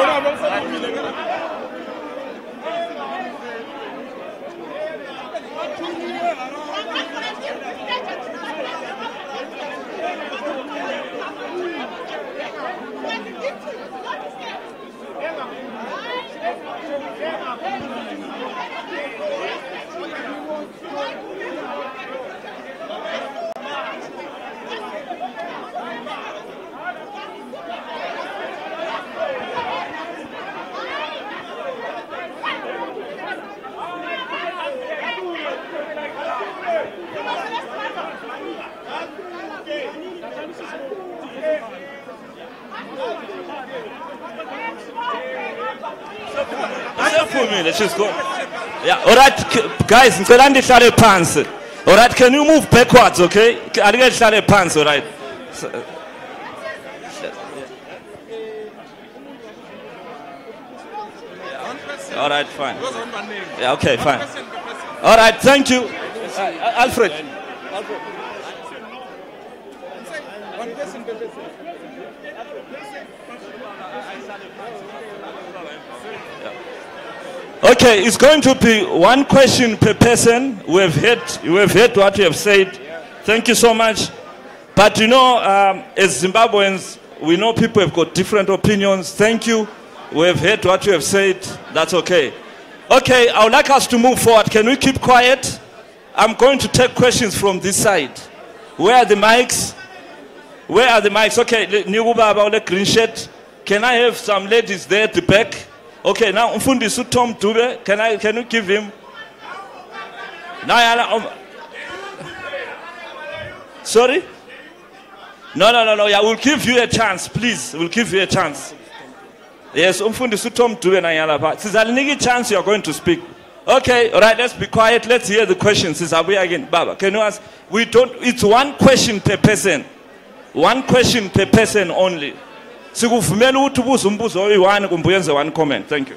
Let's just go. Yeah, all right, guys, all right, can you move backwards, okay? All right. All right, fine. Yeah, okay, fine. All right, thank you. Alfred. Okay, it's going to be one question per person. We have heard what you have said. Thank you so much. But you know, as Zimbabweans, we know people have got different opinions. Thank you. We have heard what you have said. That's okay. Okay, I would like us to move forward. Can we keep quiet? I'm going to take questions from this side. Where are the mics? Where are the mics? Okay, Nigubaba, green shirt. Can I have some ladies there at the back? Okay, now Mfundisu Tom Dube, can you give him? Now, sorry? No. Yeah, we'll give you a chance, please. We'll give you a chance. Yes, Mfundisu Tom Dube na yala pa. Sizalnigi chance you are going to speak. Okay, all right, let's be quiet. Let's hear the questions. Sisabuya again. Baba, can you ask? It's one question per person. One question per person only. Sikuvumela ukuthi ubuze umbuzo oyi-1 kumbuyenze one comment. Thank you.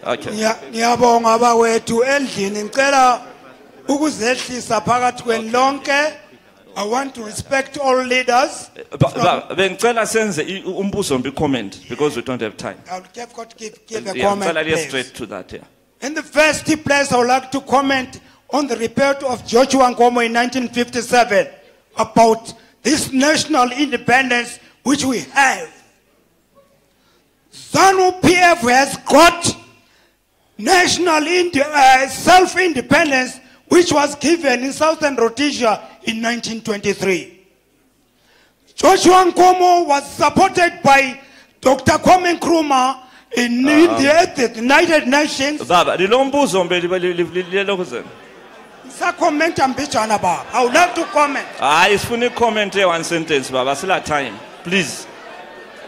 Okay. Ngiyabonga bawethu endlini ngicela ukuzehlisa phakathi kwenu lonke. I want to respect all leaders. Bengicela senze umbuzo mbi comment because we don't have time. I'll give a comment. Please. Straight to that, yeah. In the first place, I would like to comment on the report of Joshua Nkomo in 1957 about this national independence which we have. ZANU-PF has got national self-independence which was given in Southern Rhodesia in 1923. Joshua Nkomo was supported by Dr. Kwame Nkrumah in the United Nations. I would like to comment. It's funny comment here, one sentence, Baba. Still have time. Please.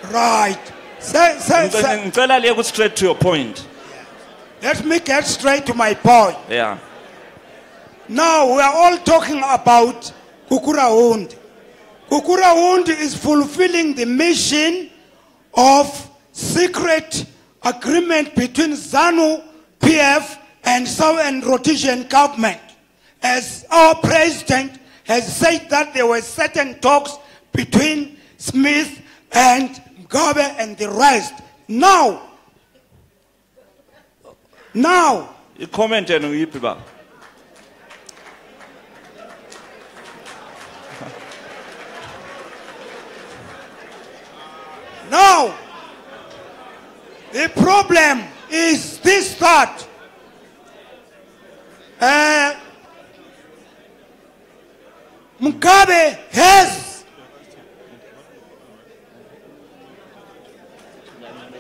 Right. Straight to your point. Let me get straight to my point. Yeah. Now we are all talking about Gukurahundi. Gukurahundi is fulfilling the mission of secret agreement between ZANU-PF and Southern Rhodesian government. As our president has said that there were certain talks between Smith and Mugabe and the rest. Now, Now, I-comment yenu uyiphi baba? now, the problem is this that Mugabe has,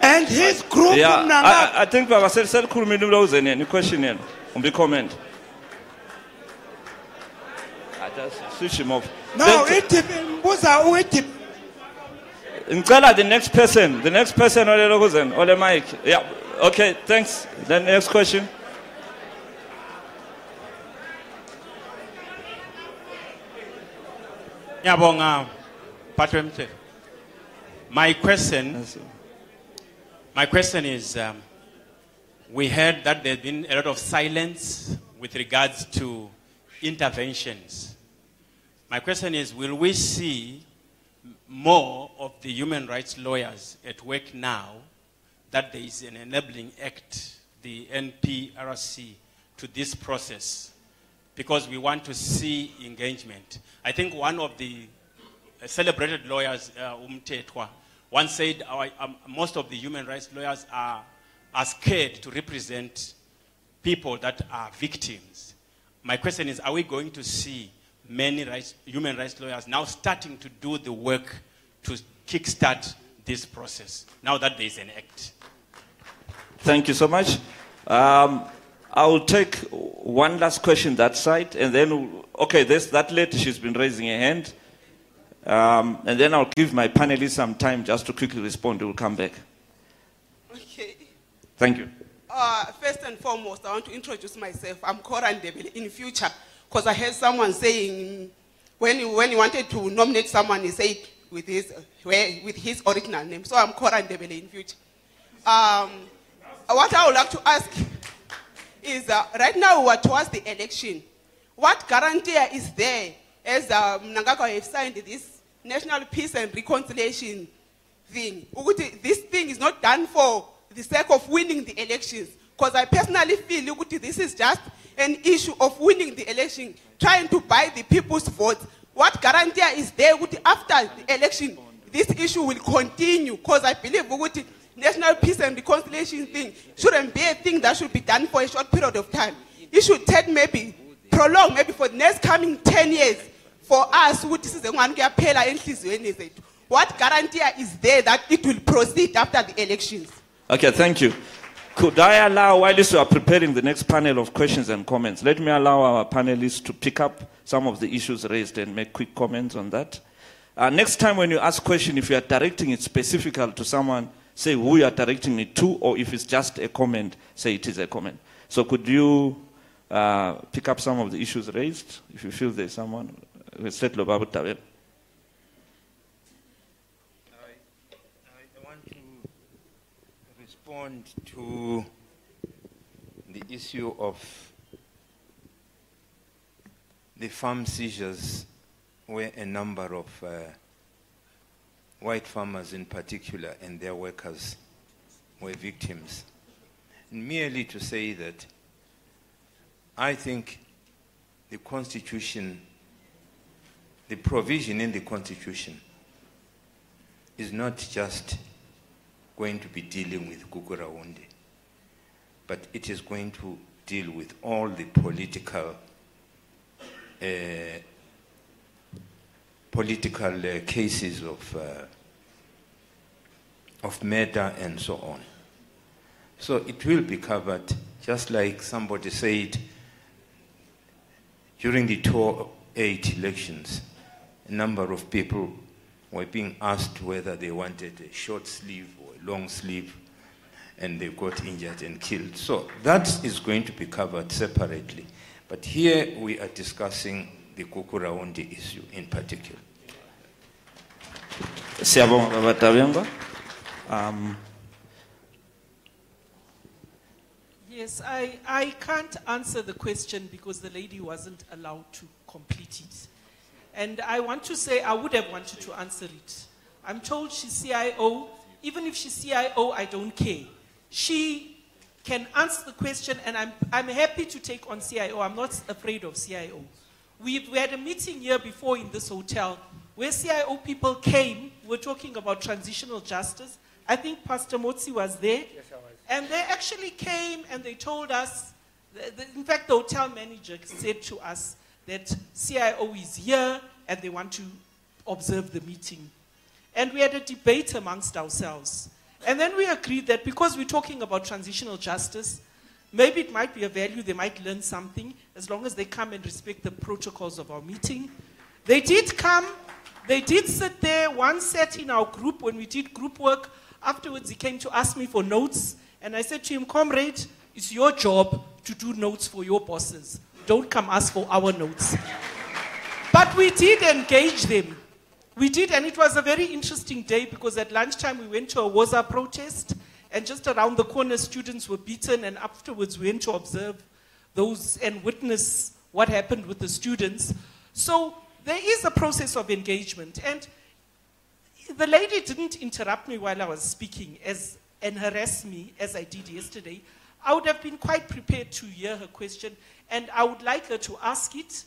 and his group. Yeah, I think Baba said khuluma indawuzeni any question yenu umbi comment. I just switch him off. Now it mbuza uthi Ngicela the next person olelo kuzeni ole mic. Yeah, okay, thanks. Then next question. Ngiyabonga Mphathi wemthetho. My question is, we heard that there's been a lot of silence with regards to interventions. My question is, will we see more of the human rights lawyers at work now that there is an enabling act, the NPRC, to this process? Because we want to see engagement. I think one of the celebrated lawyers, Umtetwa, once said most of the human rights lawyers are scared to represent people that are victims. My question is, are we going to see many human rights lawyers now starting to do the work to kickstart this process, now that there is an act? Thank you so much. I will take one last question that side, and then, okay, there's that lady, she's been raising her hand. And then I'll give my panelists some time just to quickly respond. We'll come back. Okay. Thank you. First and foremost, I want to introduce myself. I'm Cora Ndebele in future, because I heard someone saying when he wanted to nominate someone, he said with his original name. So I'm Cora Ndebele in future. What I would like to ask is, right now we are towards the election. What guarantee is there, as Mnangagwa have signed this National Peace and Reconciliation thing? This thing is not done for the sake of winning the elections. Because I personally feel this is just an issue of winning the election, trying to buy the people's votes. What guarantee is there after the election, this issue will continue? Because I believe National Peace and Reconciliation thing shouldn't be a thing that should be done for a short period of time. It should take prolong maybe for the next coming 10 years for us. What guarantee is there that it will proceed after the elections? Okay, thank you. Could I allow, while you are preparing the next panel of questions and comments, let me allow our panelists to pick up some of the issues raised and make quick comments on that. Next time when you ask a question, if you are directing it specifically to someone, say who you are directing it to, or if it's just a comment, say it is a comment. So could you pick up some of the issues raised, if you feel there's someone? I want to respond to the issue of the farm seizures, where a number of white farmers in particular and their workers were victims. And merely to say that I think the Constitution, the provision in the Constitution is not just going to be dealing with Gukurahundi, but it is going to deal with all the political cases of murder and so on. So it will be covered, just like somebody said during the 2008 elections, a number of people were being asked whether they wanted a short sleeve or a long sleeve, and they got injured and killed. So that is going to be covered separately. But here we are discussing the Gukurahundi issue in particular. Yes, I can't answer the question because the lady wasn't allowed to complete it. And I want to say I would have wanted to answer it. I'm told she's CIO. Even if she's CIO, I don't care. She can answer the question, and I'm happy to take on CIO. I'm not afraid of CIO. We had a meeting here before in this hotel where CIO people came. We're talking about transitional justice. I think Pastor Motsi was there. Yes, I was. And they actually came and they told us, in fact, the hotel manager said to us that CIO is here and they want to observe the meeting. And we had a debate amongst ourselves. And then we agreed that because we're talking about transitional justice, maybe it might be a value, they might learn something, as long as they come and respect the protocols of our meeting. They did come, they did sit there. One sat in our group when we did group work. Afterwards, he came to ask me for notes. And I said to him, comrade, it's your job to do notes for your bosses. Don't come ask for our notes. But we did engage them. We did, and it was a very interesting day because at lunchtime we went to a WOZA protest, and just around the corner students were beaten, and afterwards we went to observe those and witness what happened with the students. So there is a process of engagement, and the lady didn't interrupt me while I was speaking and harass me as I did yesterday. I would have been quite prepared to hear her question, and I would like her to ask it.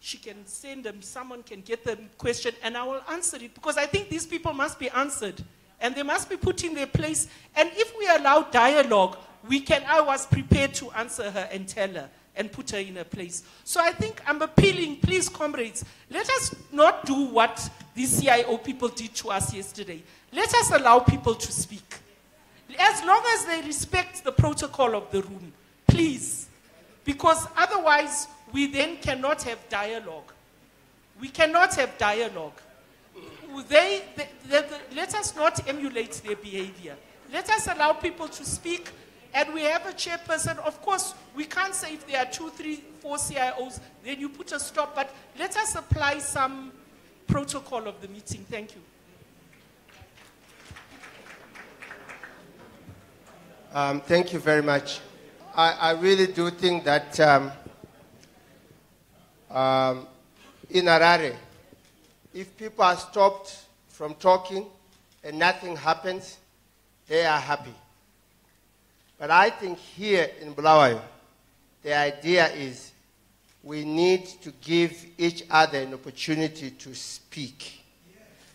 She can send them, someone can get the question, and I will answer it, because I think these people must be answered, and they must be put in their place. And if we allow dialogue, I was prepared to answer her and tell her and put her in her place. So I think I'm appealing, please, comrades, let us not do what these CIO people did to us yesterday. Let us allow people to speak. As long as they respect the protocol of the room, please. Because otherwise, we then cannot have dialogue. We cannot have dialogue. Let us not emulate their behavior. Let us allow people to speak, and we have a chairperson. Of course, we can't say if there are 2, 3, 4 CIOs, then you put a stop, but let us apply some protocol of the meeting. Thank you. Thank you very much. I really do think that in Harare, if people are stopped from talking and nothing happens, they are happy. But I think here in Bulawayo, the idea is we need to give each other an opportunity to speak.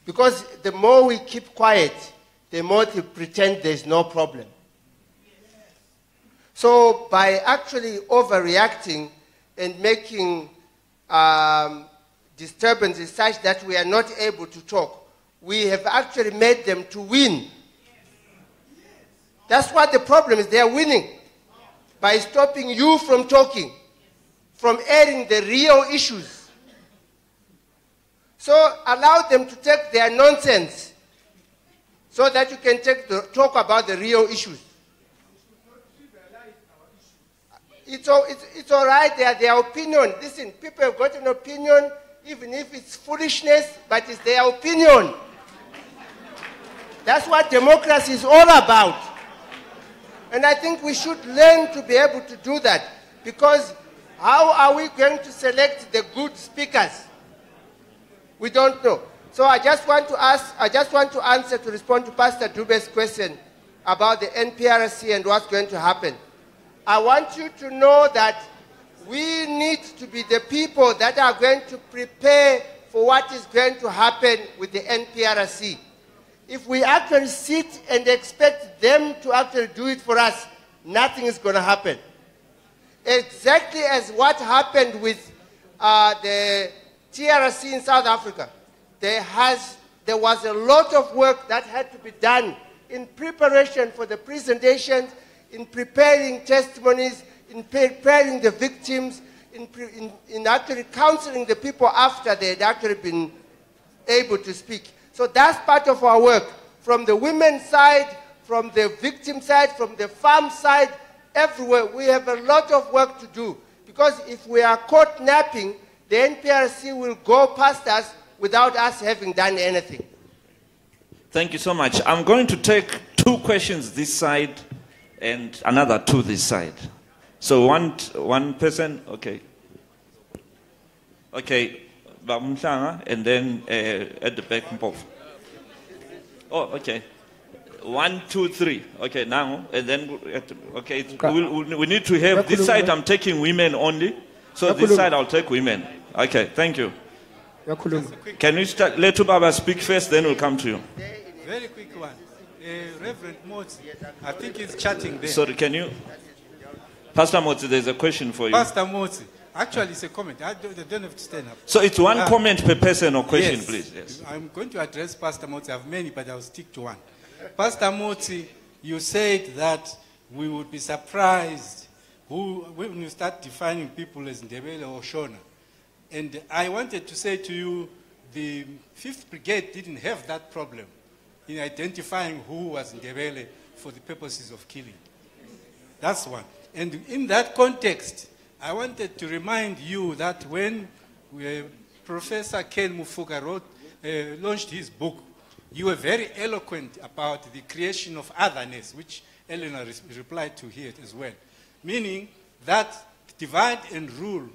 Because the more we keep quiet, the more they pretend there's no problem. So by actually overreacting and making disturbances such that we are not able to talk, we have actually made them to win. That's what the problem is. They are winning by stopping you from talking, from airing the real issues. So allow them to take their nonsense so that you can talk about the real issues. It's all right, they are their opinion. Listen, people have got an opinion, even if it's foolishness, but it's their opinion. That's what democracy is all about. And I think we should learn to be able to do that, because how are we going to select the good speakers? We don't know. So I just want to answer, to respond to Pastor Dube's question about the NPRC and what's going to happen. I want you to know that we need to be the people that are going to prepare for what is going to happen with the NPRC. If we actually sit and expect them to actually do it for us, nothing is going to happen. Exactly as what happened with the TRC in South Africa. There was a lot of work that had to be done in preparation for the presentations, in preparing testimonies, in preparing the victims, in actually counseling the people after they had actually been able to speak. So that's part of our work. From the women's side, from the victim side, from the farm side, everywhere, we have a lot of work to do. Because if we are caught napping, the NPRC will go past us without us having done anything. Thank you so much. I'm going to take 2 questions this side and another 2 this side. So one person, okay. Okay, and then at the back. Oh, okay. 1, 2, 3. Okay, now, and then, okay, we need to have, this side I'm taking women only, so this side I'll take women. Okay, thank you. Can you start, let Baba speak first, then we'll come to you. Very quick one. Reverend Motsi, I think he's chatting there. Sorry, can you? Pastor Motsi, there's a question for you. Pastor Motsi, actually it's a comment. I don't have to stand up. So it's one comment per person or question, yes. Please. Yes. I'm going to address Pastor Motsi. I have many, but I'll stick to one. Pastor Motsi, you said that we would be surprised when you start defining people as Ndebele or Shona. And I wanted to say to you, the 5th Brigade didn't have that problem in identifying who was Ndebele for the purposes of killing. That's one. And in that context, I wanted to remind you that when Professor Ken Mufuga launched his book, you were very eloquent about the creation of otherness, which Eleanor replied to here as well. Meaning that divide and rule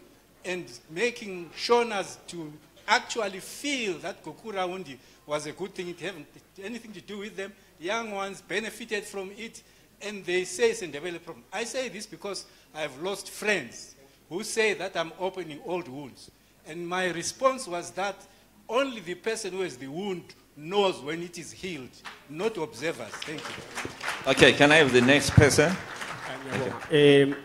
and making Shonas to actually feel that Gukurahundi was a good thing. It hadn't anything to do with them. Young ones benefited from it, and they say it's a development problem. I say this because I've lost friends who say that I'm opening old wounds. And my response was that only the person who has the wound knows when it is healed, not observers. Thank you. Okay, can I have the next person?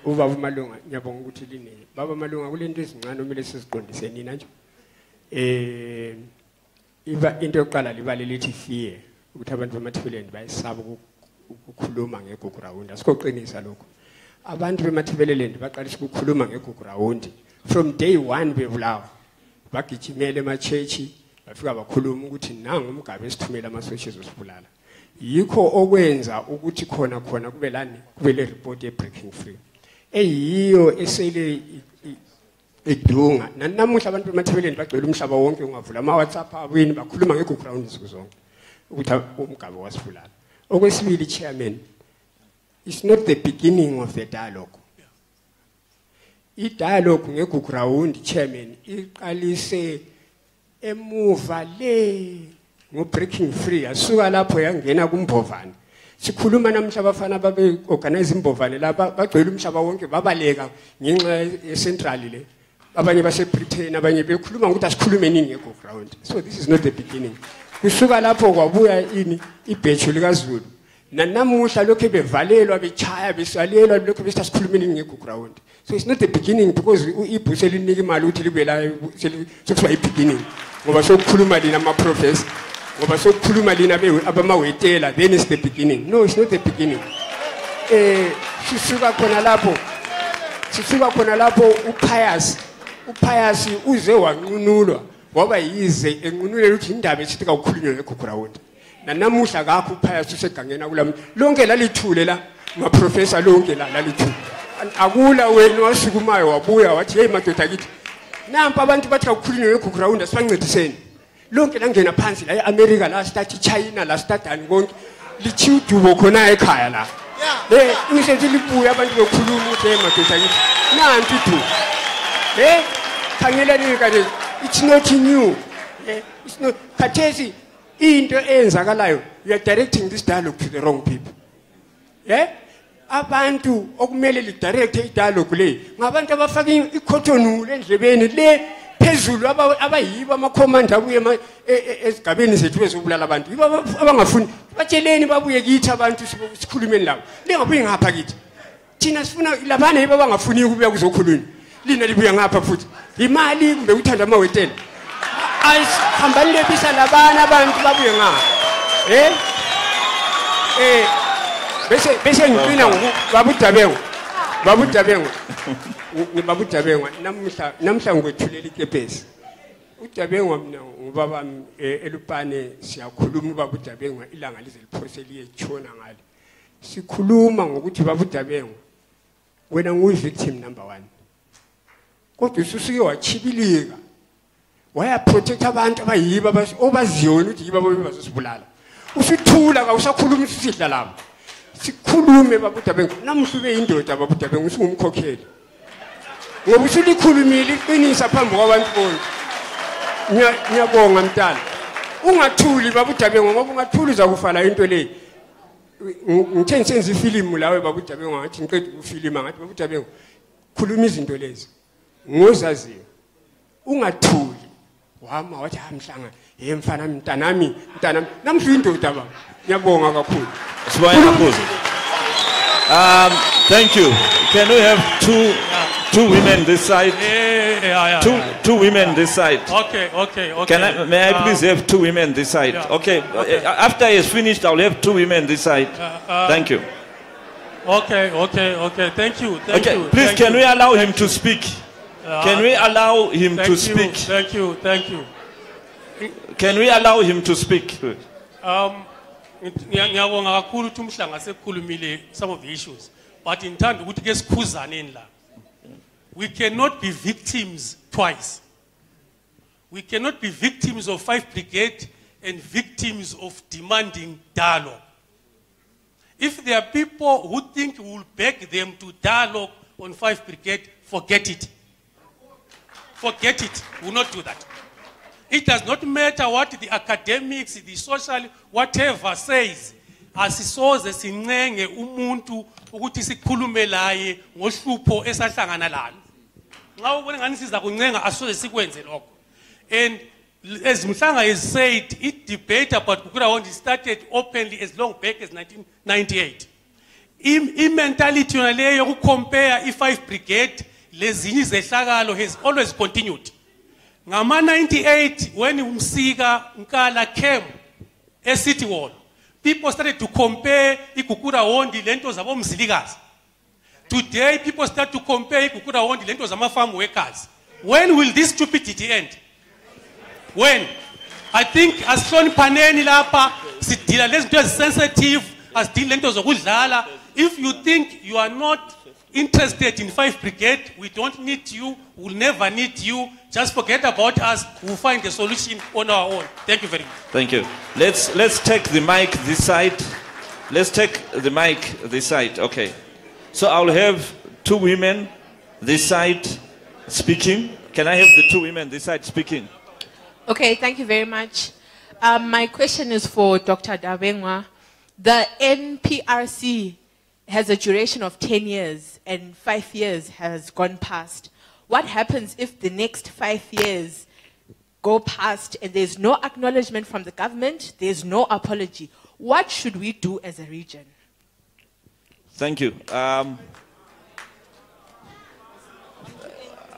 Ubaba Malunga ngiyabonga ukuthi linini. Baba Malunga kulento ezincane omele siziqondise nina nje. Iba into yokuqala libale lithi fear ukuthi abantu bemathebeleni bayisaba ukukhuluma ngeGukurahundi. Asikoqinisa lokho. Abantu bemathebeleni baqalisa ukukhuluma ngeGukurahundi from day 1 beBulawayo. Bagijimele emachechi bafika bakhuluma ukuthi nangu umgabe esithumela amasotshes osibulala. Yikho okwenza ukuthi khona kube lani kube le report ye breaking free eyiyo esele edunga namuhla abantu bemathebeleni bagcwele umhlaba wonke ungavula ama WhatsApp abini bakhuluma ngeGukurahundi zonke ukuthi umgabe wasibulala. Okwesibili, chairman, it's not the beginning of the dialogue. I dialogue ngeGukurahundi, chairman, iqalise emuva le breaking free asuka lapho yangena kumbovane. Sikhuluma namhla abafana babe organize imbovane lapha bagcwele umhlaba wonke babaleka ngenxa ye-central le. Abanye base Britain abanye bekhuluma ukuthi asikhulume nini ngeGukurahundi. So this is not the beginning. Kusuka lapho kwabuya ini ibheju likaZulu. Namuhla lokho bevalelwa bechaya besalelwa lokho bese asikhulume nini ngeGukurahundi. So it's not the beginning because ibhuse linika imali ukuthi libe la sokuba i-beginning. Ngoba sokukhuluma lina ama-professor. Ngoba sokukhuluma lina abamawetela, then it's the beginning. No, it's not the beginning. Sisuka khona lapho uPius uze wanqunulwa ngoba yize enqunule ukuthi indaba esithi kakhulunywe ngeGukurahundi. Namuhla kakho uPius usegangena kulam lonke lalithule la ma-professor lonke la lalithule. Akula wena wasukumayo wabuya wathi hey madoda kithi nampa abantu bathi kakhulunywe ngeGukurahundi asibancediseni. Lonke langena phansi la eAmerica la start China la start ani konke lichiudubo khona ekhaya la. Imisebenzi libuya abantu bekhuluma ukuthi hey madoda kithi nanti tu. Khangelani kanje it's not new. It's not khathesi into enzakalayo. You are directing this dialogue to the wrong people. Abantu okumele li direct i-dialogue le ngabantu abafaka ikhothonulu endlebeni le phezulu abayiba ama-commander abuye ezigabeni zethu bezobulala abantu yiba abangafuni batsheleni babuye kithi abantu sikhulumeni labo lingabuye ngapha kithi thina sifuna labana yiba abangafuni ukubuya kuzokhulunywa lina libuya ngapha futhi imali kumbe uthanda amawetela ayihambani lebisa labana abantu babuye ngapha bese ngicina babudabengwa namhla ngwethulela ikepesi udabengwa mina ngubaba elupane siyakhuluma babudabengwa ilanga lize liphose liyetshona ngale sikhuluma ngokuthi babudabengwa wena nguyi-victim number 1 kodwa ususuke wachibilika wayaprotect abantu abayiba obaziyo wena ukuthi yiba bazosibulala usithula kawusakhuluma usidla lapho sikhulume babudabengwa namhla ube yindoda babudabengwa usungumkhokheli ngoba usulikhulumile iqinisa phambi kwabantu bonke. Ngiyabonga mntana ungathuli babudabengwa ngoba ungathuli uzakufala into le ngithe ngisenza ifilimu lawe babuDabengu ngathi ngiqeda ukufilima ngathi babuDabengu khuluma izinto lezi ngozaziyo ungathuli wama wathi hamhlanga mfana mntanami namhla indoda baba ngiyabonga kakhulu Sibonga kakhulu. Thank you. Can we have two women this side? Two women this side. Okay. May I please have two women this side? Yeah. Okay. After he is finished, I'll have two women this side. Thank you. Okay. Thank you. Please, can we allow him to speak? Can we allow him to speak? Thank you. Can we allow him to speak? Ngiyabonga kakhulu ukuthi umhlanga sekukhulumile some of the issues, but intando ukuthi ke sikhuzane la. We cannot be victims twice. We cannot be victims of 5 Brigade and victims of demanding dialogue. If there are people who think we will beg them to dialogue on 5 Brigade, forget it. Forget it. We will not do that. It does not matter what the academics, the social, whatever says. Asisoze sincenge umuntu ukuthi sikhulume laye ngohlupho esahlangana lalo. Ngawo ubona ngani siza kuncenga asoze sikwenze lokho. And as Mhlanga has said, it debate about Gukurahundi started openly as long back as 1998. I-mentality yonaleyo yokucompare i-5 Brigade lezinye izehlakalo has always continued. Ngama 98 when Umsika Nkala came a city wall, people started to compare Gukurahundi lento zabo mzilikazi. Today people start to compare Gukurahundi lento zama farm workers. When will this stupidity end? When? I think as shown paneni lapha sidila lezinto sensitive as deal lento zokudlala. If you think you are not interested in 5 Brigade, we don't need you, we'll never need you. Just forget about us, we'll find a solution on our own. Thank you very much. Thank you. Let's take the mic this side. Let's take the mic this side. Okay. So I'll have 2 women this side speaking. Can I have the 2 women this side speaking? Okay, thank you very much. My question is for Dr. Dabengwa. The NPRC has a duration of 10 years and 5 years has gone past. What happens if the next 5 years go past and there's no acknowledgement from the government, there's no apology? What should we do as a region? Thank you.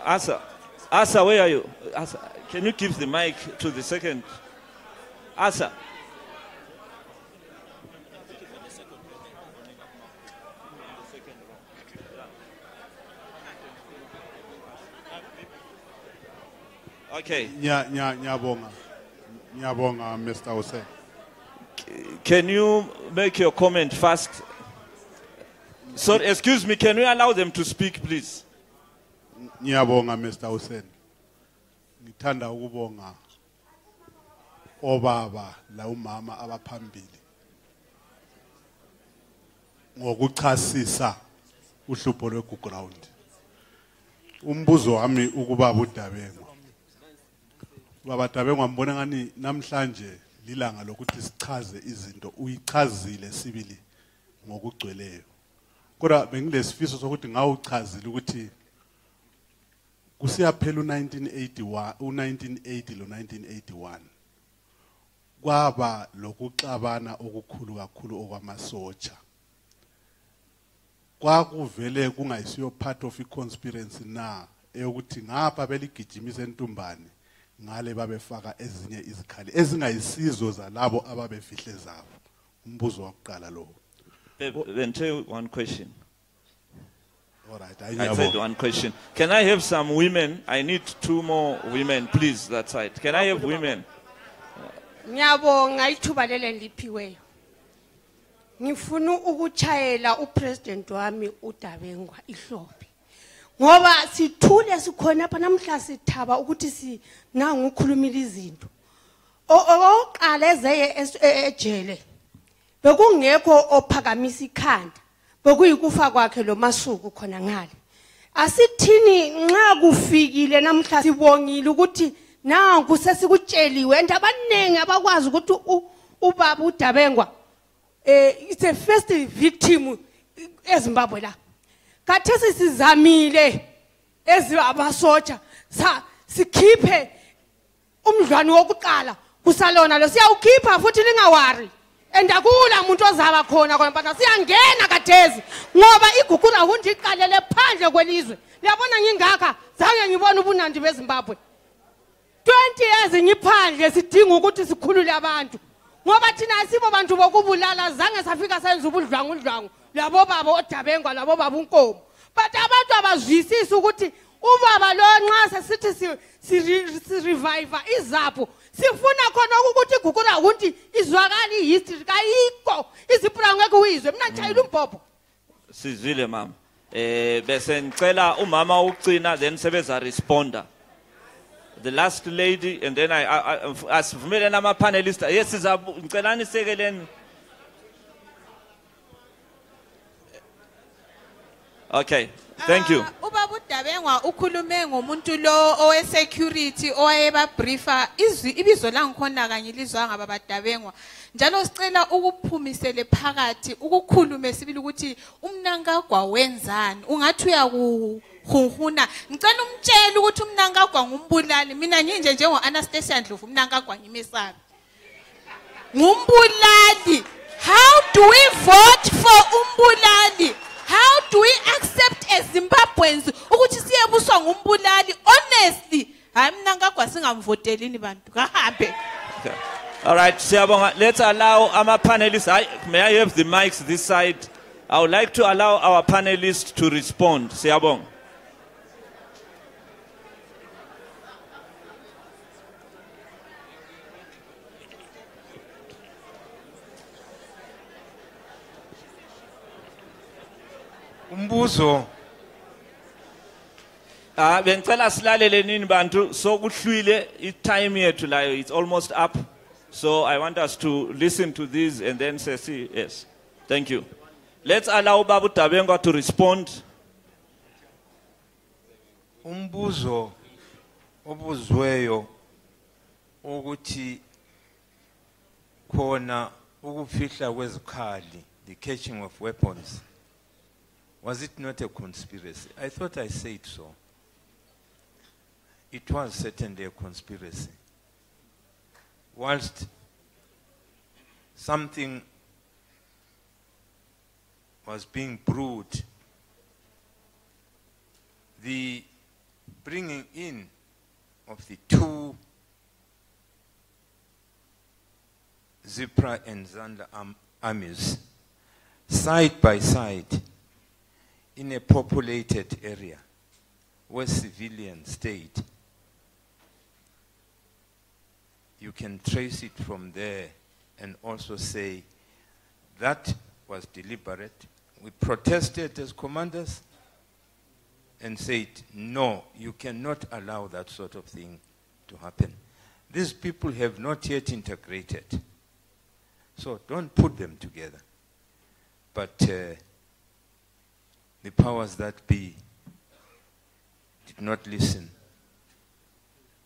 Asa, where are you? Asa, can you give the mic to the second? Asa. Okay. Nyabonga, Mr. Hussein. Can you make your comment fast? So, excuse me, can we allow them to speak, please? Nyabonga, Mr. Hussein. Ngithanda ukubonga obaba la umama abaphambili ngokuchasisa uhlupho lweGukurahundi. Umbuzo wami ukubaba uDabengu. Baba Dabengu mbona ngani namhlanje lilanga lokuthi sichaze izinto uyichazile sibili ngokugcweleyo. Kodwa bengilesifiso sokuthi ngawuchazile ukuthi kusiyaphela u1981 u1980 lo 1981 kwaba lokuxabana okukhulu kakhulu okwamasotsha. Kwakuvele kungayisiyo part of iconspiracy na eyokuthi ngapha beligijimisa entumbane ngale babefaka ezinye izikhali ezingayisizo zalabo ababefihle zabo. Umbuzo wokuqala lo. Then tell one question. All right, I said one question. Can I have some women? I need 2 more women, please, that side. Can I have women? Ngiyabonga ithuba lele liphiweyo. Ngifuna ukuchayela upresident wami uDabengwa ihlophe. Ngoba sithule sikhona apha namhla sithaba ukuthi nangu ukhulumile izinto. Oqala ezeye ejele. Bekungekho ophakamisa ikhanda. Bekuyikufa kwakhe lo masuku khona ngale. Asithini nxa kufikile namhla sibongile ukuthi nangu sesikutsheliwe and abanengi abakwazi ukuthi ubaba uDabengwa it's a first victim eZimbabwe la. Kathesi sizamile abasotsha sikhiphe umdlwane wokuqala kusalona lo siyawukhipha futhi lingawari endakula umuntu ozaba khona kwempatha siyangena kathesi ngoba iGukurahundi iqalele phandle kwelizwe liyabona ngingaka zange ngibone ubunandi beZimbabwe 20 years ngiphandle sidinga ukuthi sikhulule abantu ngoba thina sibo bantu bokubulala zange safika senza ubudlwangudlwangu labo baba oDabengwa labo baba uNkomo but abantu abazwisisa ukuthi ubaba lo nxa sesithi si revive izapho sifuna khona ukuthi iGukurahundi izwakala ihistory kayikho izipula ngeke uyizwe mina ngichayila umbhobho sizwile mama bese ngicela umama ucina then sebeza responda the last lady and then I asivumele nama panelists yes ngicela nisekeleni okay thank you ubaba uDabengwa ukhulume ngomuntu lo owe security owayeba briefer ibizo langikhona kanye lizwa ngaba baDabengwa njalo sicela ukuphumisele phakathi ukukhulume sibili ukuthi umnankagwa wenzani ungathi uyakuhunhuna ngicela umtshela ukuthi umnankagwa ngumbulali mina nginje njengo Anastasia Ndlovu umnankagwa ngimesabi ngumbulali how do we vote for umbulali how do we accept as Zimbabweans ukuthi siyebuswa ngumbulali honestly hayi mnankagwa singamvotelini bantu kahambe all right siyabonga let's allow our panelists may I have the mics this side I would like to allow our panelists to respond siyabonga umbuzo bengicela silalele nini bantu sokuhlwile itime yethu layo it's almost up so I want us to listen to this and then say yes thank you let's allow baba uDabengwa to respond umbuzo obuzweyo ukuthi khona ukufihla kwezikhali the catching of weapons. Was it not a conspiracy? I thought I said so. It was certainly a conspiracy. Whilst something was being brewed, the bringing in of the two Zipra and Zanda armies side by side in a populated area where civilians stayed. You can trace it from there and also say that was deliberate. We protested as commanders and said, no, you cannot allow that sort of thing to happen. These people have not yet integrated. So don't put them together. But the powers that be did not listen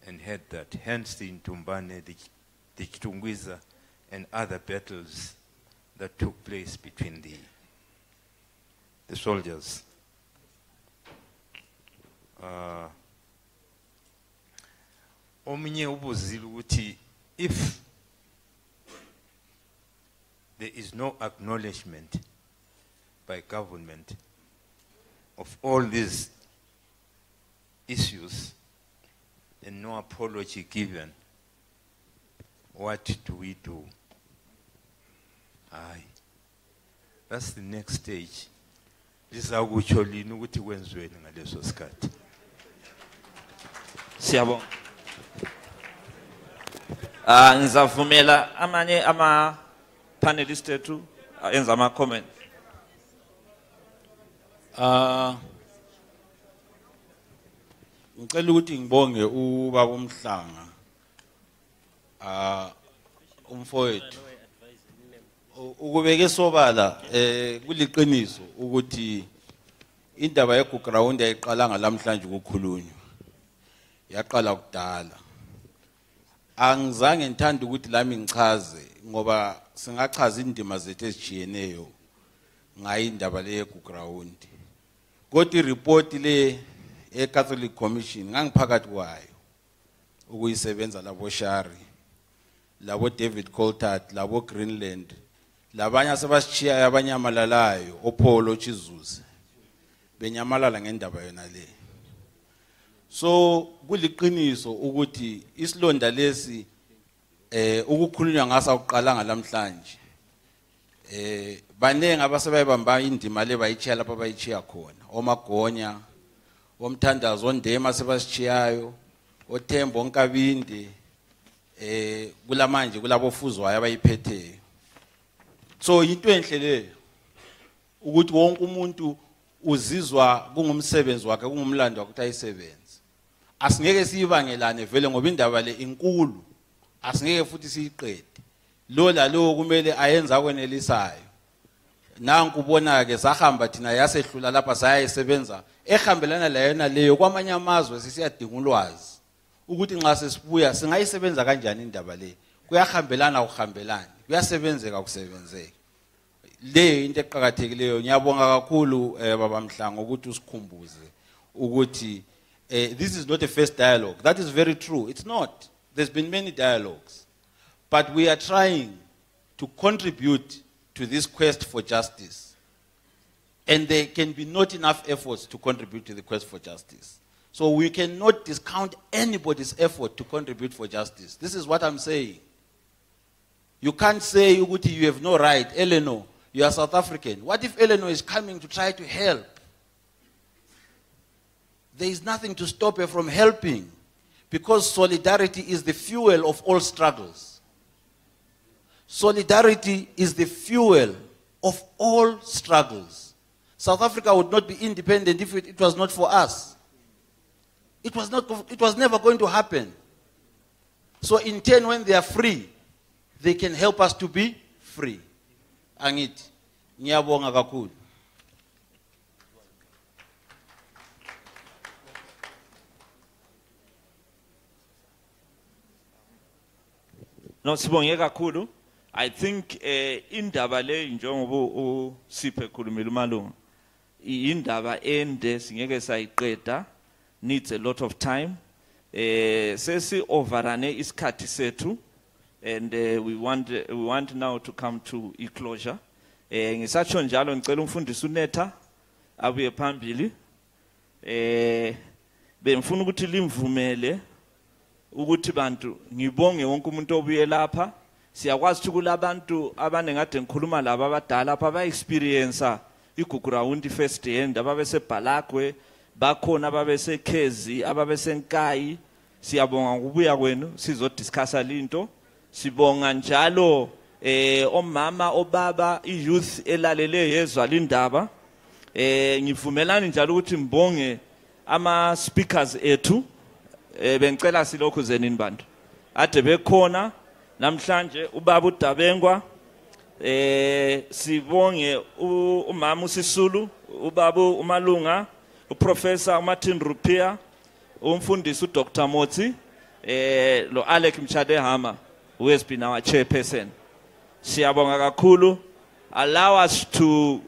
and had that. Hence the Ntumbane, the Kitungwiza, and other battles that took place between the soldiers. Omunye ubuzile ukuthi if there is no acknowledgement by government of all these issues and no apology given, what do we do? Aye. That's the next stage. Lizakutsho lini ukuthi kwenzweni ngaleso sikhathi. Siyabonga. Ngizavumela amanye ama panelists ethu enza ama comment. Ngicela ukuthi ngibonge ubaba uMhlanga umfowethu ukubeke sobala kuliqiniso ukuthi indaba yeGukurahundi ayiqala ngalamhlanje ukukhulunywa yaqala kudala angizange ngithanda ukuthi lami ngichaze ngoba singachaza indima zethu ezijiyeneyo ngayi indaba le Gukurahundi. Kodwa ireport le Catholic Commission ngangiphakathi kwayo ukuyisebenza labo Shari, labo David Coltart, labo Greenland, labanye asebashiya abanyamalalayo oPaulo Chizuze benyamalala ngendaba yona le. So kuliqiniso ukuthi isilonda lesi ukukhulunywa ngasa uqala ngalamhlanje banenge abasebebamba indima le bayichiya lapha bayichiya khona, oMagonya, omthandazo, ondema sebasichiyayo, oThembo, oNkabinde, kulamanje kulabofuzwayo abayiphetheyo. So into enhle le ukuthi wonke umuntu uzizwa kungumsebenzi wakhe, kungumlando wakhe ukuthi ayisebenze. Asingeke siyibangelane vele ngoba indaba le inkulu, asingeke futhi siyiqede. Lo la lo kumele ayenza akwenelisayo. Nanku ubona ke sahamba thina yasehlula lapha sayayisebenza ehambelana la yona leyo kwamanye amazwe sisiyadinga ulwazi ukuthi nxa sesibuya singayisebenza kanjani indaba le. Kuyahambelana ukuhambelana, kuyasebenzeka kusebenzeka. Le into eqhakathekileyo ngiyabonga kakhulu baba Mhlango ukuthi usikhumbuze ukuthi this is not a first dialogue. That is very true. It's not. There's been many dialogues. But we are trying to contribute to this quest for justice. And there can be not enough efforts to contribute to the quest for justice. So we cannot discount anybody's effort to contribute for justice. This is what I'm saying. You can't say you have no right. Eleanor, you are South African. What if Eleanor is coming to try to help? There is nothing to stop her from helping, because solidarity is the fuel of all struggles. Solidarity is the fuel of all struggles. South Africa would not be independent if it was not for us. It was never going to happen. So in turn, when they are free, they can help us to be free. Angit, ngiyabonga kakhulu. No, sibonge kakhulu. I think indaba le njengoba uSiphe khulumela umalunga, indaba ende singeke sayiqeda, needs a lot of time. Sesi overrane isikhathi sethu, and we want now to come to a closure. Ngisatsho njalo ngicela umfundisi uNetha abuye phambili. Bemfuna ukuthi limvumele ukuthi bantu ngibonge wonke umuntu obuye lapha. Siyakwazi ukuthi kulabantu abanengade ngikhuluma laba abadala apha ba experience iGukurahundi first hand, ababese Balagwe, bakhona ababese Khezi, ababese Nkayi. Siyabonga ukubuya kwenu sizodiscussa linto. Sibonga njalo omama obaba iyouth elalele yezwa lindaba. Ngivumelani njalo ukuthi mbonge ama speakers ethu. Bengicela silokhu zenini bantu ade bekhona namhlanje ubaba uDabengwa, sibonge umama uSisulu, ubaba uMalunga, uProfessor Martin Rupia, umfundisi uDr Motsi, lo Alec Mchadehama, who has been our chairperson. Siyabonga kakhulu. Allow us to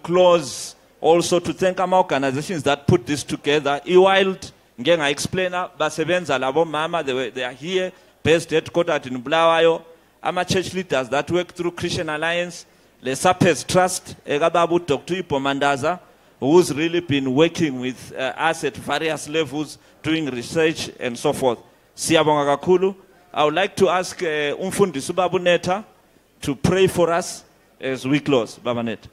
close also to thank our organizations that put this together. iWild ngenga explainer basebenza labo mama, they are here based headquartered in Bulawayo. Ama church leaders that work through Christian Alliance, the SAPES Trust, Egababu Dr. Ipomandaza, who's really been working with us at various levels, doing research and so forth. Siyabonga kakhulu. I would like to ask Umfundisi Babu Netha to pray for us as we close. Baba Netha.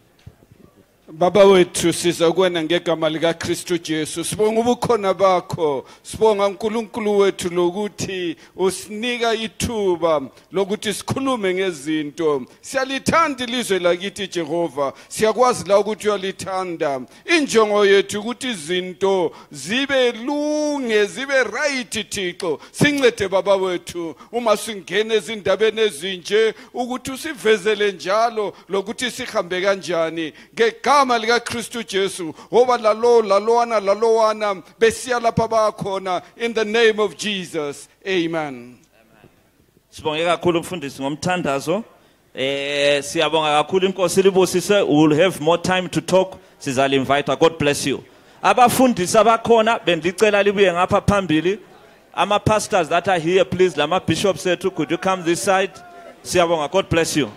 Baba wethu siza kuwena ngegama lika Kristu Jesu. Sibonga ubukhona bakho, sibonga uNkulunkulu wethu lokuthi usinika ithuba lokuthi sikhulume ngezinto. Siyalithanda ilizwe lakithi Jehova, siyakwazi la ukuthi uyalithanda. Injongo yethu ukuthi izinto zibe lunge, zibe right Thixo. Sincede baba wethu uma singena ezindabeni ezinje ukuthi usivezele njalo lokuthi sihambe kanjani. Ngegama lika Kristu Jesu, oba lalowana besiya lapha bakhona, in the name of Jesus. Amen. Sibonge kakhulu mfundisi ngomthandazo. Siyabonga kakhulu inkosi libusise. We will have more time to talk. Sizal invite. God bless you. Abafundisi abakhona bendicela libuye ngapha phambili. Ama pastors that are here, please, lama bishops sethu, could you come this side? Siyabonga. God bless you.